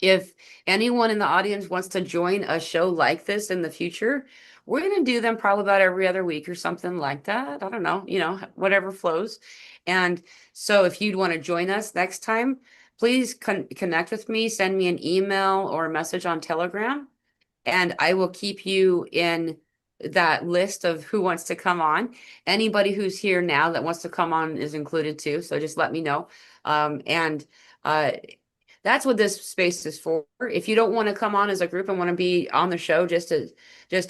if anyone in the audience wants to join a show like this in the future, we're going to do them probably about every other week or something like that. I don't know, whatever flows. And so if you'd want to join us next time, please connect with me, send me an email or a message on Telegram, and I will keep you in that list of who wants to come on. Anybody who's here now that wants to come on is included too. So just let me know. And that's what this space is for. If you don't want to come on as a group and want to be on the show just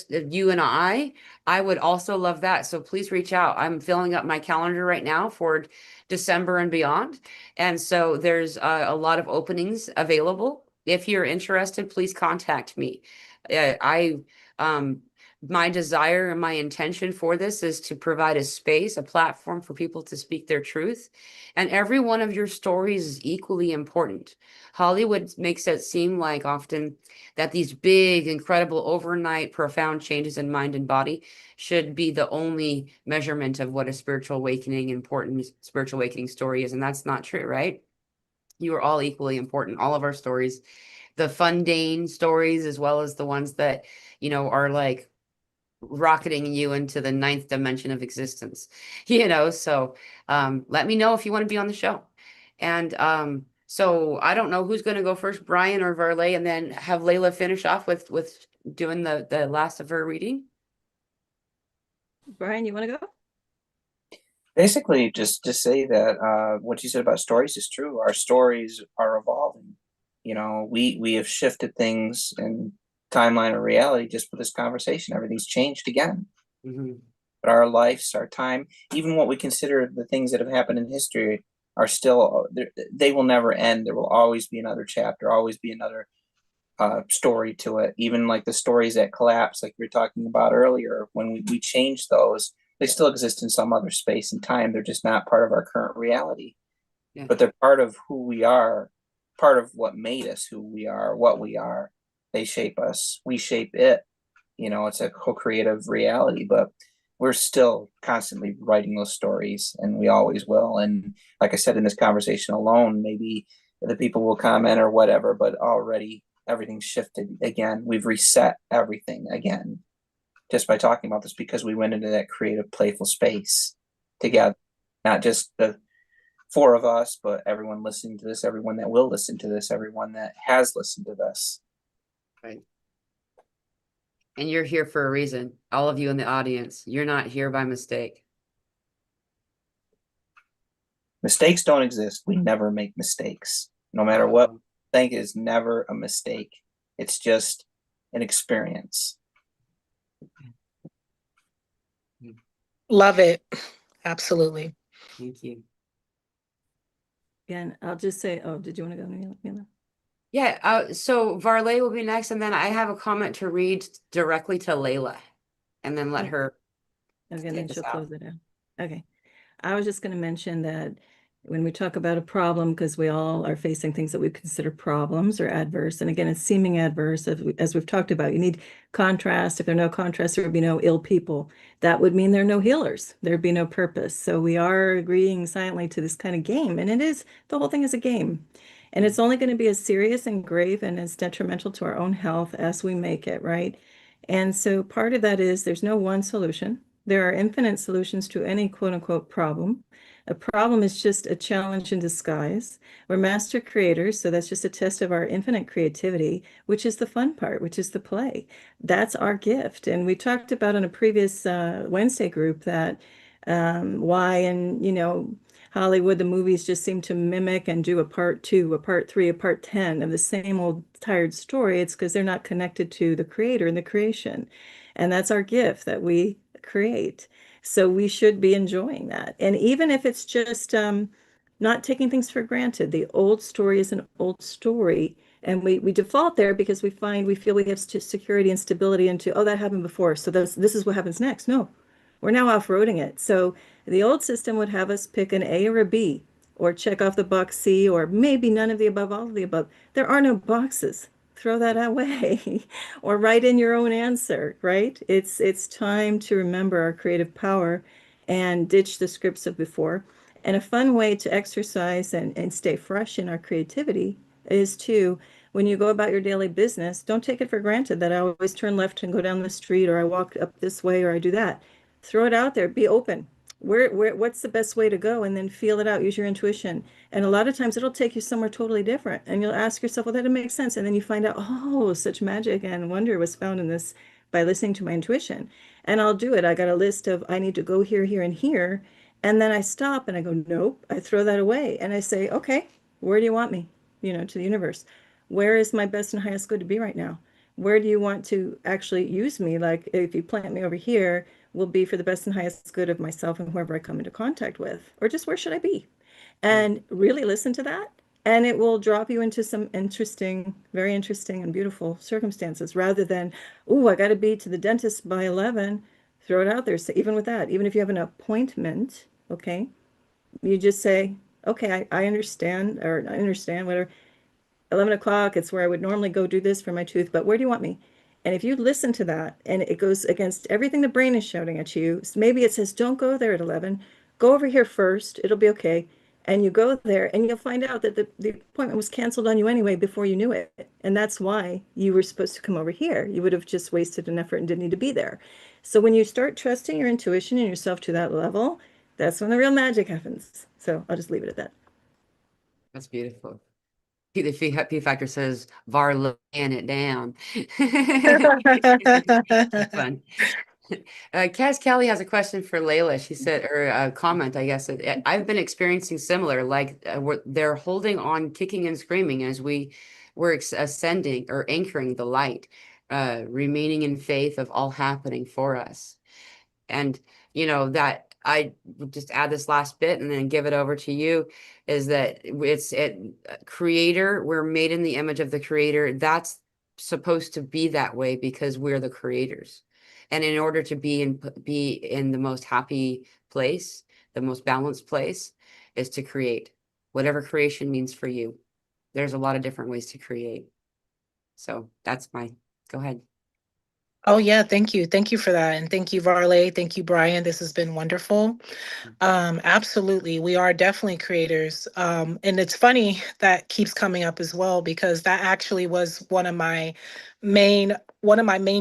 you and I would also love that. So please reach out. I'm filling up my calendar right now for December and beyond. And so there's a lot of openings available. If you're interested, please contact me. I my desire and my intention for this is to provide a space, a platform for people to speak their truth. And every one of your stories is equally important. Hollywood makes it seem like often that these big, incredible, overnight, profound changes in mind and body should be the only measurement of what a spiritual awakening, important spiritual awakening story is. And that's not true, right? You are all equally important. All of our stories, the fundane stories, as well as the ones that, are like rocketing you into the ninth dimension of existence, so let me know if you want to be on the show. And so I don't know who's going to go first, Brian or Varleigh, and then have Layla finish off with doing the last of her reading. Brian, you want to go? Basically, just to say that what you said about stories is true. Our stories are evolving. We have shifted things in timeline or reality just for this conversation. Everything's changed again. Mhm. but our lives, our time, even what we consider the things that have happened in history are still, they will never end. There will always be another chapter, always be another story to it. Even like the stories that collapse, like we were talking about earlier, when we change those, they still exist in some other space and time. They're just not part of our current reality, Yeah. but they're part of who we are, part of what made us who we are, what we are. They shape us, we shape it. It's a co-creative reality, but we're still constantly writing those stories, and we always will. And like I said, in this conversation alone, maybe the people will comment or whatever, but already everything's shifted again. We've reset everything again just by talking about this, because we went into that creative, playful space together. Not just the four of us, but everyone listening to this, everyone that will listen to this, everyone that has listened to this. Right. And you're here for a reason. All of you in the audience, you're not here by mistake. Mistakes don't exist. We never make mistakes. No matter what we think is never a mistake. It's just an experience. Love it. Absolutely. Thank you. Again, I'll just say, oh, did you want to go, Layla? Yeah, so Varleigh will be next, and then I have a comment to read directly to Layla, and then let her Okay, take then us she'll out. close it out. Okay. I was just going to mention that when we talk about a problem, because we all are facing things that we consider problems or adverse, and again, it's seeming adverse, as we've talked about. You need contrast. If there are no contrast, there would be no ill people. That would mean there are no healers. There'd be no purpose. So we are agreeing silently to this kind of game, and the whole thing is a game. And it's only going to be as serious and grave and as detrimental to our own health as we make it, right? And so part of that is there's no one solution. There are infinite solutions to any quote unquote problem. A problem is just a challenge in disguise. We're master creators, so that's just a test of our infinite creativity, which is the fun part, which is the play. That's our gift. And we talked about in a previous Wednesday group that why in Hollywood the movies just seem to mimic and do a part two, a part three, a part 10 of the same old tired story. It's because they're not connected to the creator and the creation. And that's our gift that we create. So we should be enjoying that. And even if it's just not taking things for granted, the old story is an old story. And we default there because we feel we have security and stability into, oh, that happened before. So this is what happens next. No, we're now off-roading it. So the old system would have us pick an A or a B, or check off the box C, or maybe none of the above, all of the above. There are no boxes. Throw that away or write in your own answer, right? It's time to remember our creative power and ditch the scripts of before. And a fun way to exercise and stay fresh in our creativity is to, when you go about your daily business, don't take it for granted that I always turn left and go down the street, or I walk up this way, or I do that. Throw it out there, be open. What's the best way to go? And then feel it out, use your intuition. And a lot of times it'll take you somewhere totally different. And you'll ask yourself, well, that didn't make sense. And then you find out, oh, such magic and wonder was found in this by listening to my intuition. And I'll do it. I got a list of, I need to go here, here, and here. And then I stop and I go, nope, I throw that away. And I say, okay, where do you want me? To the universe. Where is my best and highest good to be right now? Where do you want to actually use me? Like if you plant me over here, will be for the best and highest good of myself and whoever I come into contact with, or just where should I be? And really listen to that. And it will drop you into some interesting, very interesting and beautiful circumstances rather than, oh, I got to be to the dentist by 11. Throw it out there. So even with that, even if you have an appointment, okay, you just say, okay, I understand, or I understand, whatever. 11 o'clock, it's where I would normally go do this for my tooth, but where do you want me? And if you listen to that and it goes against everything the brain is shouting at you, maybe it says, don't go there at 11, go over here first, it'll be okay. And you go there and you'll find out that the appointment was canceled on you anyway before you knew it. And that's why you were supposed to come over here. You would have just wasted an effort and didn't need to be there. So when you start trusting your intuition and yourself to that level, that's when the real magic happens. So I'll just leave it at that. That's beautiful. The P Factor says Var laying it down. Fun. Cass Kelly has a question for Layla. She said, or a comment, I guess. I've been experiencing similar, like they're holding on, kicking and screaming as we're ascending or anchoring the light, remaining in faith of all happening for us. And, that I would just add this last bit and then give it over to you, is that creator, we're made in the image of the creator. That's supposed to be that way because we're the creators. And in order to be in the most happy place, the most balanced place, is to create whatever creation means for you. There's a lot of different ways to create. So go ahead. Oh yeah, thank you. Thank you for that. And thank you, Varleigh. Thank you, Brian. This has been wonderful. Absolutely. We are definitely creators. And it's funny that keeps coming up as well, because that actually was one of my main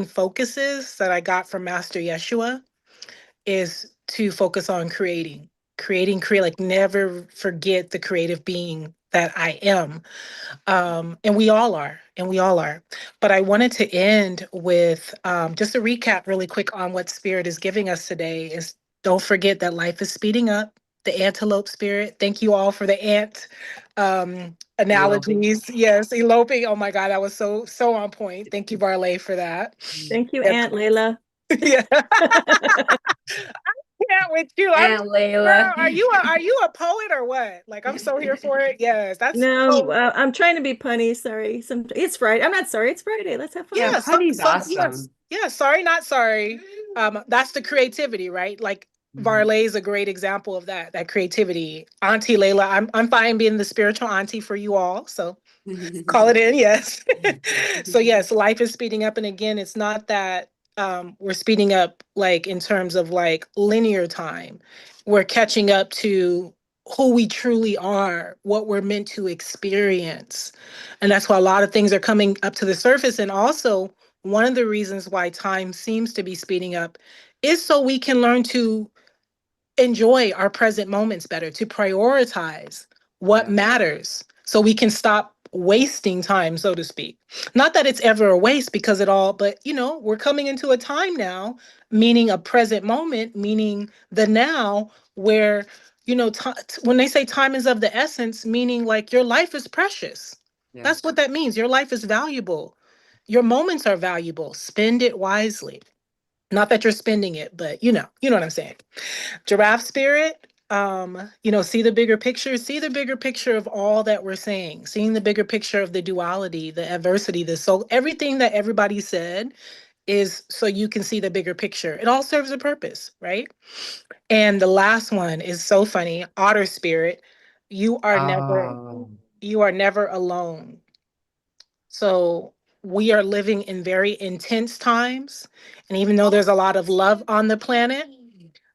focuses that I got from Master Yeshua, is to focus on create, like never forget the creative being that I am. And we all are. But I wanted to end with just a recap really quick on what Spirit is giving us today is, don't forget that life is speeding up. The antelope spirit. Thank you all for the ant Eloping. analogies. Yes, eloping. Oh my God, that was so on point. Thank you, Varleigh, for that. Thank you, Yes. Aunt Layla. Yeah. Yeah, with you. And Layla. Girl, are you a poet or what? Like, I'm so here for it. Yes, that's No, so. I'm trying to be punny. Sorry. It's Friday. I'm not sorry. It's Friday. Let's have Yeah, fun. Yeah, Putty's yes, awesome. yeah, sorry, not sorry. That's the creativity, right? Like Varleigh is a great example of that creativity. Auntie Layla, I'm fine being the spiritual auntie for you all. So call it in, yes. So yes, life is speeding up. And again, it's not that we're speeding up like in terms of like linear time. We're catching up to who we truly are, what we're meant to experience. And that's why a lot of things are coming up to the surface. And also, one of the reasons why time seems to be speeding up is so we can learn to enjoy our present moments better, to prioritize what Yeah. matters so we can stop wasting time, so to speak. Not that it's ever a waste, because it all, but we're coming into a time now, meaning a present moment, meaning the now, where, when they say time is of the essence, meaning like your life is precious. Yeah. That's what that means. Your life is valuable. Your moments are valuable. Spend it wisely. Not that you're spending it, but you know what I'm saying. Giraffe spirit, see the bigger picture, see the bigger picture of all that we're saying, seeing the bigger picture of the duality, the adversity, the soul, everything that everybody said is so you can see the bigger picture. It all serves a purpose, right? And the last one is so funny. Otter spirit, you are never, Oh, you are never alone. So we are living in very intense times. And even though there's a lot of love on the planet,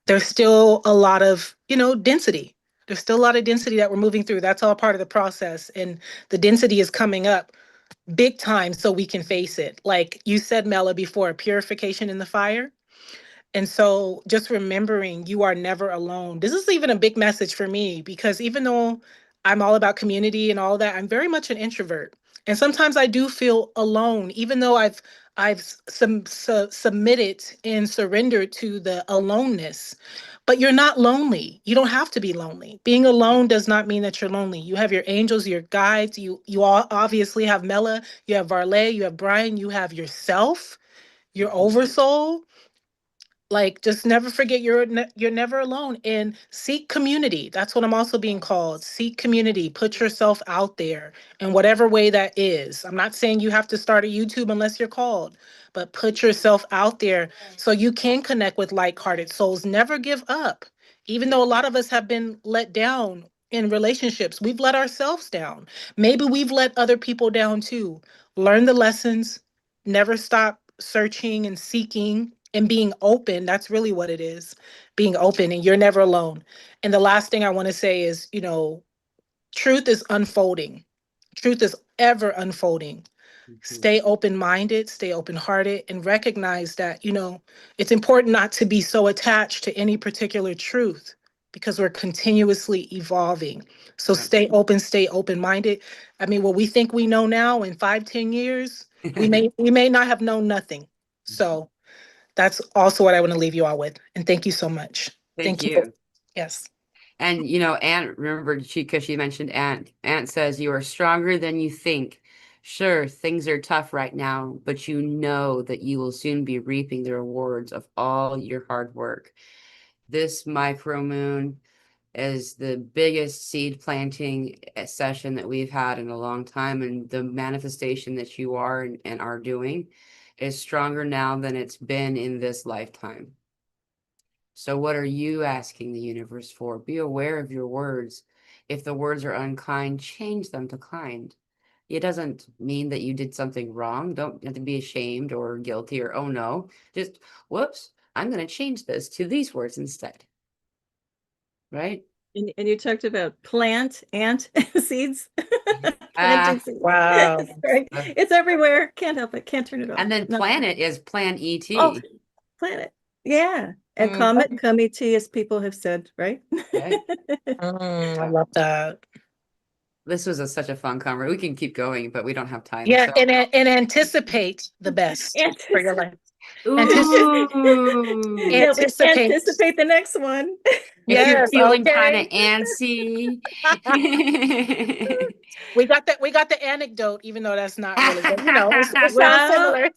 there's still a lot of, density. There's still a lot of density that we're moving through. That's all part of the process. And the density is coming up big time so we can face it. Like you said, Mela, before, purification in the fire. And so just remembering you are never alone. This is even a big message for me, because even though I'm all about community and all that, I'm very much an introvert. And sometimes I do feel alone, even though I've submitted and surrendered to the aloneness. But you're not lonely. You don't have to be lonely. Being alone does not mean that you're lonely. You have your angels, your guides. You all obviously have Mela, you have Varleigh, you have Brian, you have yourself, your oversoul. Like, just never forget you're never alone, and seek community. That's what I'm also being called. Seek community. Put yourself out there in whatever way that is. I'm not saying you have to start a YouTube unless you're called, but put yourself out there so you can connect with like-hearted souls. Never give up. Even though a lot of us have been let down in relationships, we've let ourselves down. Maybe we've let other people down too. Learn the lessons. Never stop searching and seeking and being open. That's really what it is. Being open, and you're never alone. And the last thing I want to say is, truth is unfolding. Truth is ever unfolding. Stay open-minded, stay open-hearted, and recognize that, it's important not to be so attached to any particular truth, because we're continuously evolving. So yeah. stay open, stay open-minded. I mean, what we think we know now, in 5, 10 years, we may not have known nothing. So that's also what I want to leave you all with. And thank you so much. Thank Thank you. you. Yes. And Aunt, remember, because she mentioned Aunt. Aunt says you are stronger than you think. Sure, things are tough right now, but you know that you will soon be reaping the rewards of all your hard work. This micro moon is the biggest seed planting session that we've had in a long time, and the manifestation that you are and are doing is stronger now than it's been in this lifetime. So what are you asking the universe for? Be aware of your words. If the words are unkind, change them to kind. It doesn't mean that you did something wrong. Don't have to be ashamed or guilty or, oh no, just whoops, I'm going to change this to these words instead. Right? And you talked about plant ant seeds. Planting Ah, seeds. Wow. Right. uh, It's everywhere. Can't help it. Can't turn it off. and then No. planet is plan Oh, ET. planet. Yeah. And Mm, comet, come ET, as people have said, right? Right? I love that. This was such a fun conversation. We can keep going, but we don't have time. Yeah, So, and anticipate the best for your life. ooh, Yeah, we Anticipate. anticipate the next one. if you're Yes, feeling kind okay. of antsy, We got that. We got the anecdote, even though that's not really, but it sounds Well, similar.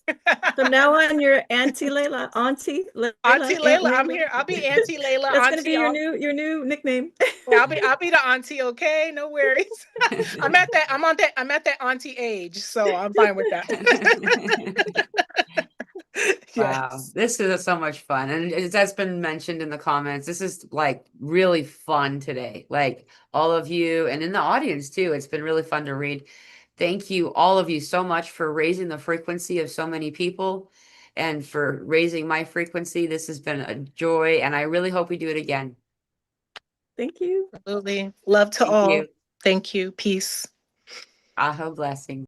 from now on, you're Auntie Layla. Auntie Auntie Layla. Layla, I'm here. I'll be Auntie Layla, That's gonna be Auntie. your new nickname. I'll be the auntie. Okay, no worries. I'm at that auntie age, so I'm fine with that. Wow, Yes. this is so much fun. And that's been mentioned in the comments. This is like really fun today. Like all of you and in the audience too. It's been really fun to read. Thank you, all of you, so much for raising the frequency of so many people and for raising my frequency. This has been a joy, and I really hope we do it again. Thank you. Absolutely. Love to Thank all. you. Thank you. Peace. Aho blessing.